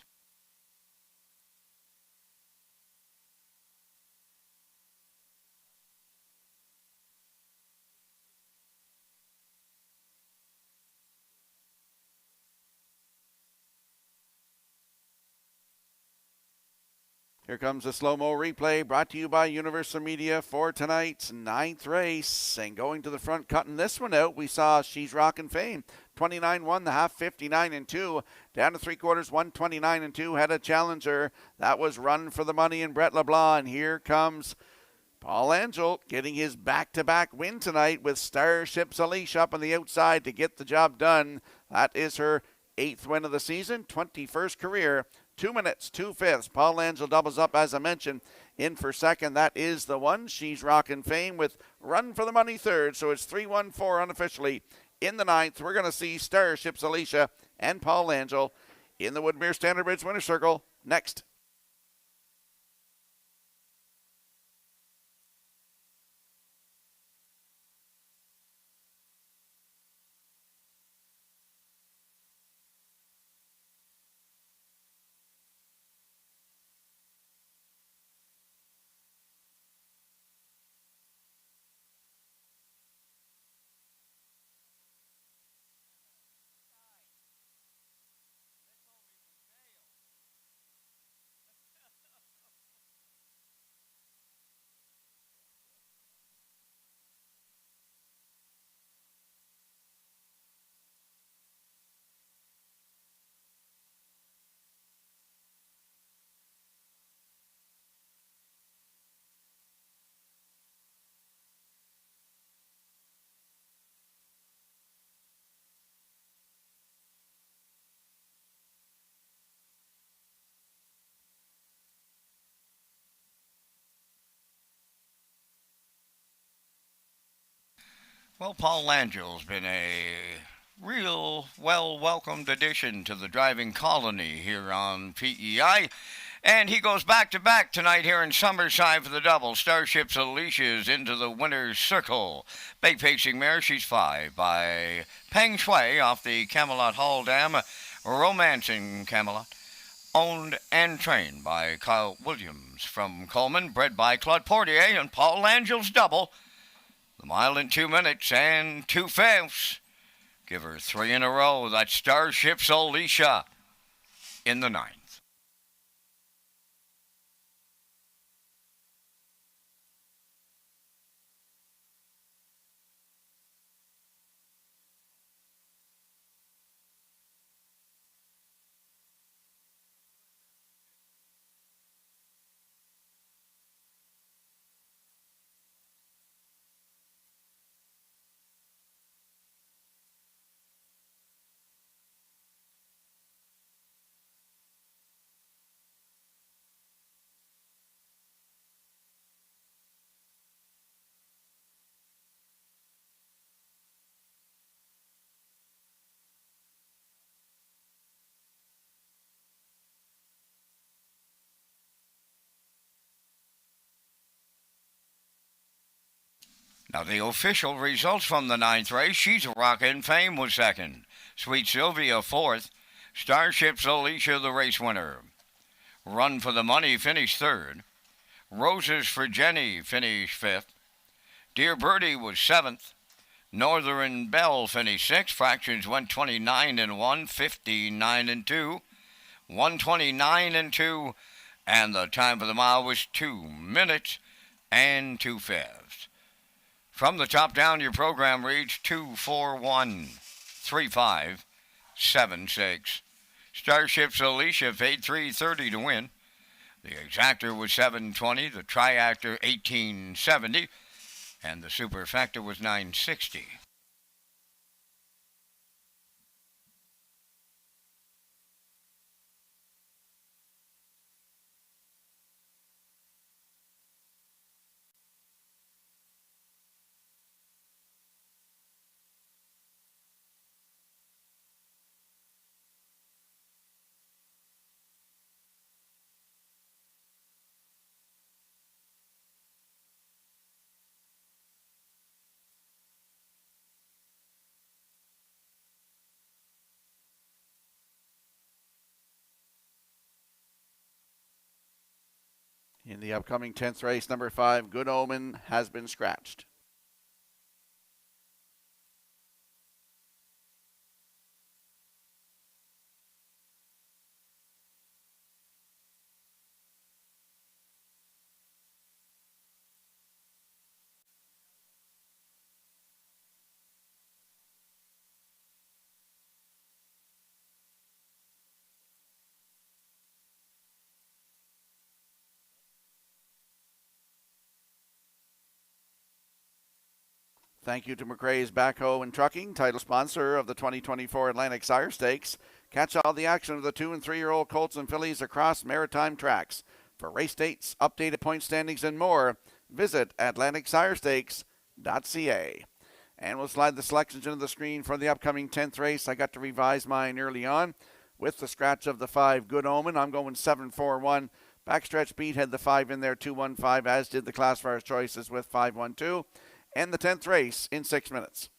Here comes a slow-mo replay brought to you by Universal Media for tonight's 9th race. And going to the front, cutting this one out, we saw She's Rockin' Fame. 29-1, the half 59-2. Down to 3/4, 129-2. Had a challenger. That was Run for the Money and Brett LeBlanc. And here comes Paul Angel getting his back-to-back win tonight with Starship's Alicia up on the outside to get the job done. That is her 8th win of the season, 21st career. 2 minutes, 2/5. Paul Angel doubles up, as I mentioned, in for second. That is the one. She's Rockin' Fame with Run for the Money third. So it's 3-1-4 unofficially in the 9th. We're going to see Starship's Alicia and Paul Angel in the Woodmere Standard Bridge Winner's Circle next. Well, Paul Angel's been a real well-welcomed addition to the driving colony here on PEI. And he goes back-to-back tonight here in Summerside for the double. Starship's Alicia's into the winner's circle. Big-pacing mare, she's 5 by Peng Shui off the Camelot Hall Dam. Romancing Camelot. Owned and trained by Kyle Williams from Coleman. Bred by Claude Portier and Paul Angel's double. The mile in 2 minutes and 2/5. Give her 3 in a row. That's Starship's Alicia in the 9th. Now the official results from the 9th race. She's Rockin' Fame was second. Sweet Sylvia 4th. Starship's Alicia the race winner. Run for the Money finished 3rd. Roses for Jenny finished 5th. Dear Birdie was 7th. Northern Belle finished 6th. Fractions went 29-1, 59-2, 129-2, and the time for the mile was 2 minutes and 2/5. From the top down, your program reads 2413576. Starship's Alicia paid $330 to win. The exactor was $720, the triactor $1870, and the superfecta was $960. In the upcoming 10th race, number 5, Good Omen, has been scratched. Thank you to McRae's Backhoe and Trucking, title sponsor of the 2024 Atlantic Sire Stakes. Catch all the action of the 2- and 3-year-old colts and fillies across maritime tracks. For race dates, updated point standings, and more, visit AtlanticSireStakes.ca. And we'll slide the selections into the screen for the upcoming 10th race. I got to revise mine early on with the scratch of the 5, Good Omen. I'm going 7-4-1. Backstretch beat had the 5 in there, 2-1-5, as did the classifiers choices with 5-1-2. And the 10th race in 6 minutes.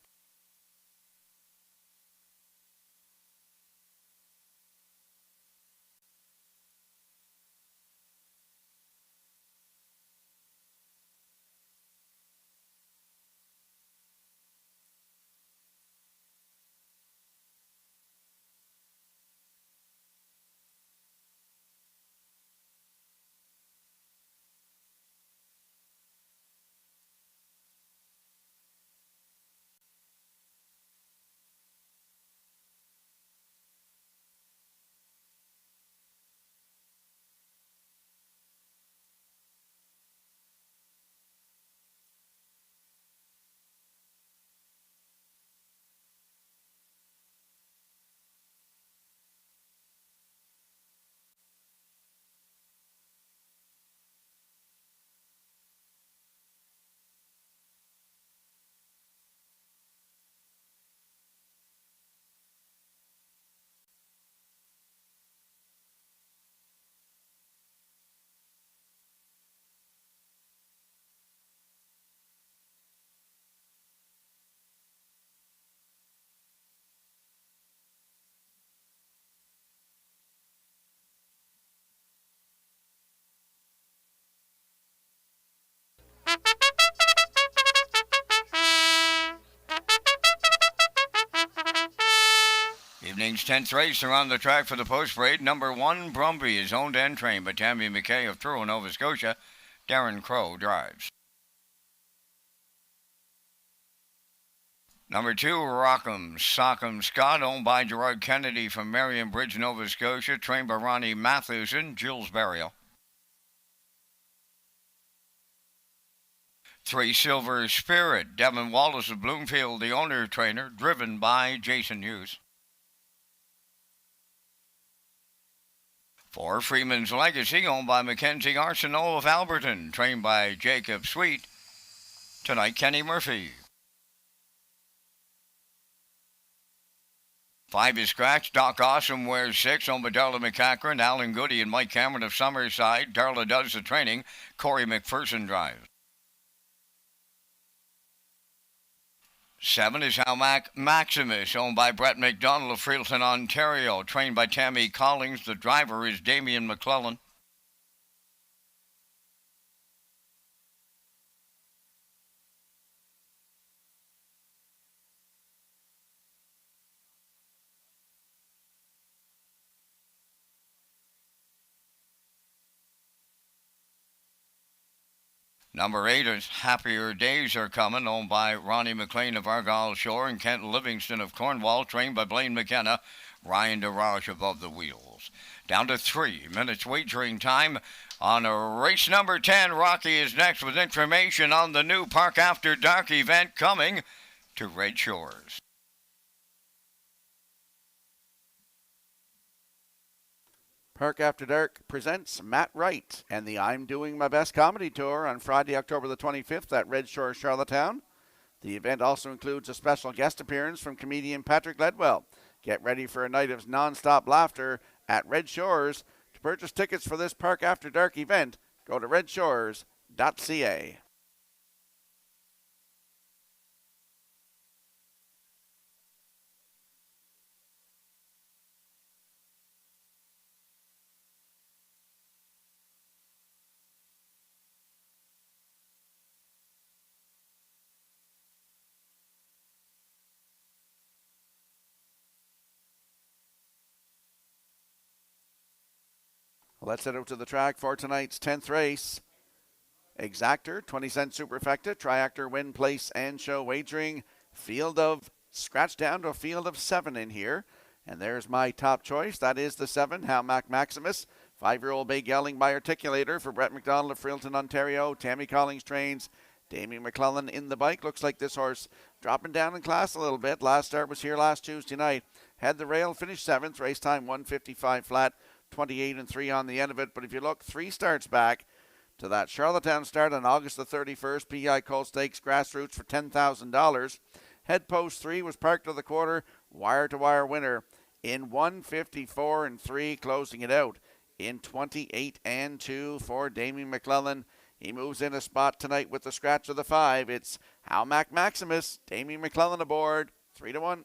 Evening's 10th race around the track for the post parade. Number 1, Brumby, is owned and trained by Tammy McKay of Truro, Nova Scotia. Darren Crow drives. Number 2, Rock'em Sock'em Scott, owned by Gerard Kennedy from Marion Bridge, Nova Scotia, trained by Ronnie Mathewson, Jules Barrio. 3, Silver Spirit, Devin Wallace of Bloomfield, the owner-trainer, driven by Jason Hughes. 4, Freeman's Legacy, owned by Mackenzie Arsenault of Alberton, trained by Jacob Sweet. Tonight, Kenny Murphy. 5 is scratched. Doc Awesome wears 6, owned by Darla McCachran, Alan Goody, and Mike Cameron of Summerside. Darla does the training. Corey McPherson drives. 7 is Halmac Maximus, owned by Brett McDonald of Freelton, Ontario, trained by Tammy Collings. The driver is Damian McClellan. Number 8 is Happier Days Are Coming, owned by Ronnie McLean of Argyle Shore and Kent Livingston of Cornwall, trained by Blaine McKenna. Ryan DeRoche above the wheels. Down to 3 minutes wagering time on race number 10. Rocky is next with information on the new Park After Dark event coming to Red Shores. Park After Dark presents Matt Wright and the I'm Doing My Best Comedy Tour on Friday, October the 25th at Red Shores, Charlottetown. The event also includes a special guest appearance from comedian Patrick Ledwell. Get ready for a night of non-stop laughter at Red Shores. To purchase tickets for this Park After Dark event, go to Redshores.ca. Let's head out to the track for tonight's 10th race. Exactor, 20-cent superfecta, triactor, win, place, and show wagering. Field of, scratch down to a field of 7 in here. And there's my top choice. That is the 7, How Mac Maximus. 5-year-old Bay Gelding by Articulator for Brett McDonald of Freelton, Ontario. Tammy Collings trains. Damien McClellan in the bike. Looks like this horse dropping down in class a little bit. Last start was here last Tuesday night. Had the rail, finished 7th. Race time 1:55 flat. 28 and 3 on the end of it. But if you look 3 starts back to that Charlottetown start on August the 31st, PI Colt Stakes Grassroots for $10,000. Head post 3 was parked to the quarter, wire-to-wire winner in 1:54 and 3, closing it out in 28 and 2 for Damien McClellan. He moves in a spot tonight with the scratch of the 5. It's How Mac Maximus, Damien McClellan aboard, 3-1.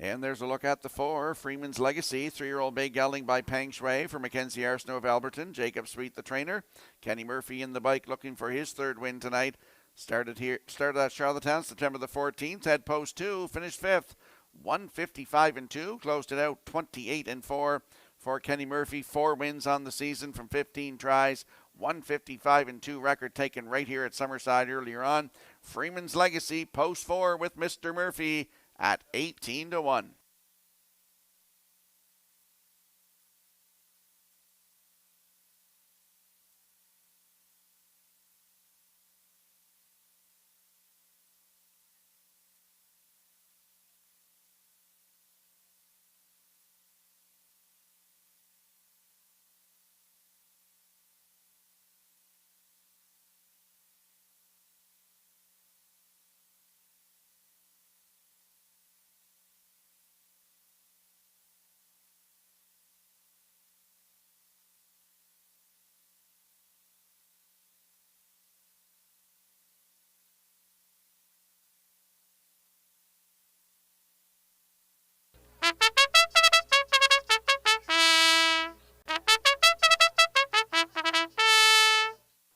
And there's a look at the 4, Freeman's Legacy, 3-year-old Bay Gelding by Peng Shui for Mackenzie Arsenault of Alberton. Jacob Sweet, the trainer. Kenny Murphy in the bike looking for his 3rd win tonight. Started at Charlottetown September the 14th. Head post 2, finished 5th. 1:55 and 2, closed it out 28 and 4 for Kenny Murphy. 4 wins on the season from 15 tries. 1:55 and 2 record taken right here at Summerside earlier on. Freeman's Legacy, post 4 with Mr. Murphy at 18-1.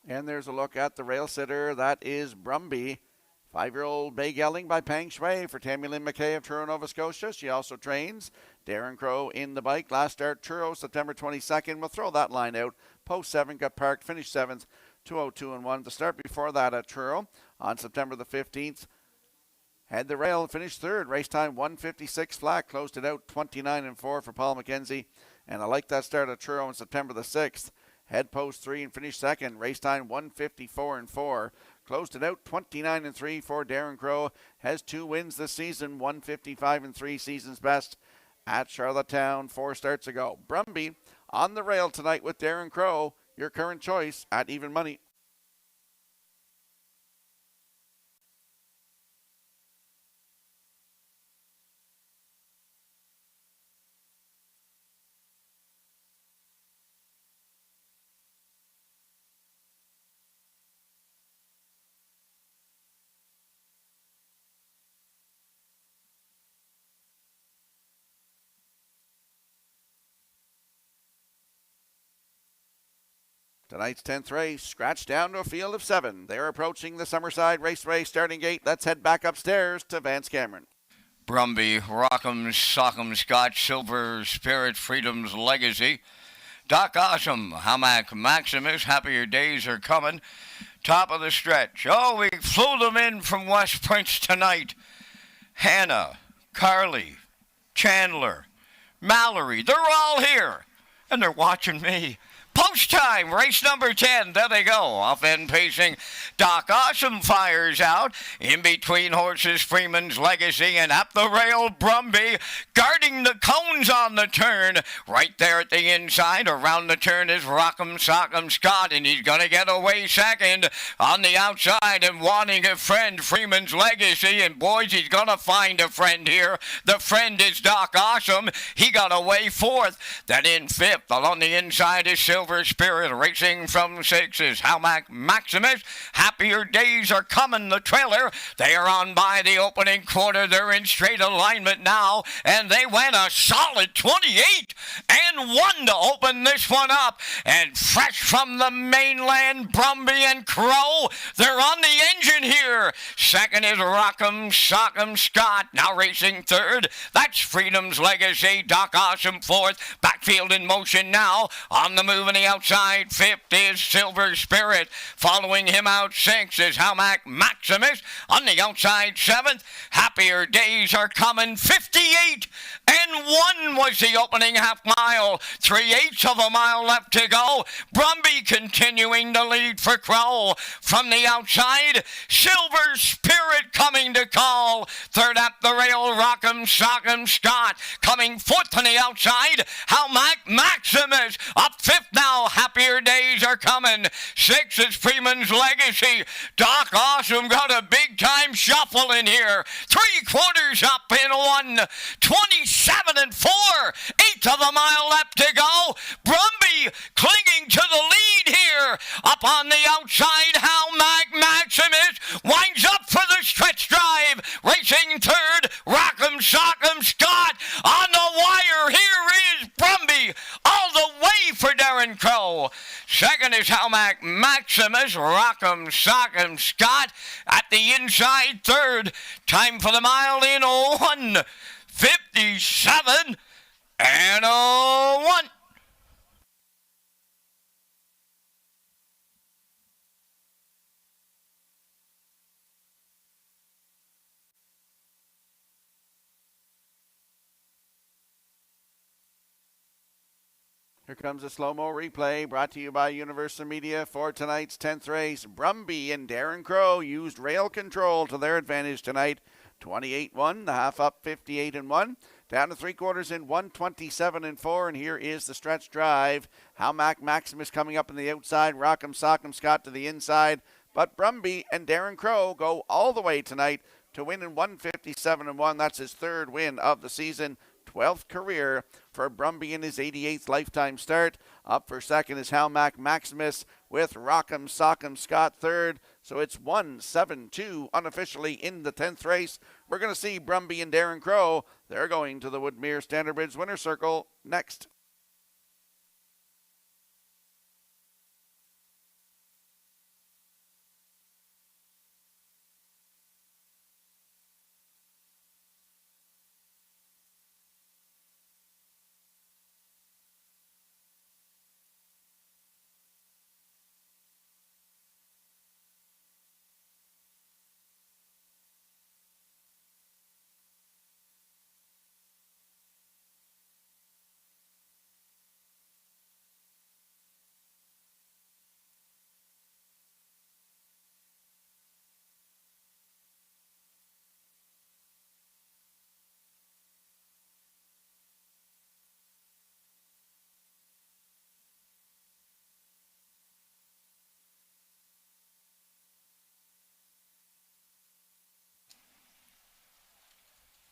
And there's a look at the rail sitter. That is Brumby. 5-year-old Bay Gelding by Peng Shui for Tammy Lynn McKay of Truro, Nova Scotia. She also trains. Darren Crow in the bike. Last start, Truro, September 22nd. We'll throw that line out. Post 7, got parked, finished 7th, 2:02 and 1. The start before that at Truro on September the 15th. Had the rail, finished 3rd. Race time 1:56 flat. Closed it out 29 and 4 for Paul McKenzie. And I like that start at Truro on September the 6th. Head post 3 and finished 2nd. Race time 1:54 and 4. Closed it out 29 and 3 for Darren Crow. Has 2 wins this season. 1:55 and 3, season's best at Charlottetown 4 starts ago. Brumby on the rail tonight with Darren Crow. Your current choice at even money. Tonight's 10th race, scratched down to a field of 7. They're approaching the Summerside Raceway starting gate. Let's head back upstairs to Vance Cameron. Brumby, Rock'em, Sock'em, Scotch, Silver, Spirit, Freedom's Legacy. Doc Awesome, Hamac Maximus, Happier Days Are Coming. Top of the stretch. Oh, we flew them in from West Prince tonight. Hannah, Carly, Chandler, Mallory, they're all here. And they're watching me. Post time, race number 10. There they go. Off end pacing. Doc Awesome fires out. In between horses, Freeman's Legacy, and up the rail, Brumby. Guarding the cones on the turn. Right there at the inside. Around the turn is Rock'em Sock'em Scott, and he's going to get away second. On the outside and wanting a friend, Freeman's Legacy. And boys, he's going to find a friend here. The friend is Doc Awesome. He got away 4th. Then in 5th. On the inside is Silver Silver Spirit. Racing from 6 is Halmac Maximus. Happier days are coming, the trailer. They are on by the opening quarter. They're in straight alignment now, and they went a solid 28 and 1 to open this one up. And fresh from the mainland, Brumby and Crow, they're on the engine here. Second is Rock'em Sock'em Scott, now racing third. That's Freedom's Legacy. Doc Awesome fourth. Backfield in motion now. On the move on the outside, fifth is Silver Spirit. Following him out, sixth is Halmac Maximus. On the outside, seventh. Happier days are coming. 58 and 1 was the opening half mile. 3/8 of a mile left to go. Brumby continuing to lead for Crow. From the outside, Silver Spirit coming to call. Third up the rail, Rock'em Sock'em Scott. Coming fourth on the outside, Halmac Maximus. Up fifth now, Happier Days are coming. Sixth is Freeman's Legacy. Doc Awesome got a big time shuffle in here. 3/4 up in 1. 27 and 4. Eighth of a mile left to go. Brumby clinging to the lead here. Up on the outside, Halmac Maximus winds up for the stretch drive. Racing third, Rock'em Sock'em Scott. On the wire, here is Brumby all the way for Darren Crow. Second is Halmac Maximus, Rock'em Sock'em Scott at the inside third. Time for the mile in 1:57 and 1. Here comes a slow-mo replay brought to you by Universal Media for tonight's 10th race. Brumby and Darren Crow used rail control to their advantage tonight. 28-1, the half up 58-1. Down to 3/4 in 1:27-4, and here is the stretch drive. Halmac Maximus coming up on the outside, Rock'em Sock'em Scott to the inside. But Brumby and Darren Crow go all the way tonight to win in 1:57-1. That's his third win of the season. 12th career for Brumby in his 88th lifetime start. Up for second is Halmac Maximus with Rock'em Sock'em Scott third. So it's 1-7-2 unofficially in the 10th race. We're going to see Brumby and Darren Crow. They're going to the Woodmere Standard Bridge Winner's Circle next.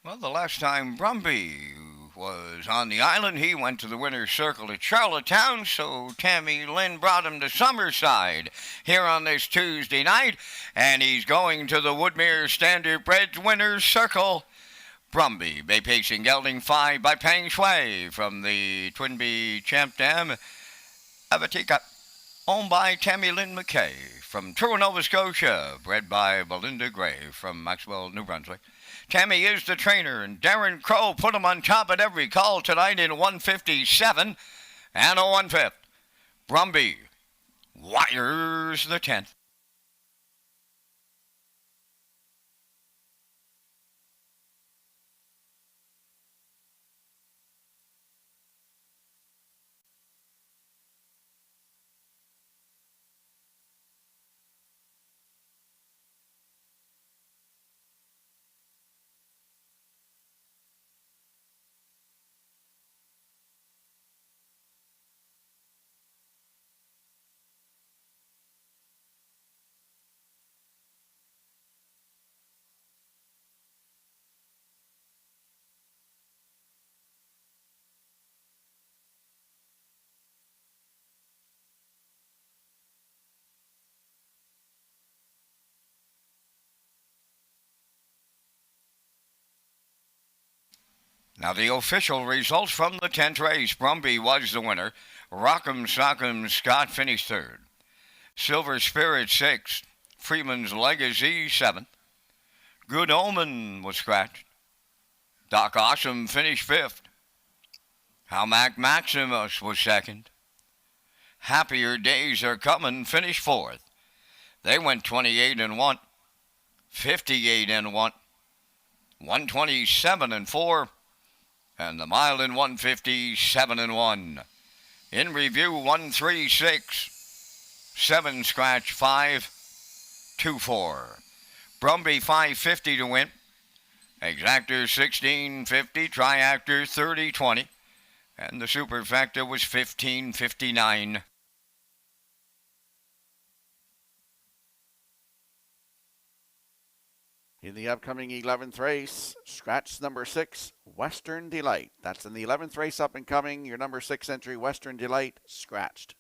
Well, the last time Brumby was on the island, he went to the winner's circle at Charlottetown, so Tammy Lynn brought him to Summerside here on this Tuesday night, and he's going to the Woodmere Standard Bridge winner's circle. Brumby, Bay Pacing gelding 5 by Peng Shui from the Twinbee Champ Dam. Avatika, owned by Tammy Lynn McKay from Truro, Nova Scotia, bred by Belinda Gray from Maxwell, New Brunswick. Tammy is the trainer, and Darren Crow put him on top at every call tonight in 1:57 and a 1/5. Brumby wires the 10th. Now the official results from the 10th race. Brumby was the winner. Rock'em Sock'em Scott finished third. Silver Spirit sixth. Freeman's Legacy seventh. Good Omen was scratched. Doc Awesome finished fifth. How Mac Maximus was second. Happier Days Are Coming finished fourth. They went 28 and 1, 58 and 1, 127 and 4, and the mile in 157 and 1. In review, 136, 7 scratch 5, 2 4. Brumby 550 to win. Exactor 1650, Triactor 3020, and the superfecta was 1559. In the upcoming 11th race, scratch number 6, Western Delight. That's in the 11th race up and coming. Your number 6 entry, Western Delight, scratched.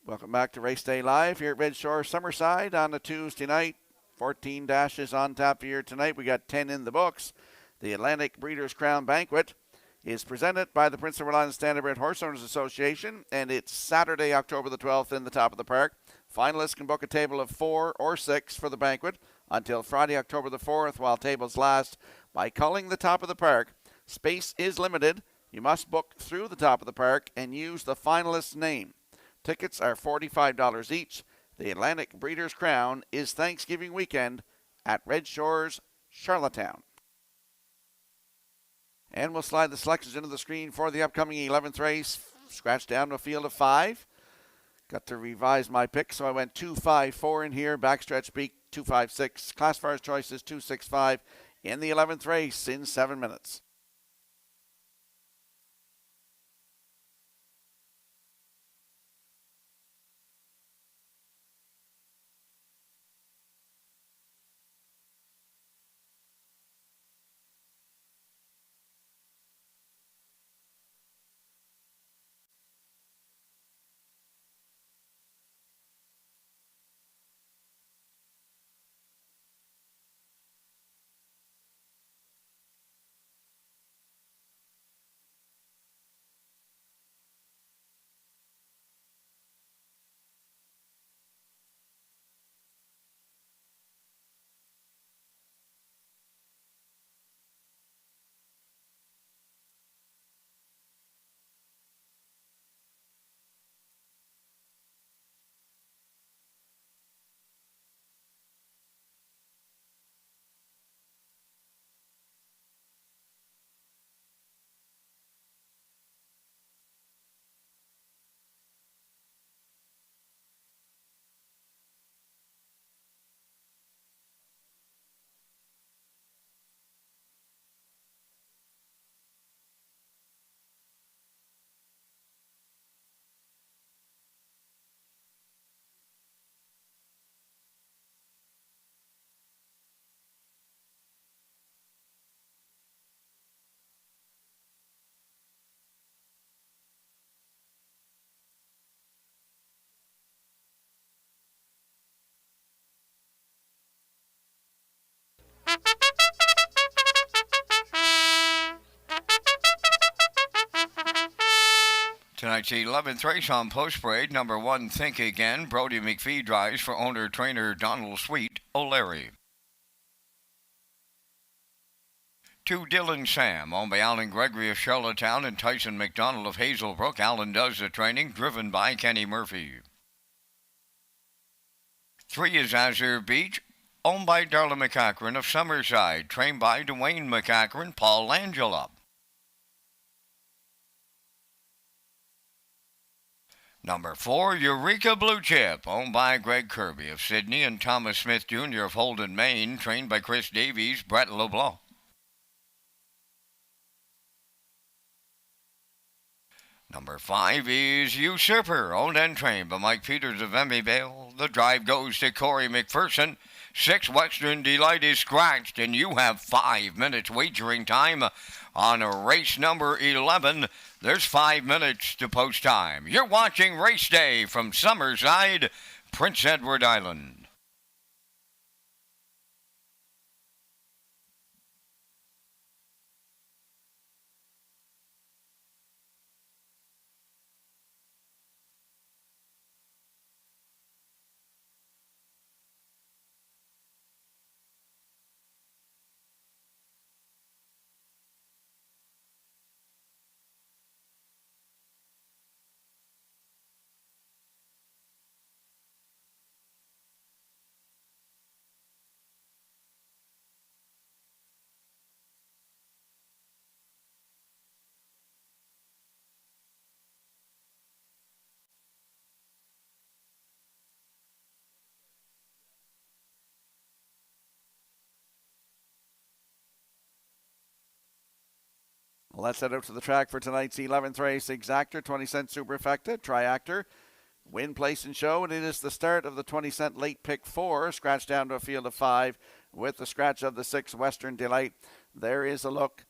Welcome back to Race Day Live here at Red Shore Summerside on a Tuesday night. 14 dashes on tap here tonight. We got 10 in the books. The Atlantic Breeders' Crown Banquet is presented by the Prince of Rhode Island Standardbred Horse Owners Association, and it's Saturday, October the 12th in the top of the park. Finalists can book a table of 4 or 6 for the banquet until Friday, October the 4th, while tables last, by calling the top of the park. Space is limited. You must book through the top of the park and use the finalist's name. Tickets are $45 each. The Atlantic Breeders' Crown is Thanksgiving weekend at Red Shores, Charlottetown. And we'll slide the selections into the screen for the upcoming 11th race. Scratch down to a field of 5. Got to revise my pick, so I went 2-5-4 in here. Backstretch beat 2-5-6. Classifiers choices 2-6-5 in the 11th race in 7 minutes. Tonight's 11th race on Post Parade, number 1, Think Again. Brody McPhee drives for owner-trainer Donald Sweet O'Leary. 2 Dylan Sam, owned by Alan Gregory of Charlottetown and Tyson McDonald of Hazelbrook. Alan does the training, driven by Kenny Murphy. 3 is Azure Beach, owned by Darla McCachran of Summerside, trained by Dwayne McCachran, Paul Langella. Number 4, Eureka Blue Chip, owned by Greg Kirby of Sydney and Thomas Smith Jr. of Holden, Maine, trained by Chris Davies, Brett LeBlanc. Number 5 is Usurper, owned and trained by Mike Peters of Emmyvale. The drive goes to Corey McPherson. 6 Western Delight is scratched, and you have 5 minutes wagering time on race number 11. There's 5 minutes to post time. You're watching Race Day from Summerside, Prince Edward Island. Let's head out to the track for tonight's 11th race. Exactor, 20-cent Superfecta, Triactor, Win, Place, and Show. And it is the start of the 20-cent late pick 4, scratched down to a field of 5 with the scratch of the 6 Western Delight. There is a look.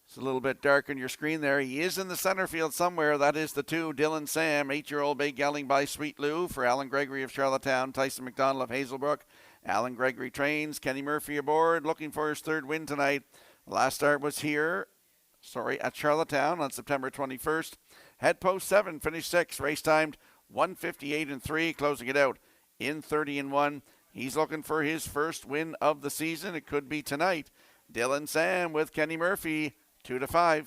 It's a little bit dark on your screen there. He is in the center field somewhere. That is the 2, Dylan Sam, 8-year-old bay gelding by Sweet Lou for Alan Gregory of Charlottetown, Tyson McDonald of Hazelbrook. Alan Gregory trains, Kenny Murphy aboard, looking for his 3rd win tonight. The last start was at Charlottetown on September 21st. Head post 7, finished 6, race timed 1:58.3, closing it out in 30-1. He's looking for his 1st win of the season. It could be tonight. Dylan Sam with Kenny Murphy, 2-5.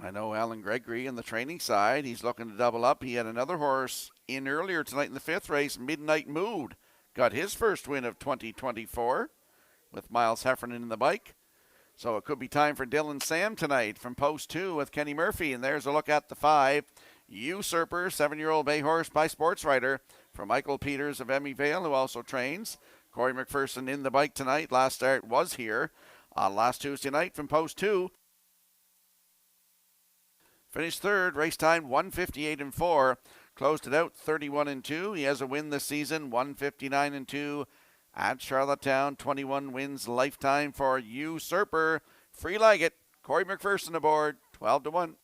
I know Alan Gregory in the training side. He's looking to double up. He had another horse in earlier tonight in the 5th race, Midnight Mood. Got his 1st win of 2024 with Miles Heffernan in the bike. So it could be time for Dylan Sam tonight from post 2 with Kenny Murphy. And there's a look at the 5, Usurper, 7-year-old bay horse by Sports Writer for Michael Peters of Emmyvale, who also trains. Corey McPherson in the bike tonight. Last start was here on last Tuesday night from post 2. Finished 3rd, race time 1:58.4. Closed it out 31-2. He has a win this season, 1:59.2 at Charlottetown. 21 wins lifetime for Usurper. Free Leggett, Corey McPherson aboard, 12-1.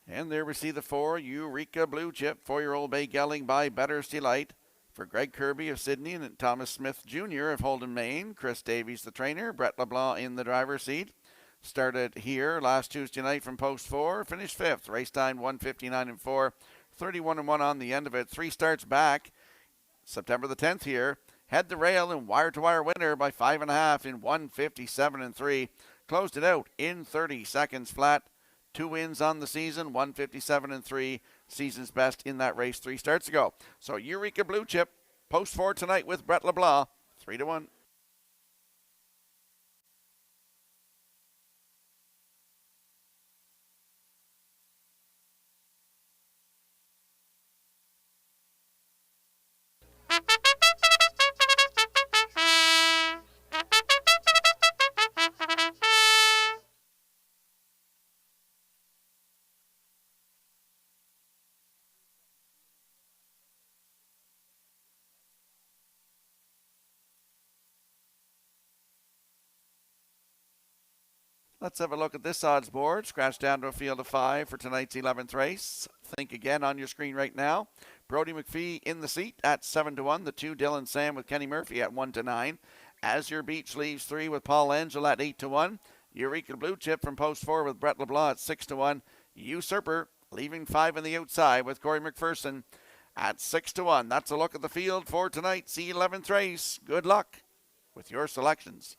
And there we see the 4, Eureka Blue Chip, 4-year-old bay gelding by Better's Delight for Greg Kirby of Sydney and Thomas Smith Jr. of Holden, Maine. Chris Davies, the trainer. Brett LeBlanc in the driver's seat. Started here last Tuesday night from post 4. Finished 5th. Race time 1:59.4. 31-1 on the end of it. 3 starts back. September the 10th here. Head the rail and wire-to-wire winner by 5.5 in 1:57.3. Closed it out in 30 seconds flat. 2 wins on the season, 1:57.3, season's best in that race 3 starts ago. So Eureka Blue Chip, post 4 tonight with Brett LeBlanc, 3-1. Let's have a look at this odds board. Scratch down to a field of 5 for tonight's 11th race. Think again on your screen right now. Brody McPhee in the seat at 7-1. The 2, Dylan Sam with Kenny Murphy at 1-9. Azure Beach leaves 3 with Paul Angel at 8-1. Eureka Blue Chip from post 4 with Brett LeBlanc at 6-1. Usurper leaving 5 on the outside with Corey McPherson at 6-1. That's a look at the field for tonight's 11th race. Good luck with your selections.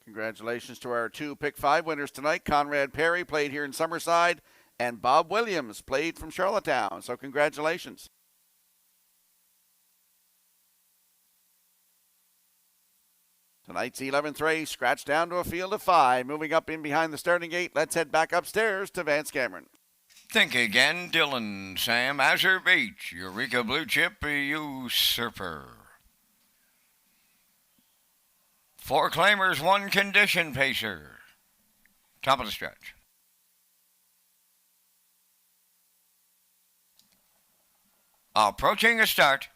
Congratulations to our 2 Pick 5 winners tonight. Conrad Perry played here in Summerside, and Bob Williams played from Charlottetown. So congratulations. Tonight's 11th race, scratch down to a field of 5. Moving up in behind the starting gate, let's head back upstairs to Vance Cameron. Think again, Dylan Sam, Azure Beach, Eureka Blue Chip, Usurper. 4 claimers, 1 condition pacer. Top of the stretch. Approaching a start.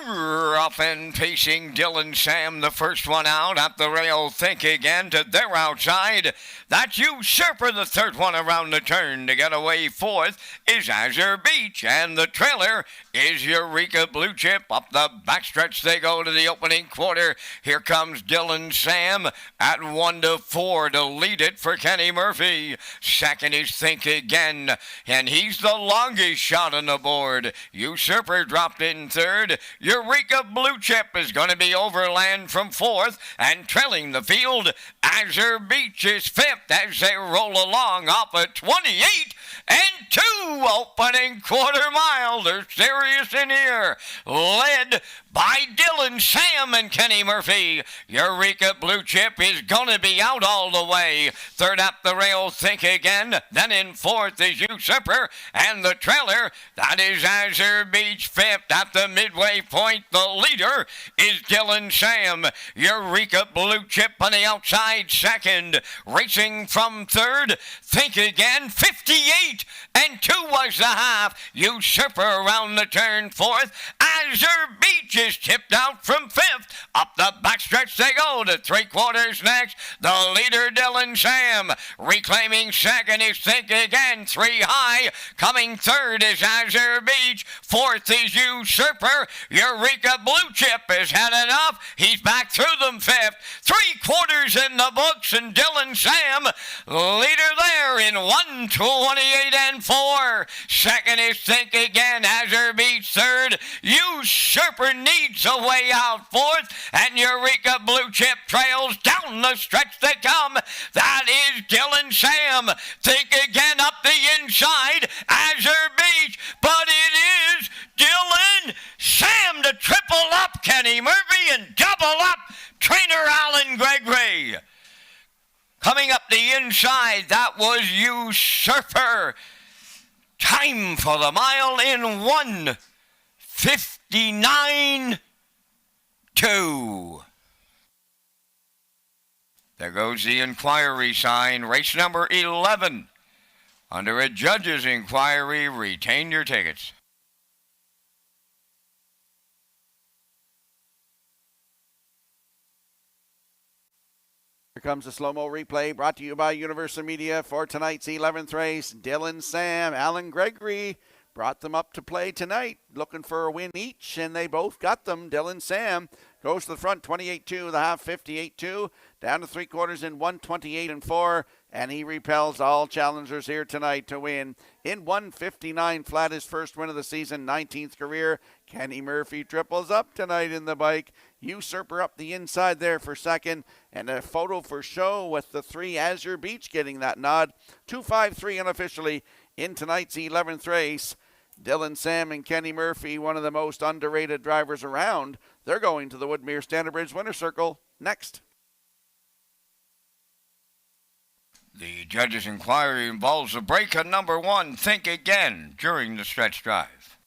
Up and pacing Dylan Sam, the first one out. Up the rail, think again to their outside. That's Usurper, the third one around the turn. To get away fourth is Azure Beach, and the trailer is Eureka Blue Chip. Up the backstretch they go to the opening quarter. Here comes Dylan Sam at 1-4 to lead it for Kenny Murphy. Second is Think Again, and he's the longest shot on the board. Usurper dropped in third. Eureka Blue Chip is going to be overland from fourth, and trailing the field, Azure Beach is fifth as they roll along off a 28-2 opening quarter mile. They're serious in here, led by Dylan Sam and Kenny Murphy. Eureka Blue Chip is going to be out all the way. Third up the rail, Think Again. Then in fourth is Usurper, and the trailer, that is Azure Beach fifth. At the midway point, the leader is Dylan Sam. Eureka Blue Chip on the outside second. Racing from third, Think Again, 58-2 was the half. Usurper around the turn fourth. Azure Beach is tipped out from fifth. Up the backstretch they go to 3/4 next. The leader, Dylan Sam. Reclaiming second is Think Again, 3 high. Coming third is Azure Beach. Fourth is Usurper. Eureka Blue Chip has had enough. He's back through them fifth. 3/4 in the books, and Dylan Sam, leader there in 1:28-4. Second is Think Again. Azure Beach third. Usurper needs a way out fourth, and Eureka Blue Chip trails down the stretch they come. That is Dylan Sam. Think Again up the inside. Azure Beach, but it is Dylan Sam to triple up Kenny Murphy and double up trainer Alan Gregory. Coming up the inside, that was Usurper. Time for the mile in 1:59.2. There goes the inquiry sign, race number 11. Under a judge's inquiry, retain your tickets. Here comes a slow-mo replay brought to you by Universal Media for tonight's 11th race. Dylan Sam, Alan Gregory brought them up to play tonight, looking for a win each, and they both got them. Dylan Sam goes to the front, 28-2, the half 58-2, down to 3/4 in 1:28-4, and he repels all challengers here tonight to win in 1:59 flat, his first win of the season, 19th career. Kenny Murphy triples up tonight in the bike. Usurper up the inside there for second. And a photo for show with the 3 Azure Beach getting that nod. 2-5-3 unofficially in tonight's 11th race. Dylan Sam and Kenny Murphy, one of the most underrated drivers around. They're going to the Woodmere Standard Bridge Winner's Circle next. The judge's inquiry involves the break at number 1, Think Again, during the stretch drive.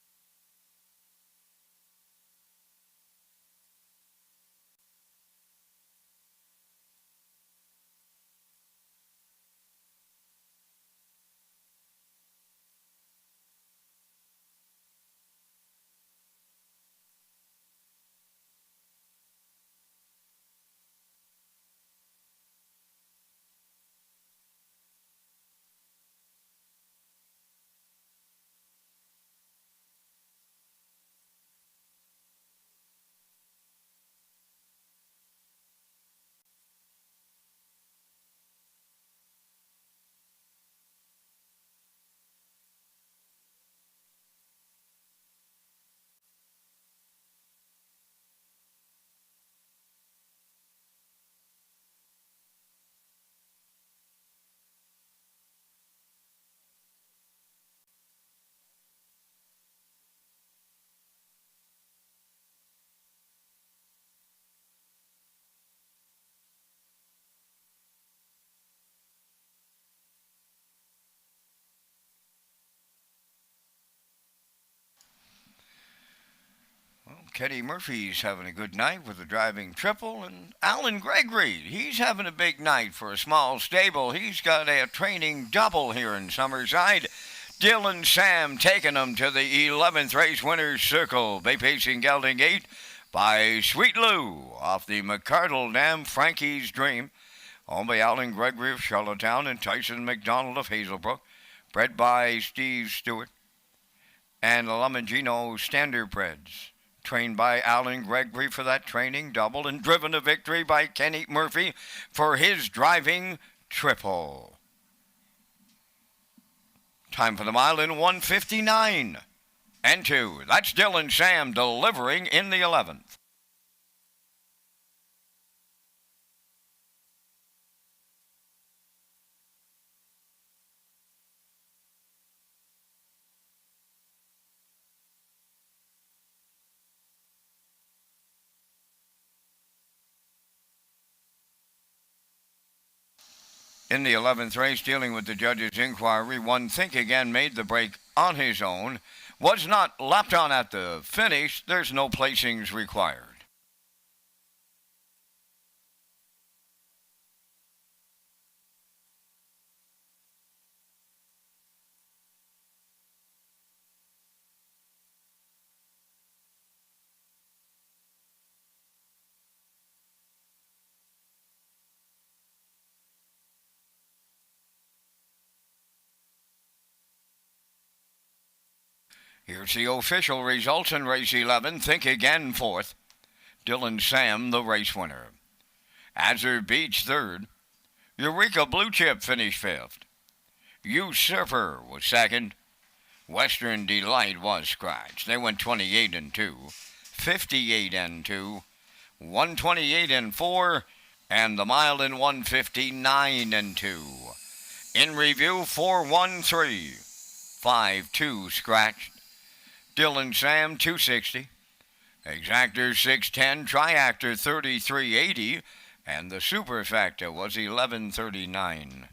Kenny Murphy's having a good night with a driving triple, and Alan Gregory, he's having a big night for a small stable. He's got a training double here in Summerside. Dylan Sam taking him to the 11th race winner's circle. Bay Pacing gelding 8 by Sweet Lou off the McCardle Dam, Frankie's Dream. Owned by Alan Gregory of Charlottetown and Tyson McDonald of Hazelbrook. Bred by Steve Stewart and Lamangino Standardbreds. Trained by Alan Gregory for that training double and driven to victory by Kenny Murphy for his driving triple. Time for the mile in 1:59 and 2. That's Dylan Sam delivering in the 11th. In the 11th race, dealing with the judge's inquiry, one Think Again made the break on his own. Was not lapped on at the finish. There's no placings required. Here's the official results in race 11. Think Again 4th. Dylan Sam the race winner. Azure Beach 3rd. Eureka Blue Chip finished 5th. Usurper was 2nd. Western Delight was scratched. They went 28 and 2, 58 and 2, 128 and 4, and the mile in 159 and 2. In review, 413, 5-2 scratched. Dylan Sam 260, Exactor 610, Triactor 3380, and the Superfactor was 1139.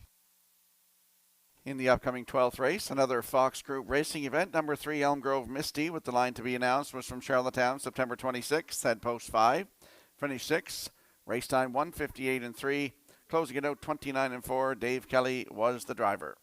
In the upcoming 12th race, another Fox Group racing event. Number 3, Elm Grove Misty, with the line to be announced, was from Charlottetown, September 26th, had post 5, finished 6, race time 1:58 and 3, closing it out 29 and 4. Dave Kelly was the driver.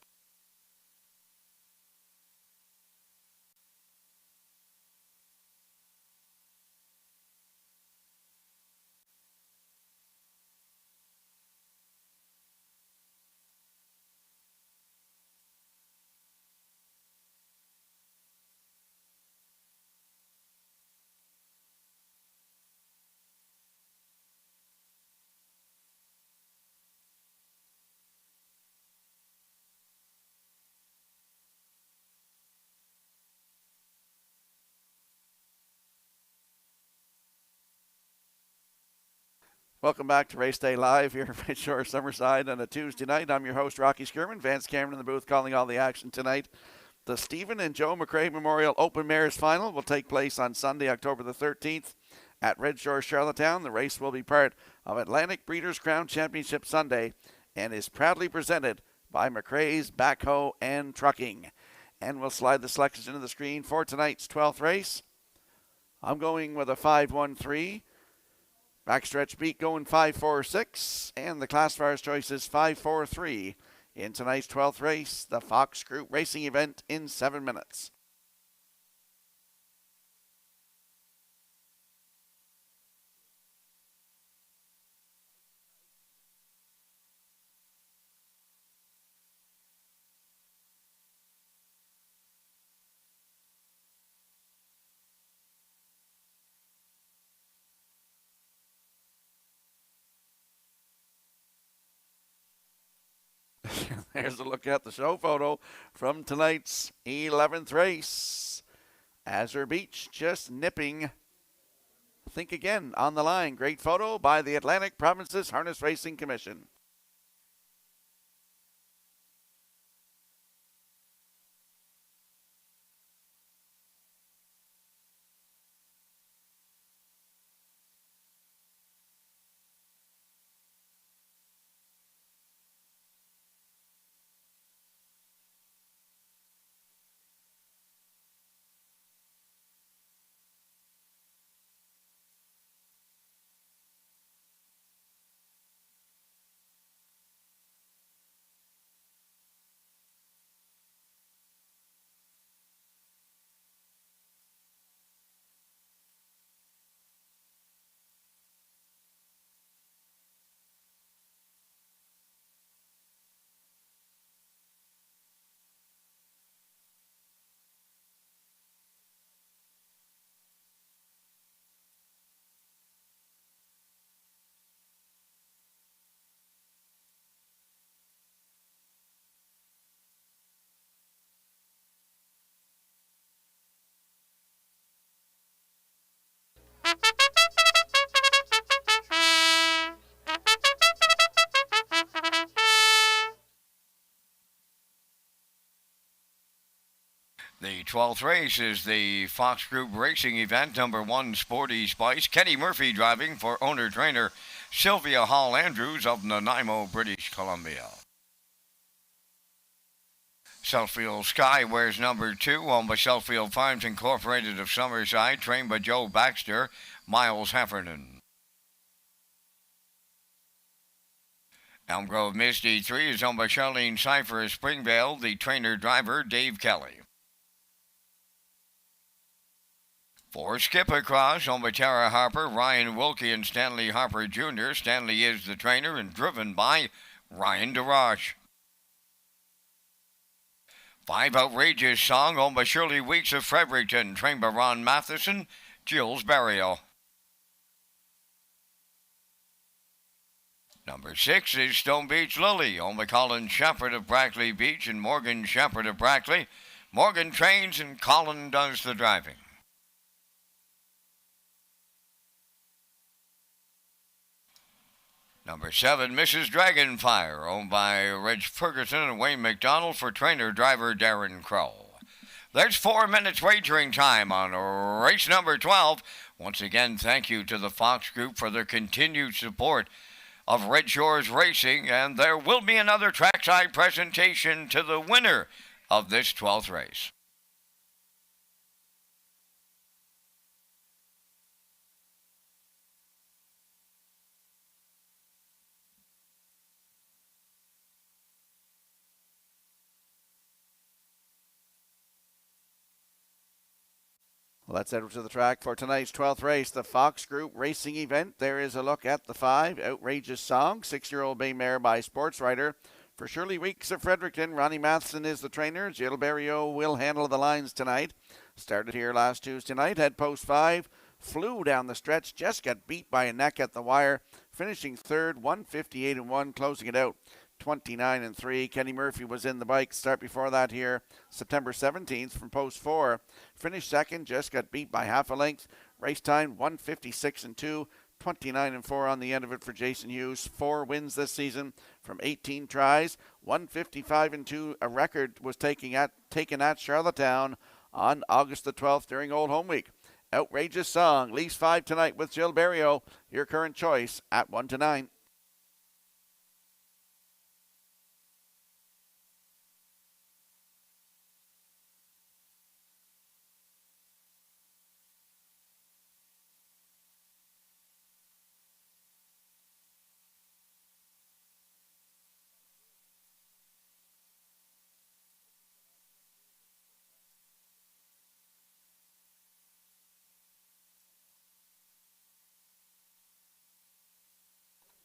Welcome back to Race Day Live here at Redshore Summerside on a Tuesday night. I'm your host, Rocky Skirman. Vance Cameron in the booth calling all the action tonight. The Stephen and Joe McRae Memorial Open Mares Final will take place on Sunday, October the 13th at Redshore, Charlottetown. The race will be part of Atlantic Breeders' Crown Championship Sunday and is proudly presented by McRae's Backhoe and Trucking. And we'll slide the selections into the screen for tonight's 12th race. I'm going with a 5-1-3. Backstretch beat going 5-4-6. And the classifier's choice is 5-4-3 in tonight's 12th race, the Fox Group Racing event in 7 minutes. There's a look at the show photo from tonight's 11th race. Azure Beach just nipping Think Again on the line. Great photo by the Atlantic Provinces Harness Racing Commission. The 12th race is the Fox Group Racing event, number 1, Sporty Spice. Kenny Murphy driving for owner-trainer Sylvia Hall Andrews of Nanaimo, British Columbia. Southfield Sky wears number 2, owned by Southfield Farms Incorporated of Summerside, trained by Joe Baxter, Miles Heffernan. Elm Grove Misty 3 is owned by Charlene Cipher of Springvale, the trainer-driver Dave Kelly. For Skip Across, owned by Tara Harper, Ryan Wilkie, and Stanley Harper Jr. Stanley is the trainer and driven by Ryan DeRoche. 5 Outrageous Song, owned by Shirley Weeks of Fredericton, trained by Ron Matheson, Jules Barrio. Number 6 is Stone Beach Lily, owned by Colin Shepard of Brackley Beach and Morgan Shepard of Brackley. Morgan trains and Colin does the driving. Number 7, Mrs. Dragonfire, owned by Reg Ferguson and Wayne McDonald for trainer-driver Darren Crow. There's 4 minutes wagering time on race number 12. Once again, thank you to the Fox Group for their continued support of Red Shores Racing, and there will be another trackside presentation to the winner of this 12th race. Let's head over to the track for tonight's 12th race, the Fox Group Racing event. There is a look at the 5 Outrageous Song, 6-year-old bay mare by Sports Writer. For Shirley Weeks of Fredericton, Ronnie Matheson is the trainer. Jill Barrio will handle the lines tonight. Started here last Tuesday night, had post 5, flew down the stretch, just got beat by a neck at the wire, finishing third, 158-1, closing it out 29-3. Kenny Murphy was in the bike. Start before that here, September 17th from post 4. Finished second, just got beat by half a length. Race time 156-2, 29-4 on the end of it for Jason Hughes. 4 wins this season from 18 tries. 155-2, a record was taken at Charlottetown on August the 12th during Old Home Week. Outrageous Song leaves 5 tonight with Jill Barrio. Your current choice at 1-9.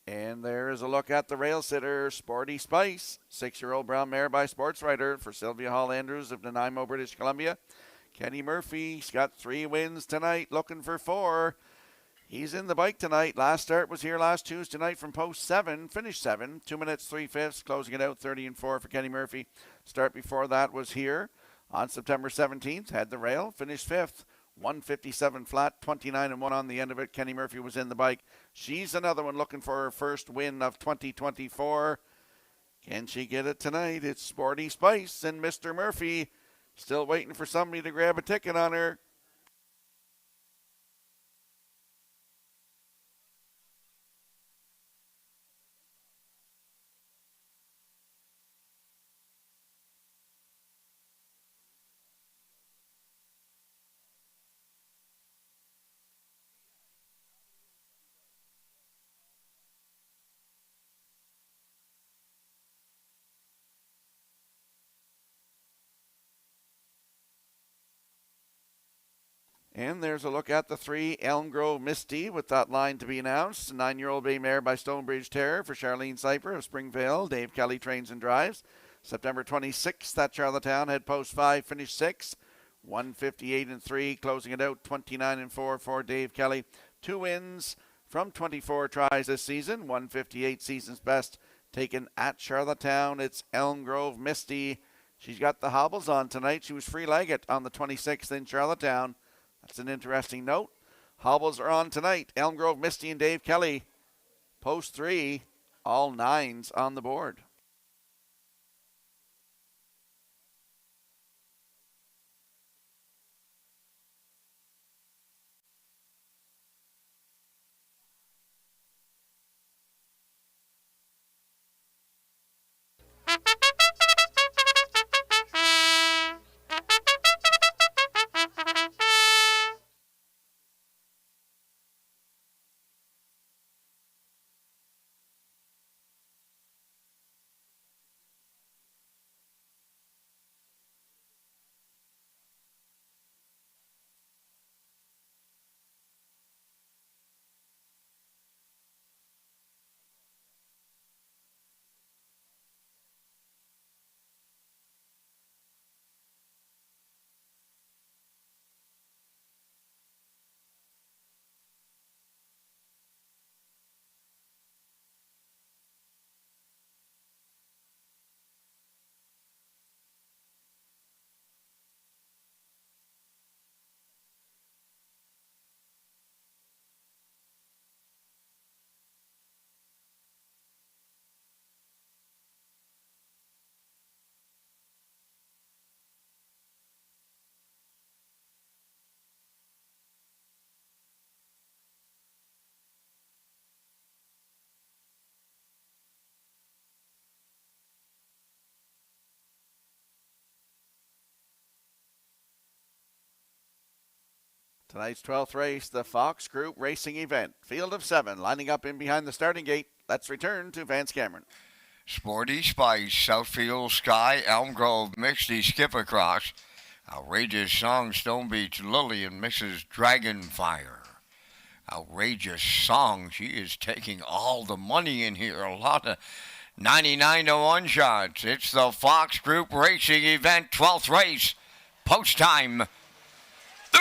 And there's a look at the rail sitter, Sporty Spice, 6-year-old brown mare by Sports Writer for Sylvia Hall Andrews of Nanaimo, British Columbia. Kenny Murphy's got 3 wins tonight, looking for 4. He's in the bike tonight. Last start was here last Tuesday night from post 7, finished 7, 2 minutes 3/5, closing it out 30-4 for Kenny Murphy. Start before that was here on September 17th, had the rail, finished 5th. 157 flat, 29-1 on the end of it. Kenny Murphy was in the bike. She's another one looking for her first win of 2024. Can she get it tonight? It's Sporty Spice and Mr. Murphy. Still waiting for somebody to grab a ticket on her. And there's a look at the 3, Elm Grove Misty, with that line to be announced. 9-year-old bay mare by Stonebridge Terror for Charlene Cypher of Springvale. Dave Kelly trains and drives. September 26th at Charlottetown, had post 5, finished 6. 158-3, closing it out 29-4 for Dave Kelly. 2 wins from 24 tries this season. 158 season's best taken at Charlottetown. It's Elm Grove Misty. She's got the hobbles on tonight. She was free-legged on the 26th in Charlottetown. That's an interesting note. Hobbles are on tonight. Elm Grove Misty and Dave Kelly. Post 3, all 9s on the board. Tonight's 12th race, the Fox Group Racing event. Field of 7 lining up in behind the starting gate. Let's return to Vance Cameron. Sporty Spice, Southfield Sky, Elm Grove, Misty Skip Across. Outrageous Song, Stone Beach Lily and Mrs. Dragonfire. Outrageous Song, she is taking all the money in here. A lot of 99-1 shots. It's the Fox Group Racing event, 12th race. Post time.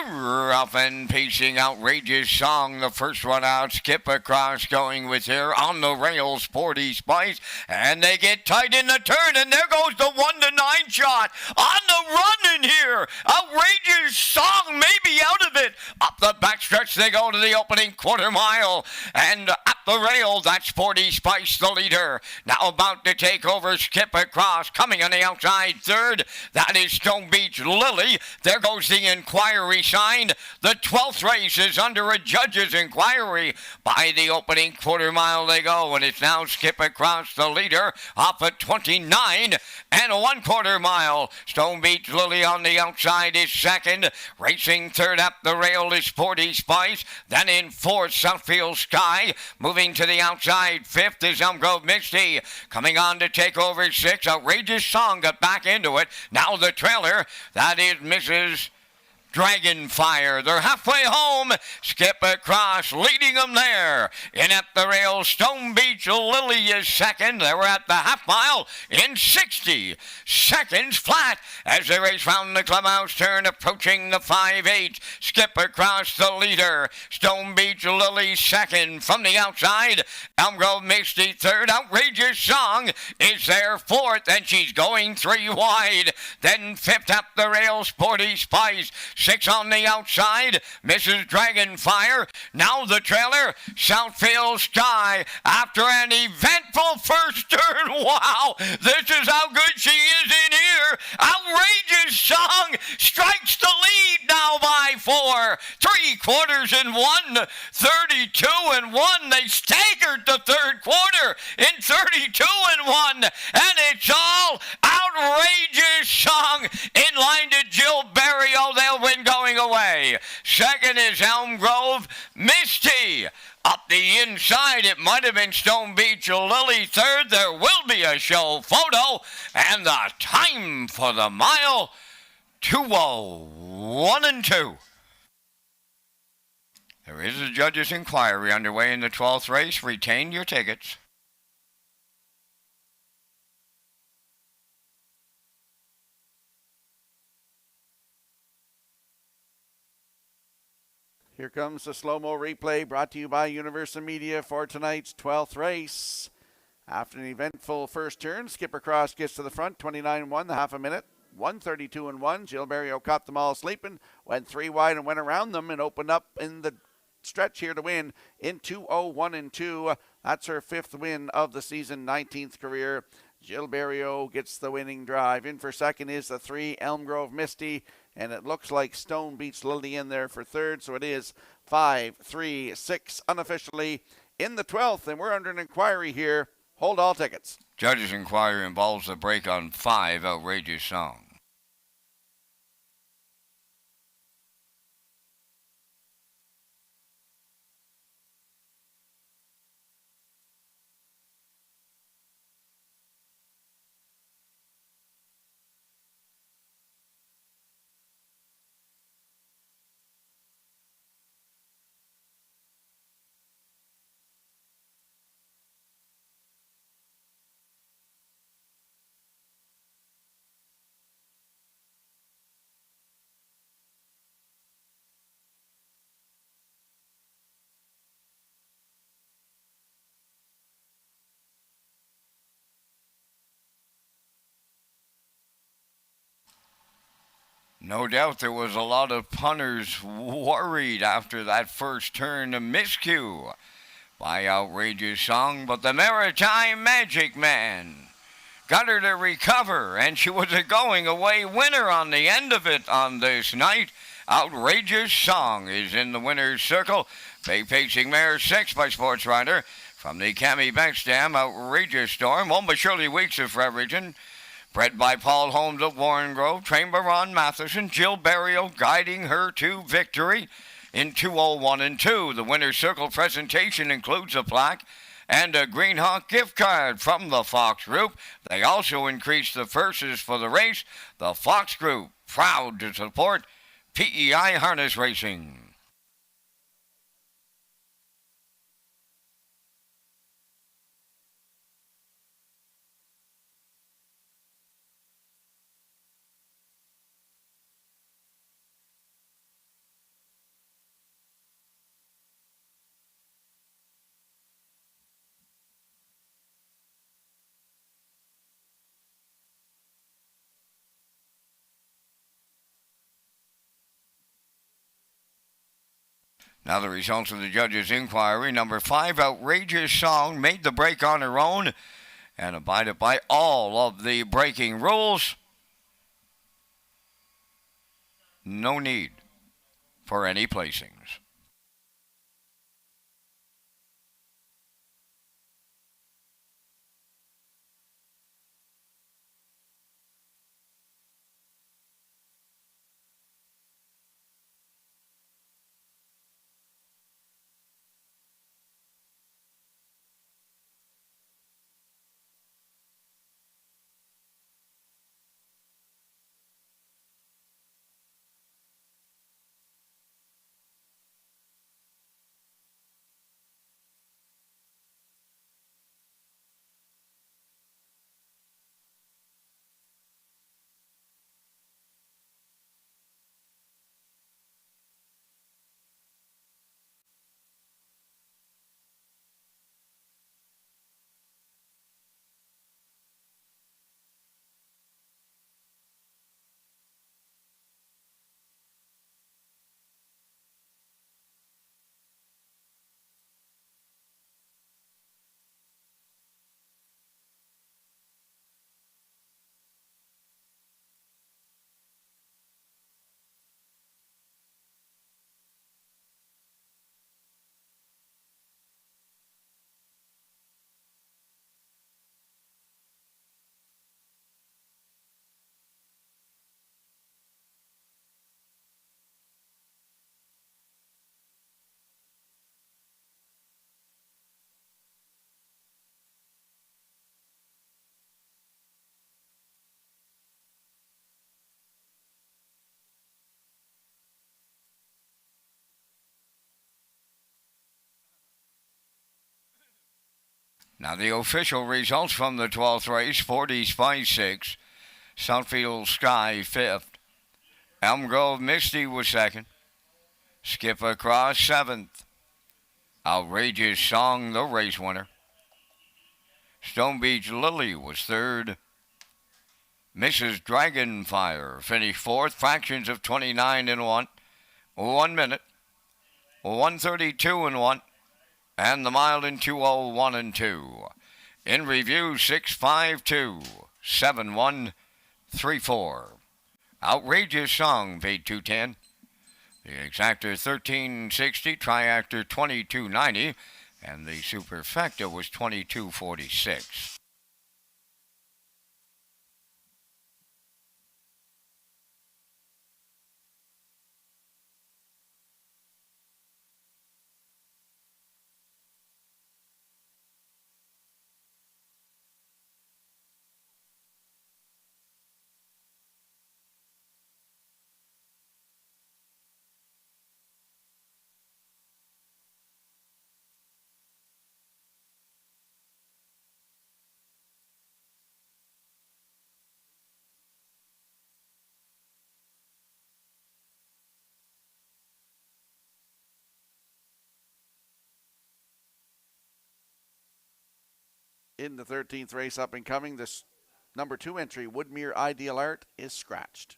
Rough and pacing, Outrageous Song, the first one out. Skip Across going with her on the rail, Sporty Spice, and they get tight in the turn, and there goes the 1-9 shot on the run in here. Outrageous Song may be out of it. Up the backstretch they go to the opening quarter mile. And at the rail, that's Sporty Spice, the leader. Now about to take over, Skip Across. Coming on the outside third, that is Stone Beach Lily. There goes the inquiry sign. The 12th race is under a judge's inquiry. By the opening quarter mile they go, and it's now Skip Across, the leader, off at 29 and a 1/4 mile. Stone Beach Lily on the outside is second. Racing third up the rail is Sporty Spice. Then in fourth, Southfield Sky. Moving to the outside, fifth is Elm Grove Misty. Coming on to take over sixth, Outrageous Song got back into it. Now the trailer, that is Mrs. Dragonfire. They're halfway home. Skip Across leading them there. In at the rail, Stone Beach Lily is second. They were at the half mile in 60 seconds flat as they race round the clubhouse turn, approaching the 5-8. Skip Across, the leader. Stone Beach Lily second from the outside. Elm Grove Misty third. Outrageous Song is there fourth, and she's going 3 wide. Then fifth up the rail, Sporty Spice. 6 on the outside, Mrs. Dragonfire. Now the trailer, Southfield Sky. After an eventful first turn, wow, this is how good she is in here. Outrageous Song strikes the lead now by 4. 3/4 and 1, 32 and 1. They staggered the third quarter in 32 and 1, and it's all Outrageous Song in line to Jill Barrio. They'll win going away. Second is Elm Grove Misty. Up the inside, it might have been Stone Beach Lily third. There will be a show photo, and the time for the mile, 2:01 and 2. There is a judge's inquiry underway in the 12th race. Retain your tickets. Here comes the slow-mo replay brought to you by Universal Media for tonight's 12th race. After an eventful first turn, Skip Across gets to the front, 29-1, the half a minute. 132-1. Jill Barrio caught them all sleeping, went 3 wide and went around them and opened up in the stretch here to win in 2:01 and 2. That's her 5th win of the season, 19th career. Jill Barrio gets the winning drive. In for second is the 3, Elm Grove Misty. And it looks like Stone Beach Lily in there for third. So it is 5, 3, 6 unofficially in the 12th. And we're under an inquiry here. Hold all tickets. Judge's inquiry involves the break on 5, Outrageous Song. No doubt there was a lot of punters worried after that first turn, a miscue by Outrageous Song, but the Maritime Magic Man got her to recover, and she was a going-away winner on the end of it on this night. Outrageous Song is in the winner's circle. Big Pacing Mare 6 by Sports Rider. From the Cami Banks Dam, Outrageous Storm, won by Shirley Weeks of Fredericton. Bred by Paul Holmes of Warren Grove, trained by Ron Matheson, Jill Barrio guiding her to victory in 2:01 and 2. The winner's circle presentation includes a plaque and a Green Hawk gift card from the Fox Group. They also increased the purses for the race. The Fox Group, proud to support PEI Harness Racing. Now the results of the judge's inquiry. Number 5, Outrageous Song, made the break on her own and abided by all of the braking rules. No need for any placings. Now the official results from the 12th race. 40 Spice 6, Southfield Sky 5th, Elm Grove Misty was 2nd, Skip Across 7th, Outrageous Song the race winner, Stone Beach Lily was 3rd, Mrs. Dragonfire finished 4th, fractions of 29 in 1 minute, 132 in 1, and the mile in 2:01 and 2. In review, 652 7134. Outrageous Song paid $210. The Exactor $1360, Triactor $2290, and the Superfecta was $2246. In the 13th race up and coming, this number 2 entry, Woodmere Ideal Art, is scratched.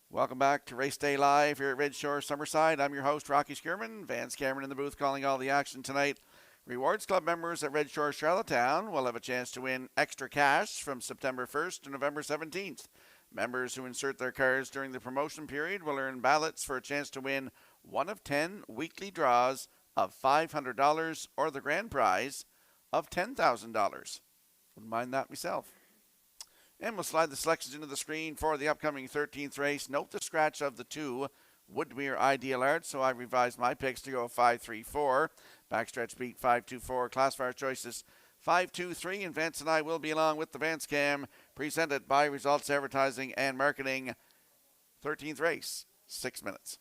Welcome back to Race Day Live here at Red Shore Summerside. I'm your host, Rocky Skierman. Vance Cameron in the booth calling all the action tonight. Rewards Club members at Red Shore Charlottetown will have a chance to win extra cash from September 1st to November 17th. Members who insert their cards during the promotion period will earn ballots for a chance to win one of 10 weekly draws of $500 or the grand prize of $10,000. Wouldn't mind that myself. And we'll slide the selections into the screen for the upcoming 13th race. Note the scratch of the 2 Woodmere Ideal Art, so I revised my picks to go 5-3-4. Backstretch beat 5-2-4. Classifier choices 5-2-3. And Vance and I will be along with the Vance Cam, presented by Results Advertising and Marketing. 13th race, 6 minutes.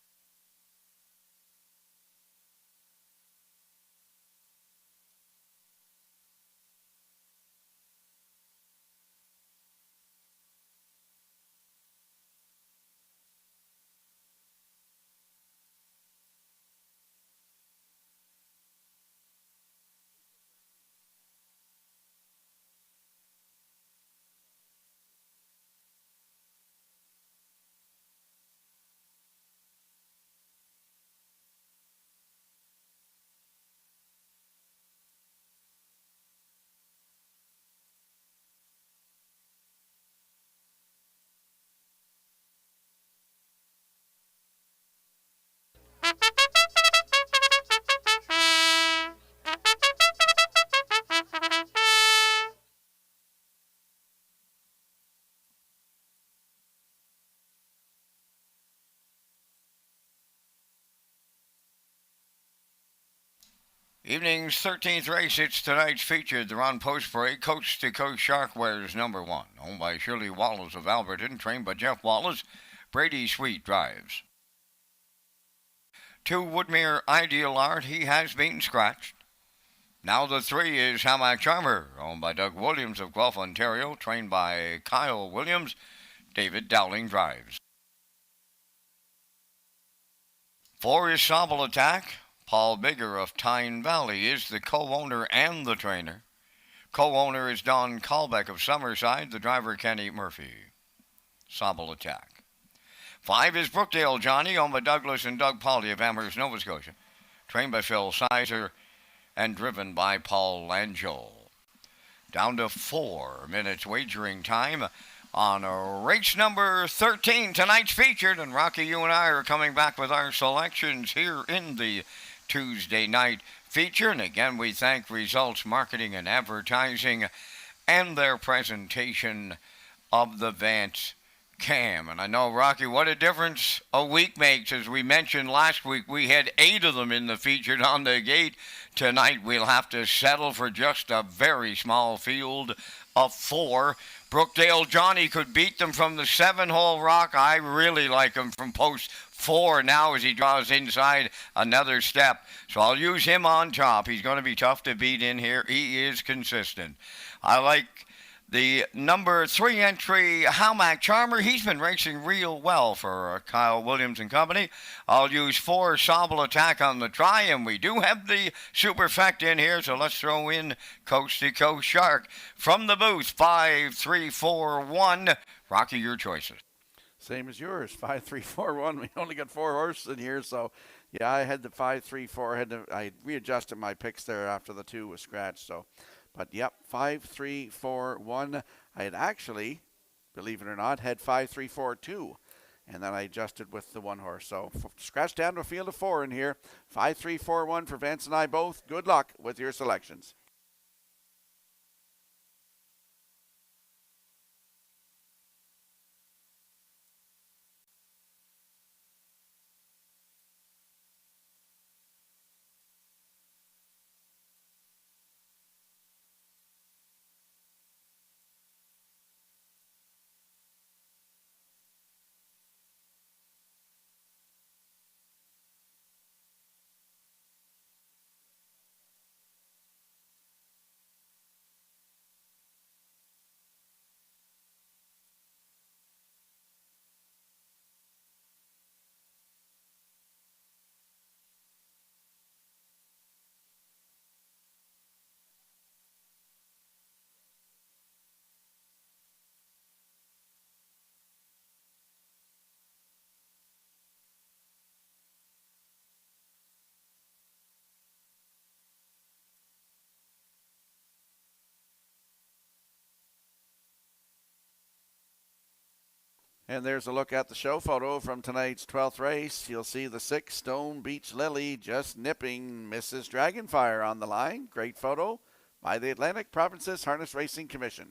Evening's 13th race, it's tonight's featured. The Run Post Parade, Coast to Coast Shark wears number one. Owned by Shirley Wallace of Alberton, trained by Jeff Wallace. Brady Sweet drives. 2 Woodmere Ideal Art, he has been scratched. Now the 3 is Hamac Charmer, owned by Doug Williams of Guelph, Ontario, trained by Kyle Williams. David Dowling drives. 4 is Sobble Attack. Paul Bigger of Tyne Valley is the co-owner and the trainer. Co-owner is Don Colbeck of Summerside, the driver Kenny Murphy. Sobble Attack. 5 is Brookdale Johnny, owned by Douglas and Doug Polly of Amherst, Nova Scotia, trained by Phil Sizer and driven by Paul Langell. Down to 4 minutes wagering time on race number 13. Tonight's featured, and Rocky, you and I are coming back with our selections here in the Tuesday night feature. And again, we thank Results Marketing and Advertising and their presentation of the Vance Cam. And I know, Rocky, what a difference a week makes. As we mentioned last week, we had 8 of them in the featured on the gate. Tonight we'll have to settle for just a very small field of 4. Brookdale Johnny could beat them from the 7-hole rock. I really like him from post 4 now as he draws inside another step. So I'll use him on top. He's going to be tough to beat in here. He is consistent. I like the number 3 entry, Hamac Charmer. He's been racing real well for Kyle Williams and company. I'll use 4 Sobble Attack on the try, and we do have the Superfect in here, so let's throw in Coast to Coast Shark. From the booth, 5, 3, 4, 1. Rocky, your choices. Same as yours, 5, 3, 4, 1. We only got 4 horses in here, so yeah, I had the 5, 3, 4. I readjusted my picks there after the 2 was scratched, so. But yep, 5, 3, 4, 1. I had actually, believe it or not, had 5, 3, 4, 2. And then I adjusted with the 1 horse. So scratch down to a field of 4 in here. 5, 3, 4, 1 for Vance and I both. Good luck with your selections. And there's a look at the show photo from tonight's 12th race. You'll see the 6 Stone Beach Lily just nipping Mrs. Dragonfire on the line. Great photo by the Atlantic Provinces Harness Racing Commission.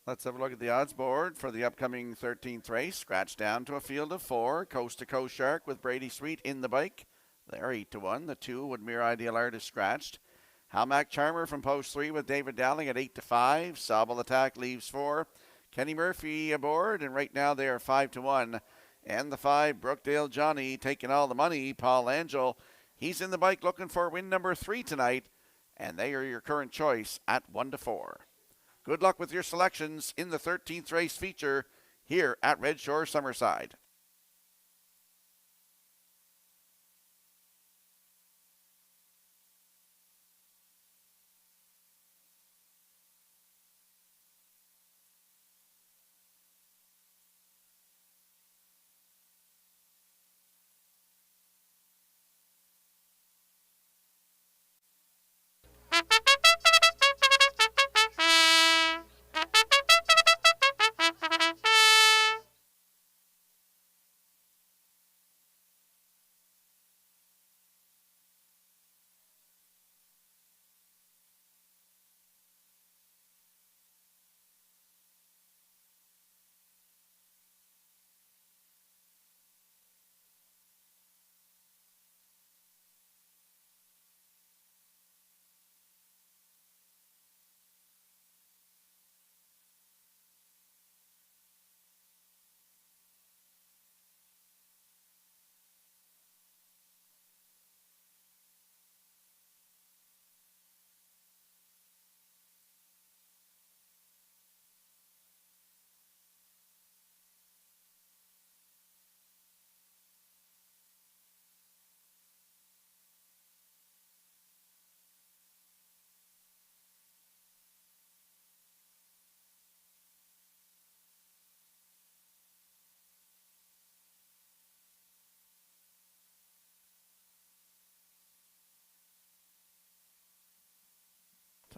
Let's have a look at the odds board for the upcoming 13th race. Scratch down to a field of 4. Coast to Coast Shark with Brady Sweet in the bike. They're 8-1. The 2 Woodmere Ideal Art is scratched. Hamac Charmer from post 3 with David Dowling at 8-5. Sobble Attack leaves 4. Kenny Murphy aboard, and right now they are 5-1. And the 5 Brookdale Johnny taking all the money. Paul Angel, he's in the bike looking for win number 3 tonight, and they are your current choice at 1-4. Good luck with your selections in the 13th race feature here at Red Shore Summerside.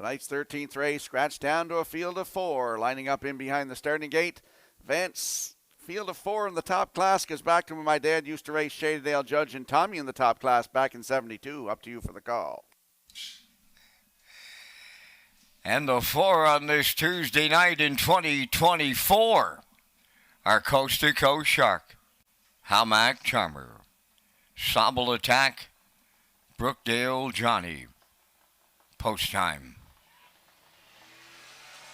Tonight's 13th race, scratched down to a field of 4. Lining up in behind the starting gate. Vance, field of 4 in the top class, goes back to when my dad used to race Shadydale Judge and Tommy in the top class back in 72. Up to you for the call. And the 4 on this Tuesday night in 2024 are Coast to Coast Shark, Hamac Charmer, Sobble Attack, Brookdale Johnny. Post time.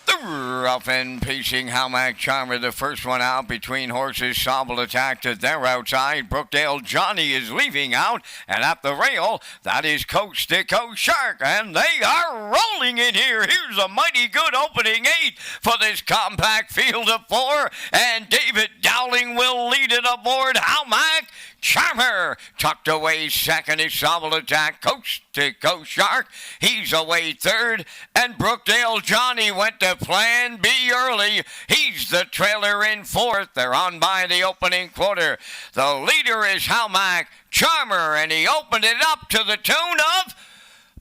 The rough and pacing Hamac Charmer, the first one out between horses. Sobble Attack to their outside. Brookdale Johnny is leaving out, and at the rail, that is Coast to Coast Shark, and they are rolling in here. Here's a mighty good opening 8 for this compact field of 4, and David Dowling will lead it aboard. Hamac Charmer tucked away second is Sobble Attack. Coast to Coast Shark, he's away third, and Brookdale Johnny went to Plan B early. He's the trailer in fourth. They're on by the opening quarter. The leader is Hamac Charmer, and he opened it up to the tune of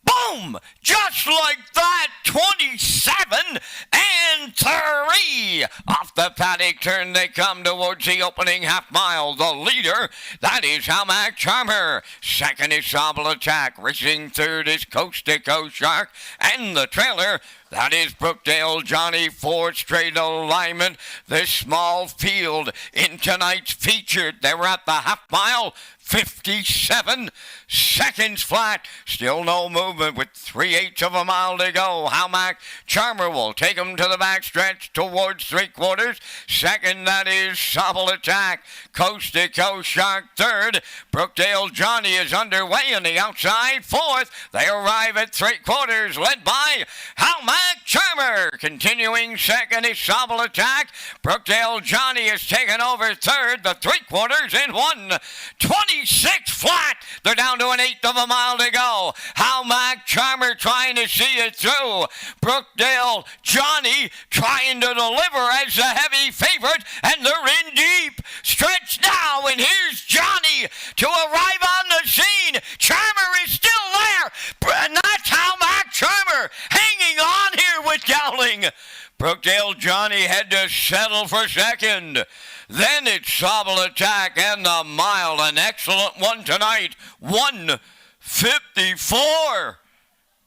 boom! Just like that, 27 and 3. Off the paddock turn they come towards the opening half mile. The leader, that is Hamac Charmer. Second is Sobble Attack. Racing third is Coast to Coast Shark. And the trailer, that is Brookdale Johnny. Fourth straight alignment. This small field in tonight's featured. They were at the half mile. 57 seconds flat. Still no movement with 3/8 of a mile to go. Hamac Charmer will take him to the backstretch towards 3/4. Second, that is Sobble Attack. Coast to Coast Shark third. Brookdale Johnny is underway on the outside. Fourth, they arrive at 3/4 led by Hamac Charmer. Continuing second is Sobble Attack. Brookdale Johnny has taken over third. The 3/4 in 1:26 flat. They're down to 1/8 of a mile to go. Hamac Charmer trying to see it through. Brookdale Johnny trying to deliver as the heavy favorite, and they're in deep. Stretch now, and here's Johnny to arrive on the scene. Charmer is still there, and that's Hamac Charmer hanging on here with Dowling. Brookdale Johnny had to settle for second. Then it's Sobble Attack and the mile, an excellent one tonight, 1:54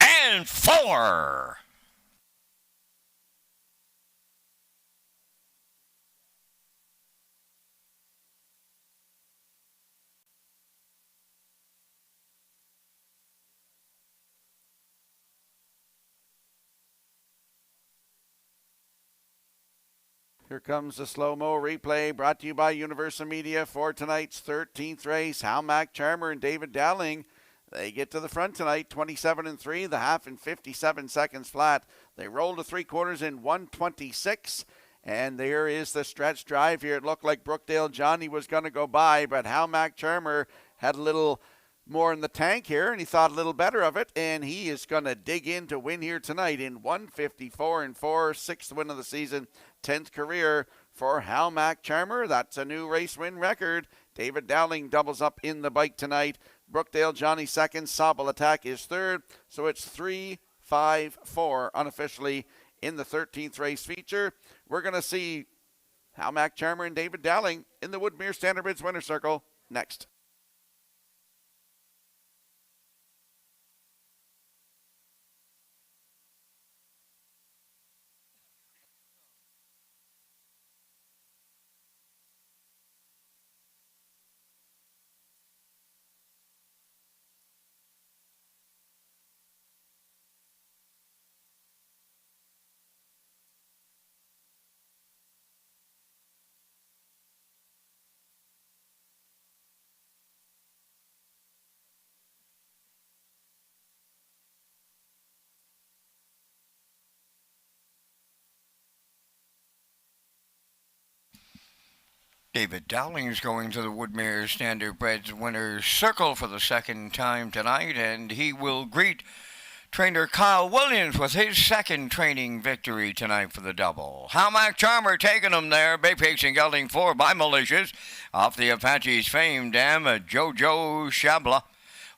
and 4. Here comes the slow-mo replay brought to you by Universal Media for tonight's 13th race. Hamac Charmer and David Dowling, they get to the front tonight, 27 and 3, the half in 57 seconds flat. They roll to 3/4 in 1:26, and there is the stretch drive here. It looked like Brookdale Johnny was going to go by, but Hamac Charmer had a little more in the tank here, and he thought a little better of it, and he is going to dig in to win here tonight in 1:54 and 4, 6th win of the season, 10th career for Hamac Charmer. That's a new race win record. David Dowling doubles up in the bike tonight. Brookdale Johnny second, Sobble Attack is third, so it's 3-5-4 unofficially in the 13th race feature. We're going to see Hamac Charmer and David Dowling in the Woodmere Standardbridge Winner's Circle next. David Dowling is going to the Woodmere Standardbred Winner's Circle for the second time tonight, and he will greet trainer Kyle Williams with his second training victory tonight for the double. Hamac Charmer taking him there, bay pacing gelding 4 by Malicious off the Apache's famed dam, Jojo Shabla.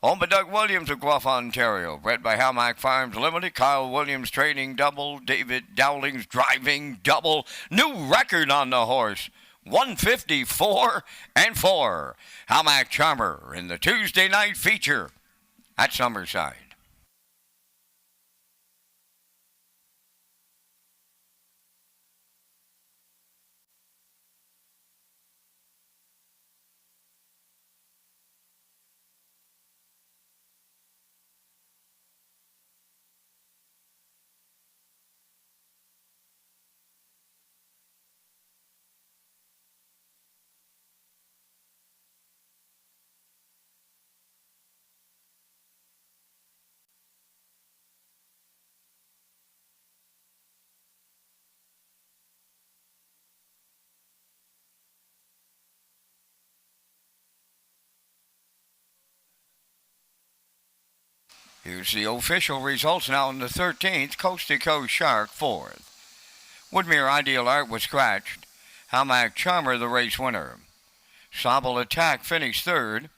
Owned by Doug Williams of Guelph, Ontario. Bred by Hamac Farms Limited. Kyle Williams training double. David Dowling's driving double. New record on the horse. 154 and 4. Hamac Charmer in the Tuesday night feature at Summerside. Here's the official results now in the 13th. Coast to Coast Shark 4th. Woodmere Ideal Art was scratched. Hamac Charmer the race winner. Sobble Attack finished 3rd.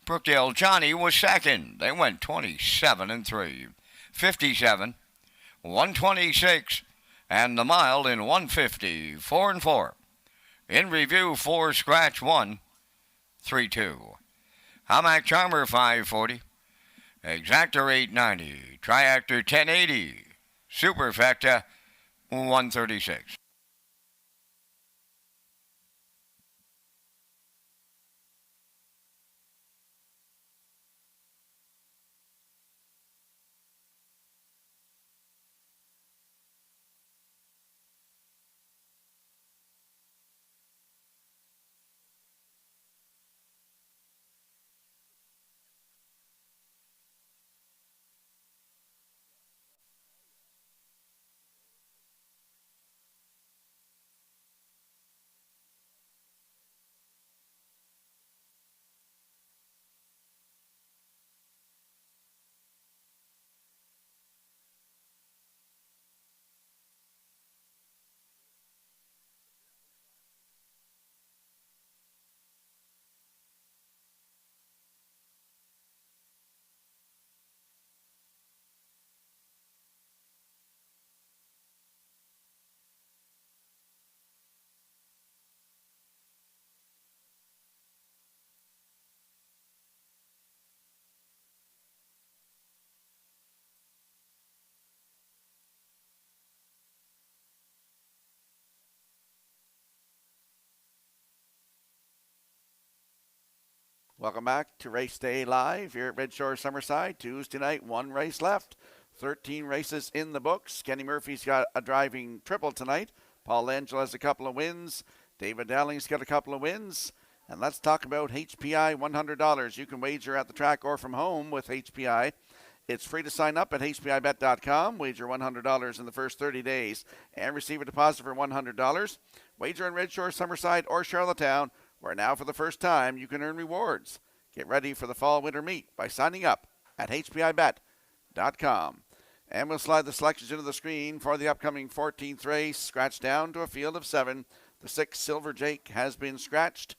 Brookdale Johnny was 2nd. They went 27 and 3. 57, 126, and the mile in 150, 4 and 4. In review, 4 scratch 1, 3-2. Hamac Charmer 540. Exactor 890. Triactor 1080. Superfecta 136. Welcome back to Race Day Live here at Redshores Summerside. Tuesday night, 1 race left. 13 races in the books. Kenny Murphy's got a driving triple tonight. Paul Angel has a couple of wins. David Dowling's got a couple of wins. And let's talk about HPI $100. You can wager at the track or from home with HPI. It's free to sign up at hpibet.com. Wager $100 in the first 30 days and receive a deposit for $100. Wager in Red Shore, Summerside, or Charlottetown, where now for the first time you can earn rewards. Get ready for the fall-winter meet by signing up at hpibet.com. And we'll slide the selections into the screen for the upcoming 14th race. Scratched down to a field of 7. The 6 Silver Jake has been scratched.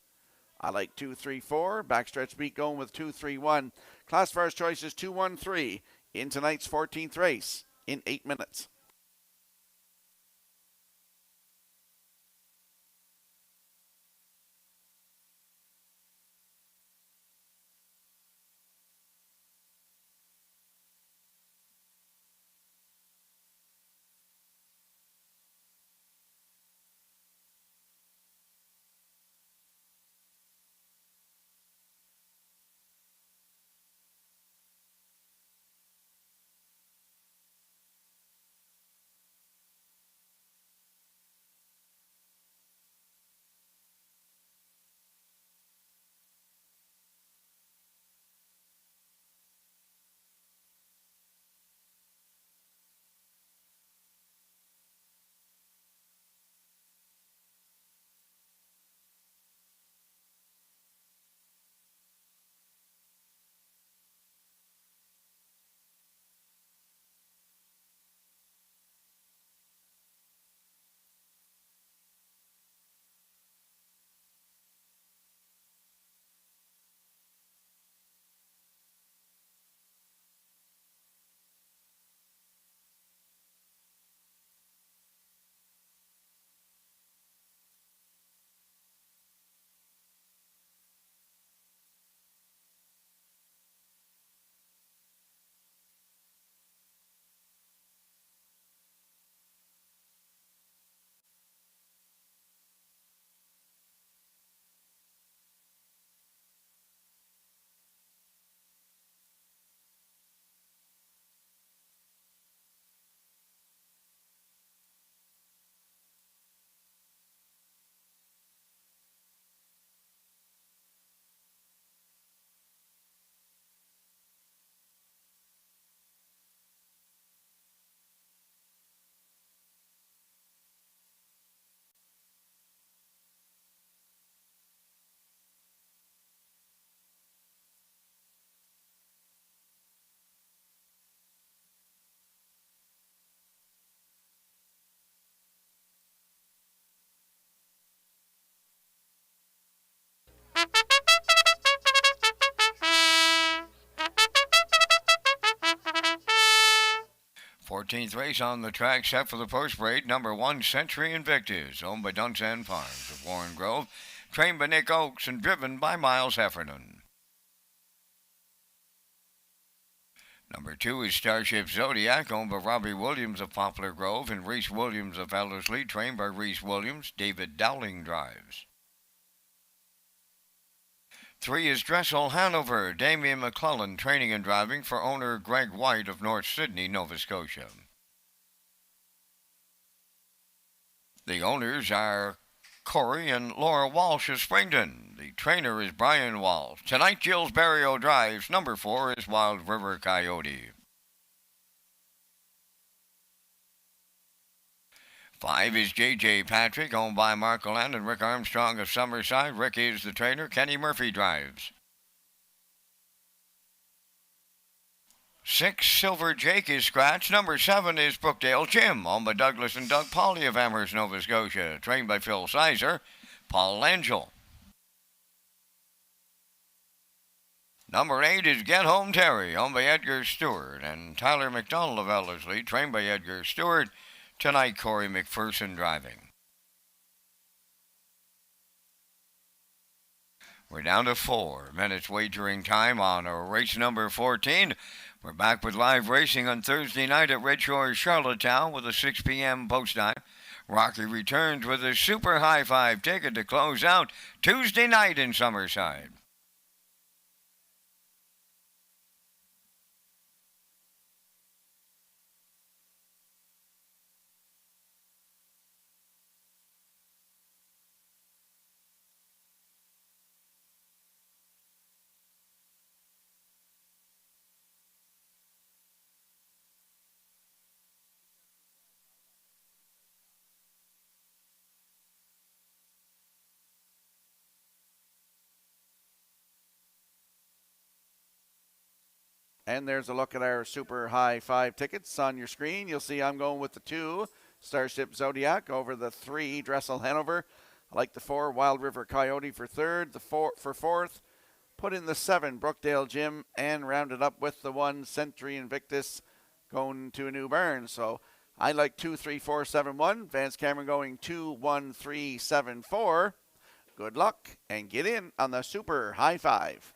I like 2, 3, 4. Backstretch beat going with 2, 3, 1. Classifiers choice is 2, 1, 3 in tonight's 14th race in 8 minutes. 14th race on the track, set for the post parade. Number 1, Century Invictus, owned by Dunsan Farms of Warren Grove, trained by Nick Oakes and driven by Miles Heffernan. Number 2 is Starship Zodiac, owned by Robbie Williams of Poplar Grove and Reese Williams of Ellerslie, trained by Reese Williams. David Dowling drives. 3 is Dressel Hanover, Damien McClellan, training and driving for owner Greg White of North Sydney, Nova Scotia. The owners are Corey and Laura Walsh of Springton. The trainer is Brian Walsh. Tonight, Jill's Barrio drives. Number 4 is Wild River Coyote. 5 is J.J. Patrick, owned by Mark Land and Rick Armstrong of Summerside. Rick is the trainer. Kenny Murphy drives. 6, Silver Jake is scratched. Number 7 is Brookdale Jim, owned by Douglas and Doug Pauley of Amherst, Nova Scotia. Trained by Phil Sizer. Paul Angel. Number 8 is Get Home Terry, owned by Edgar Stewart, and Tyler McDonald of Ellerslie, trained by Edgar Stewart. Tonight, Corey McPherson driving. We're down to 4 minutes wagering time on race number 14. We're back with live racing on Thursday night at Redshores, Charlottetown with a 6 p.m. post time. Rocky returns with a super high five ticket to close out Tuesday night in Summerside. And there's a look at our super high five tickets on your screen. You'll see I'm going with the 2, Starship Zodiac, over the 3, Dressel Hanover. I like the 4, Wild River Coyote for 3rd, the 4 for 4th. Put in the 7, Brookdale Jim, and rounded up with the 1, Century Invictus, going to a new burn. So I like 2, 3, 4, 7, 1. Vance Cameron going 2, 1, 3, 7, 4. Good luck and get in on the super high five.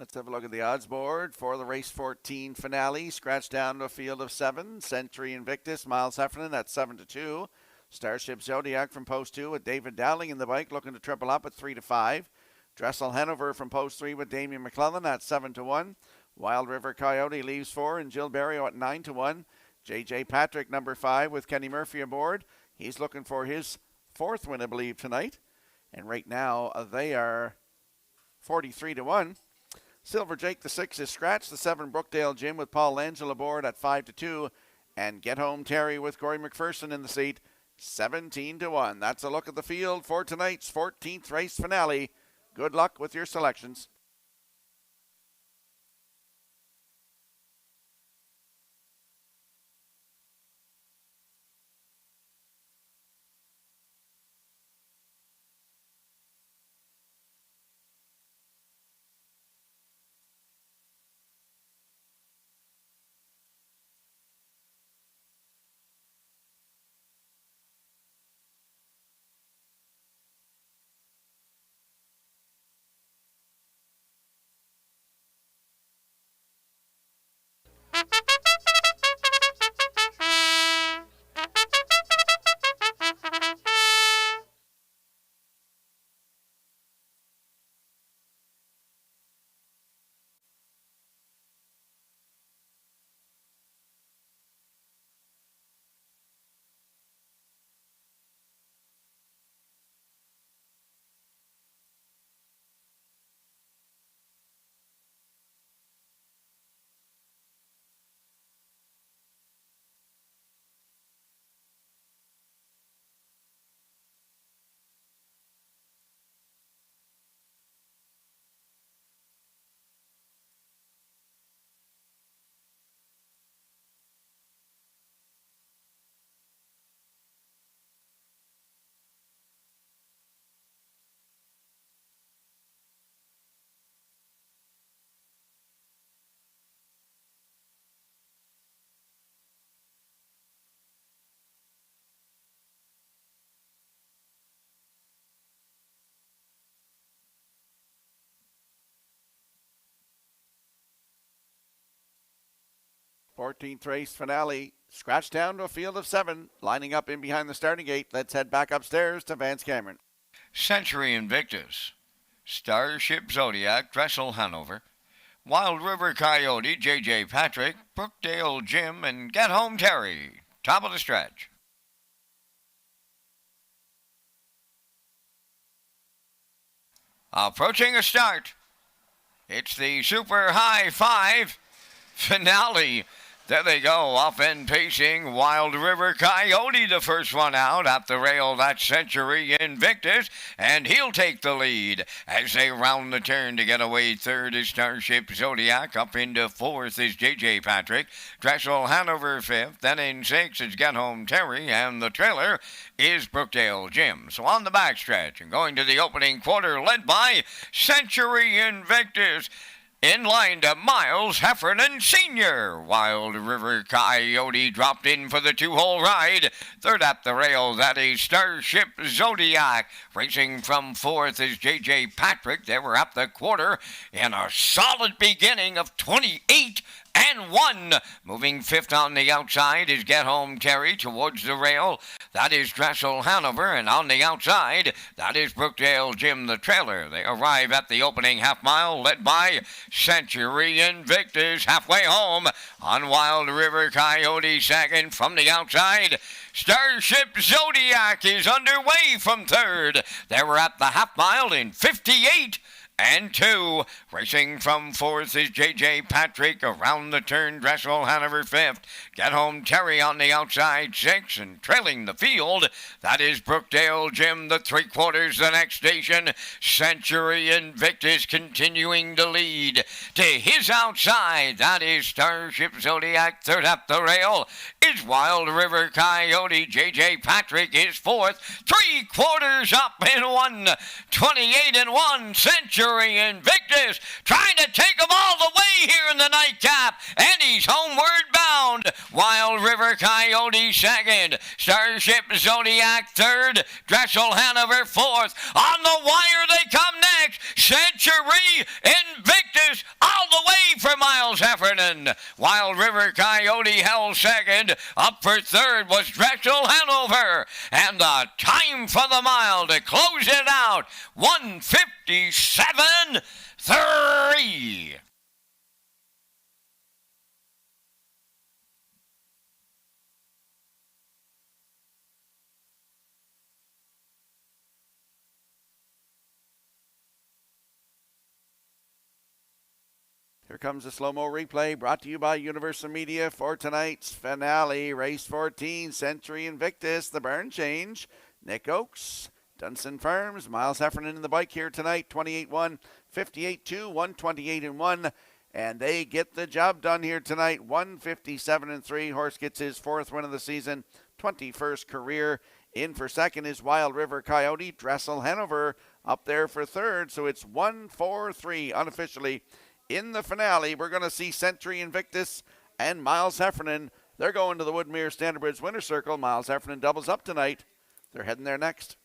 Let's have a look at the odds board for the race 14 finale. Scratch down to a field of 7. Century Invictus, Miles Heffernan at 7-2. Starship Zodiac from post 2 with David Dowling in the bike, looking to triple up at 3-5. Dressel Hanover from post 3 with Damien McClellan at 7-1. Wild River Coyote leaves 4 and Jill Barrio at 9-1. J.J. Patrick, number 5, with Kenny Murphy aboard. He's looking for his 4th win, I believe, tonight. And right now, they are 43-1. Silver Jake, the 6, is scratched. The 7, Brookdale Jim with Paul Angel aboard at 5-2. And Get Home Terry with Corey McPherson in the seat, 17-1. That's a look at the field for tonight's 14th race finale. Good luck with your selections. 14th race finale. Scratch down to a field of 7, lining up in behind the starting gate. Let's head back upstairs to Vance Cameron. Century Invictus, Starship Zodiac, Dressel Hanover, Wild River Coyote, J.J. Patrick, Brookdale Jim, and Get Home Terry. Top of the stretch. Approaching a start. It's the Super High Five finale. There they go, off and pacing. Wild River Coyote, the first one out. At the rail, that's Century Invictus, and he'll take the lead. As they round the turn to get away, third is Starship Zodiac. Up into fourth is J.J. Patrick. Dressel Hanover fifth. Then in sixth is Get Home Terry, and the trailer is Brookdale Jim. So on the backstretch and going to the opening quarter, led by Century Invictus. In line to Miles Heffernan Sr. Wild River Coyote dropped in for the two-hole ride. Third at the rail, that is Starship Zodiac. Racing from fourth is J.J. Patrick. They were at the quarter in a solid beginning of 28 and 1. Moving fifth on the outside is Get Home Terry towards the rail. That is Dressel Hanover, and on the outside, that is Brookdale Jim, the trailer. They arrive at the opening half mile, led by Century Invictus. Halfway home on Wild River Coyote second. From the outside, Starship Zodiac is underway from third. They were at the half mile in 58 and 2. Racing from fourth is J.J. Patrick. Around the turn, Dressel Hanover fifth. Get Home Terry on the outside, 6. And trailing the field, that is Brookdale Jim, the three-quarters, the next station. Century Invictus continuing to lead. To his outside, that is Starship Zodiac. Third at the rail is Wild River Coyote. J.J. Patrick is fourth. Three-quarters up in 1. 28 and 1. Century Invictus trying to take them all the way here in the nightcap, and he's homeward bound. Wild River Coyote second, Starship Zodiac third, Dressel Hanover fourth. On the wire they come next. Century Invictus all the way for Miles Heffernan. Wild River Coyote held second. Up for third was Dressel Hanover, and the time for the mile to close it out, 1:57:3. Here comes the slow-mo replay brought to you by Universal Media for tonight's finale. Race 14, Century Invictus, the barn change. Nick Oakes, Dunson Farms, Miles Heffernan in the bike here tonight. 28-1, 58-2, 128-1. And they get the job done here tonight. 157-3. Horse gets his fourth win of the season. 21st career. In for second is Wild River Coyote. Dressel Hanover up there for third. So it's 1-4-3 unofficially. In the finale, we're going to see Century Invictus and Miles Heffernan. They're going to the Woodmere Standard Bridge Winner's Circle. Miles Heffernan doubles up tonight. They're heading there next.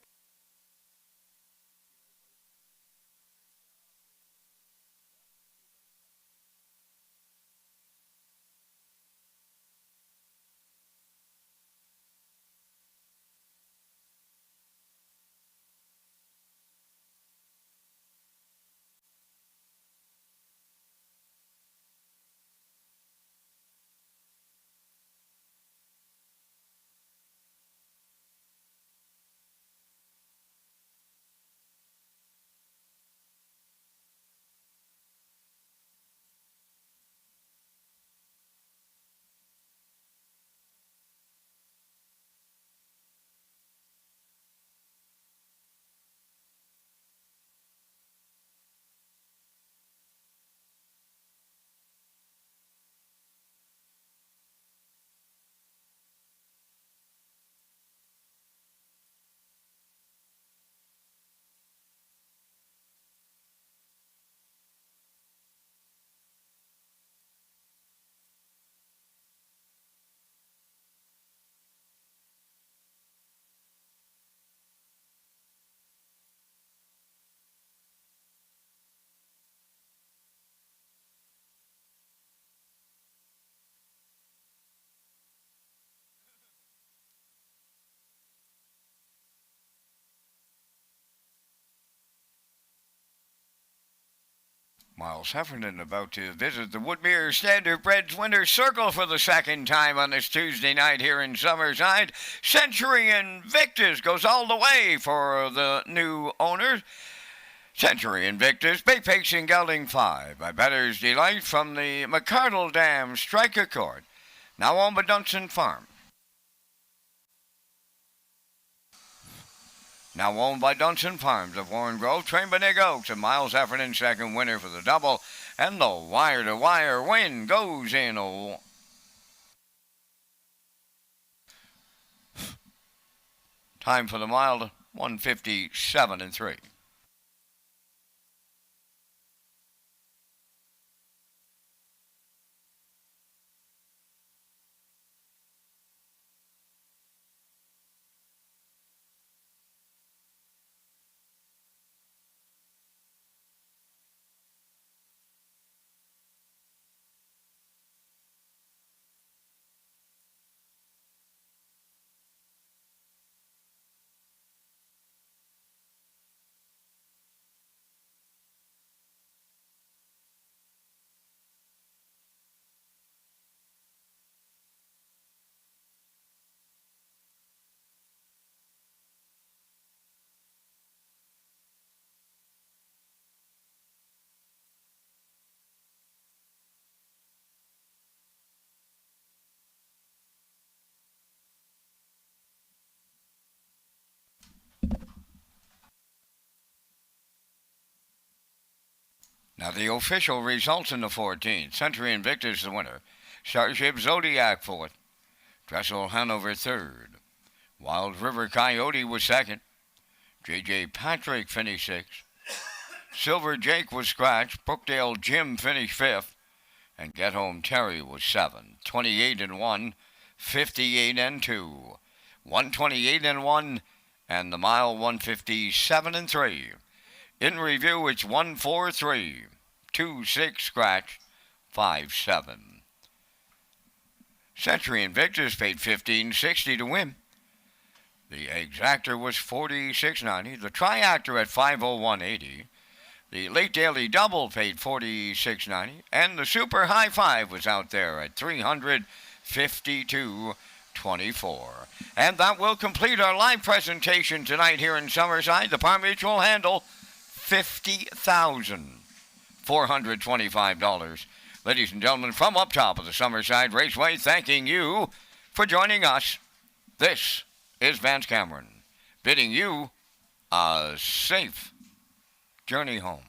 Miles Heffernan about to visit the Woodmere Standardbreds Winner's Circle for the second time on this Tuesday night here in Summerside. Century Invictus goes all the way for the new owners. Century Invictus, Bay Pacing Gelding 5 by Bettor's Delight from the McCardle Dam Striker Court. Now on by Dunson Farm. Now owned by Dunson Farms of Warren Grove, trained by Nick Oakes, and Miles Heffernan, second winner for the double. And the wire-to-wire win goes in. Time for the mile, 1:57 3. Now the official results in the 14th. Century Invictus the winner. Starship Zodiac fourth. Dressel Hanover third. Wild River Coyote was second. J.J. Patrick finished sixth. Silver Jake was scratched. Brookdale Jim finished fifth. And Get Home Terry was seventh. 28-1, 58-2. 128-1, and the mile 1:57 3. In review, it's 1-4-3, 2-6 scratch, 5-7. Century Invictus paid $15.60 to win. The exactor was $46.90. The triactor at $501.80. The late daily double paid $46.90. And the super high five was out there at $352.24. And that will complete our live presentation tonight here in Summerside. The Par Mutual handle $50,425. Ladies and gentlemen, from up top of the Summerside Raceway, thanking you for joining us. This is Vance Cameron, bidding you a safe journey home.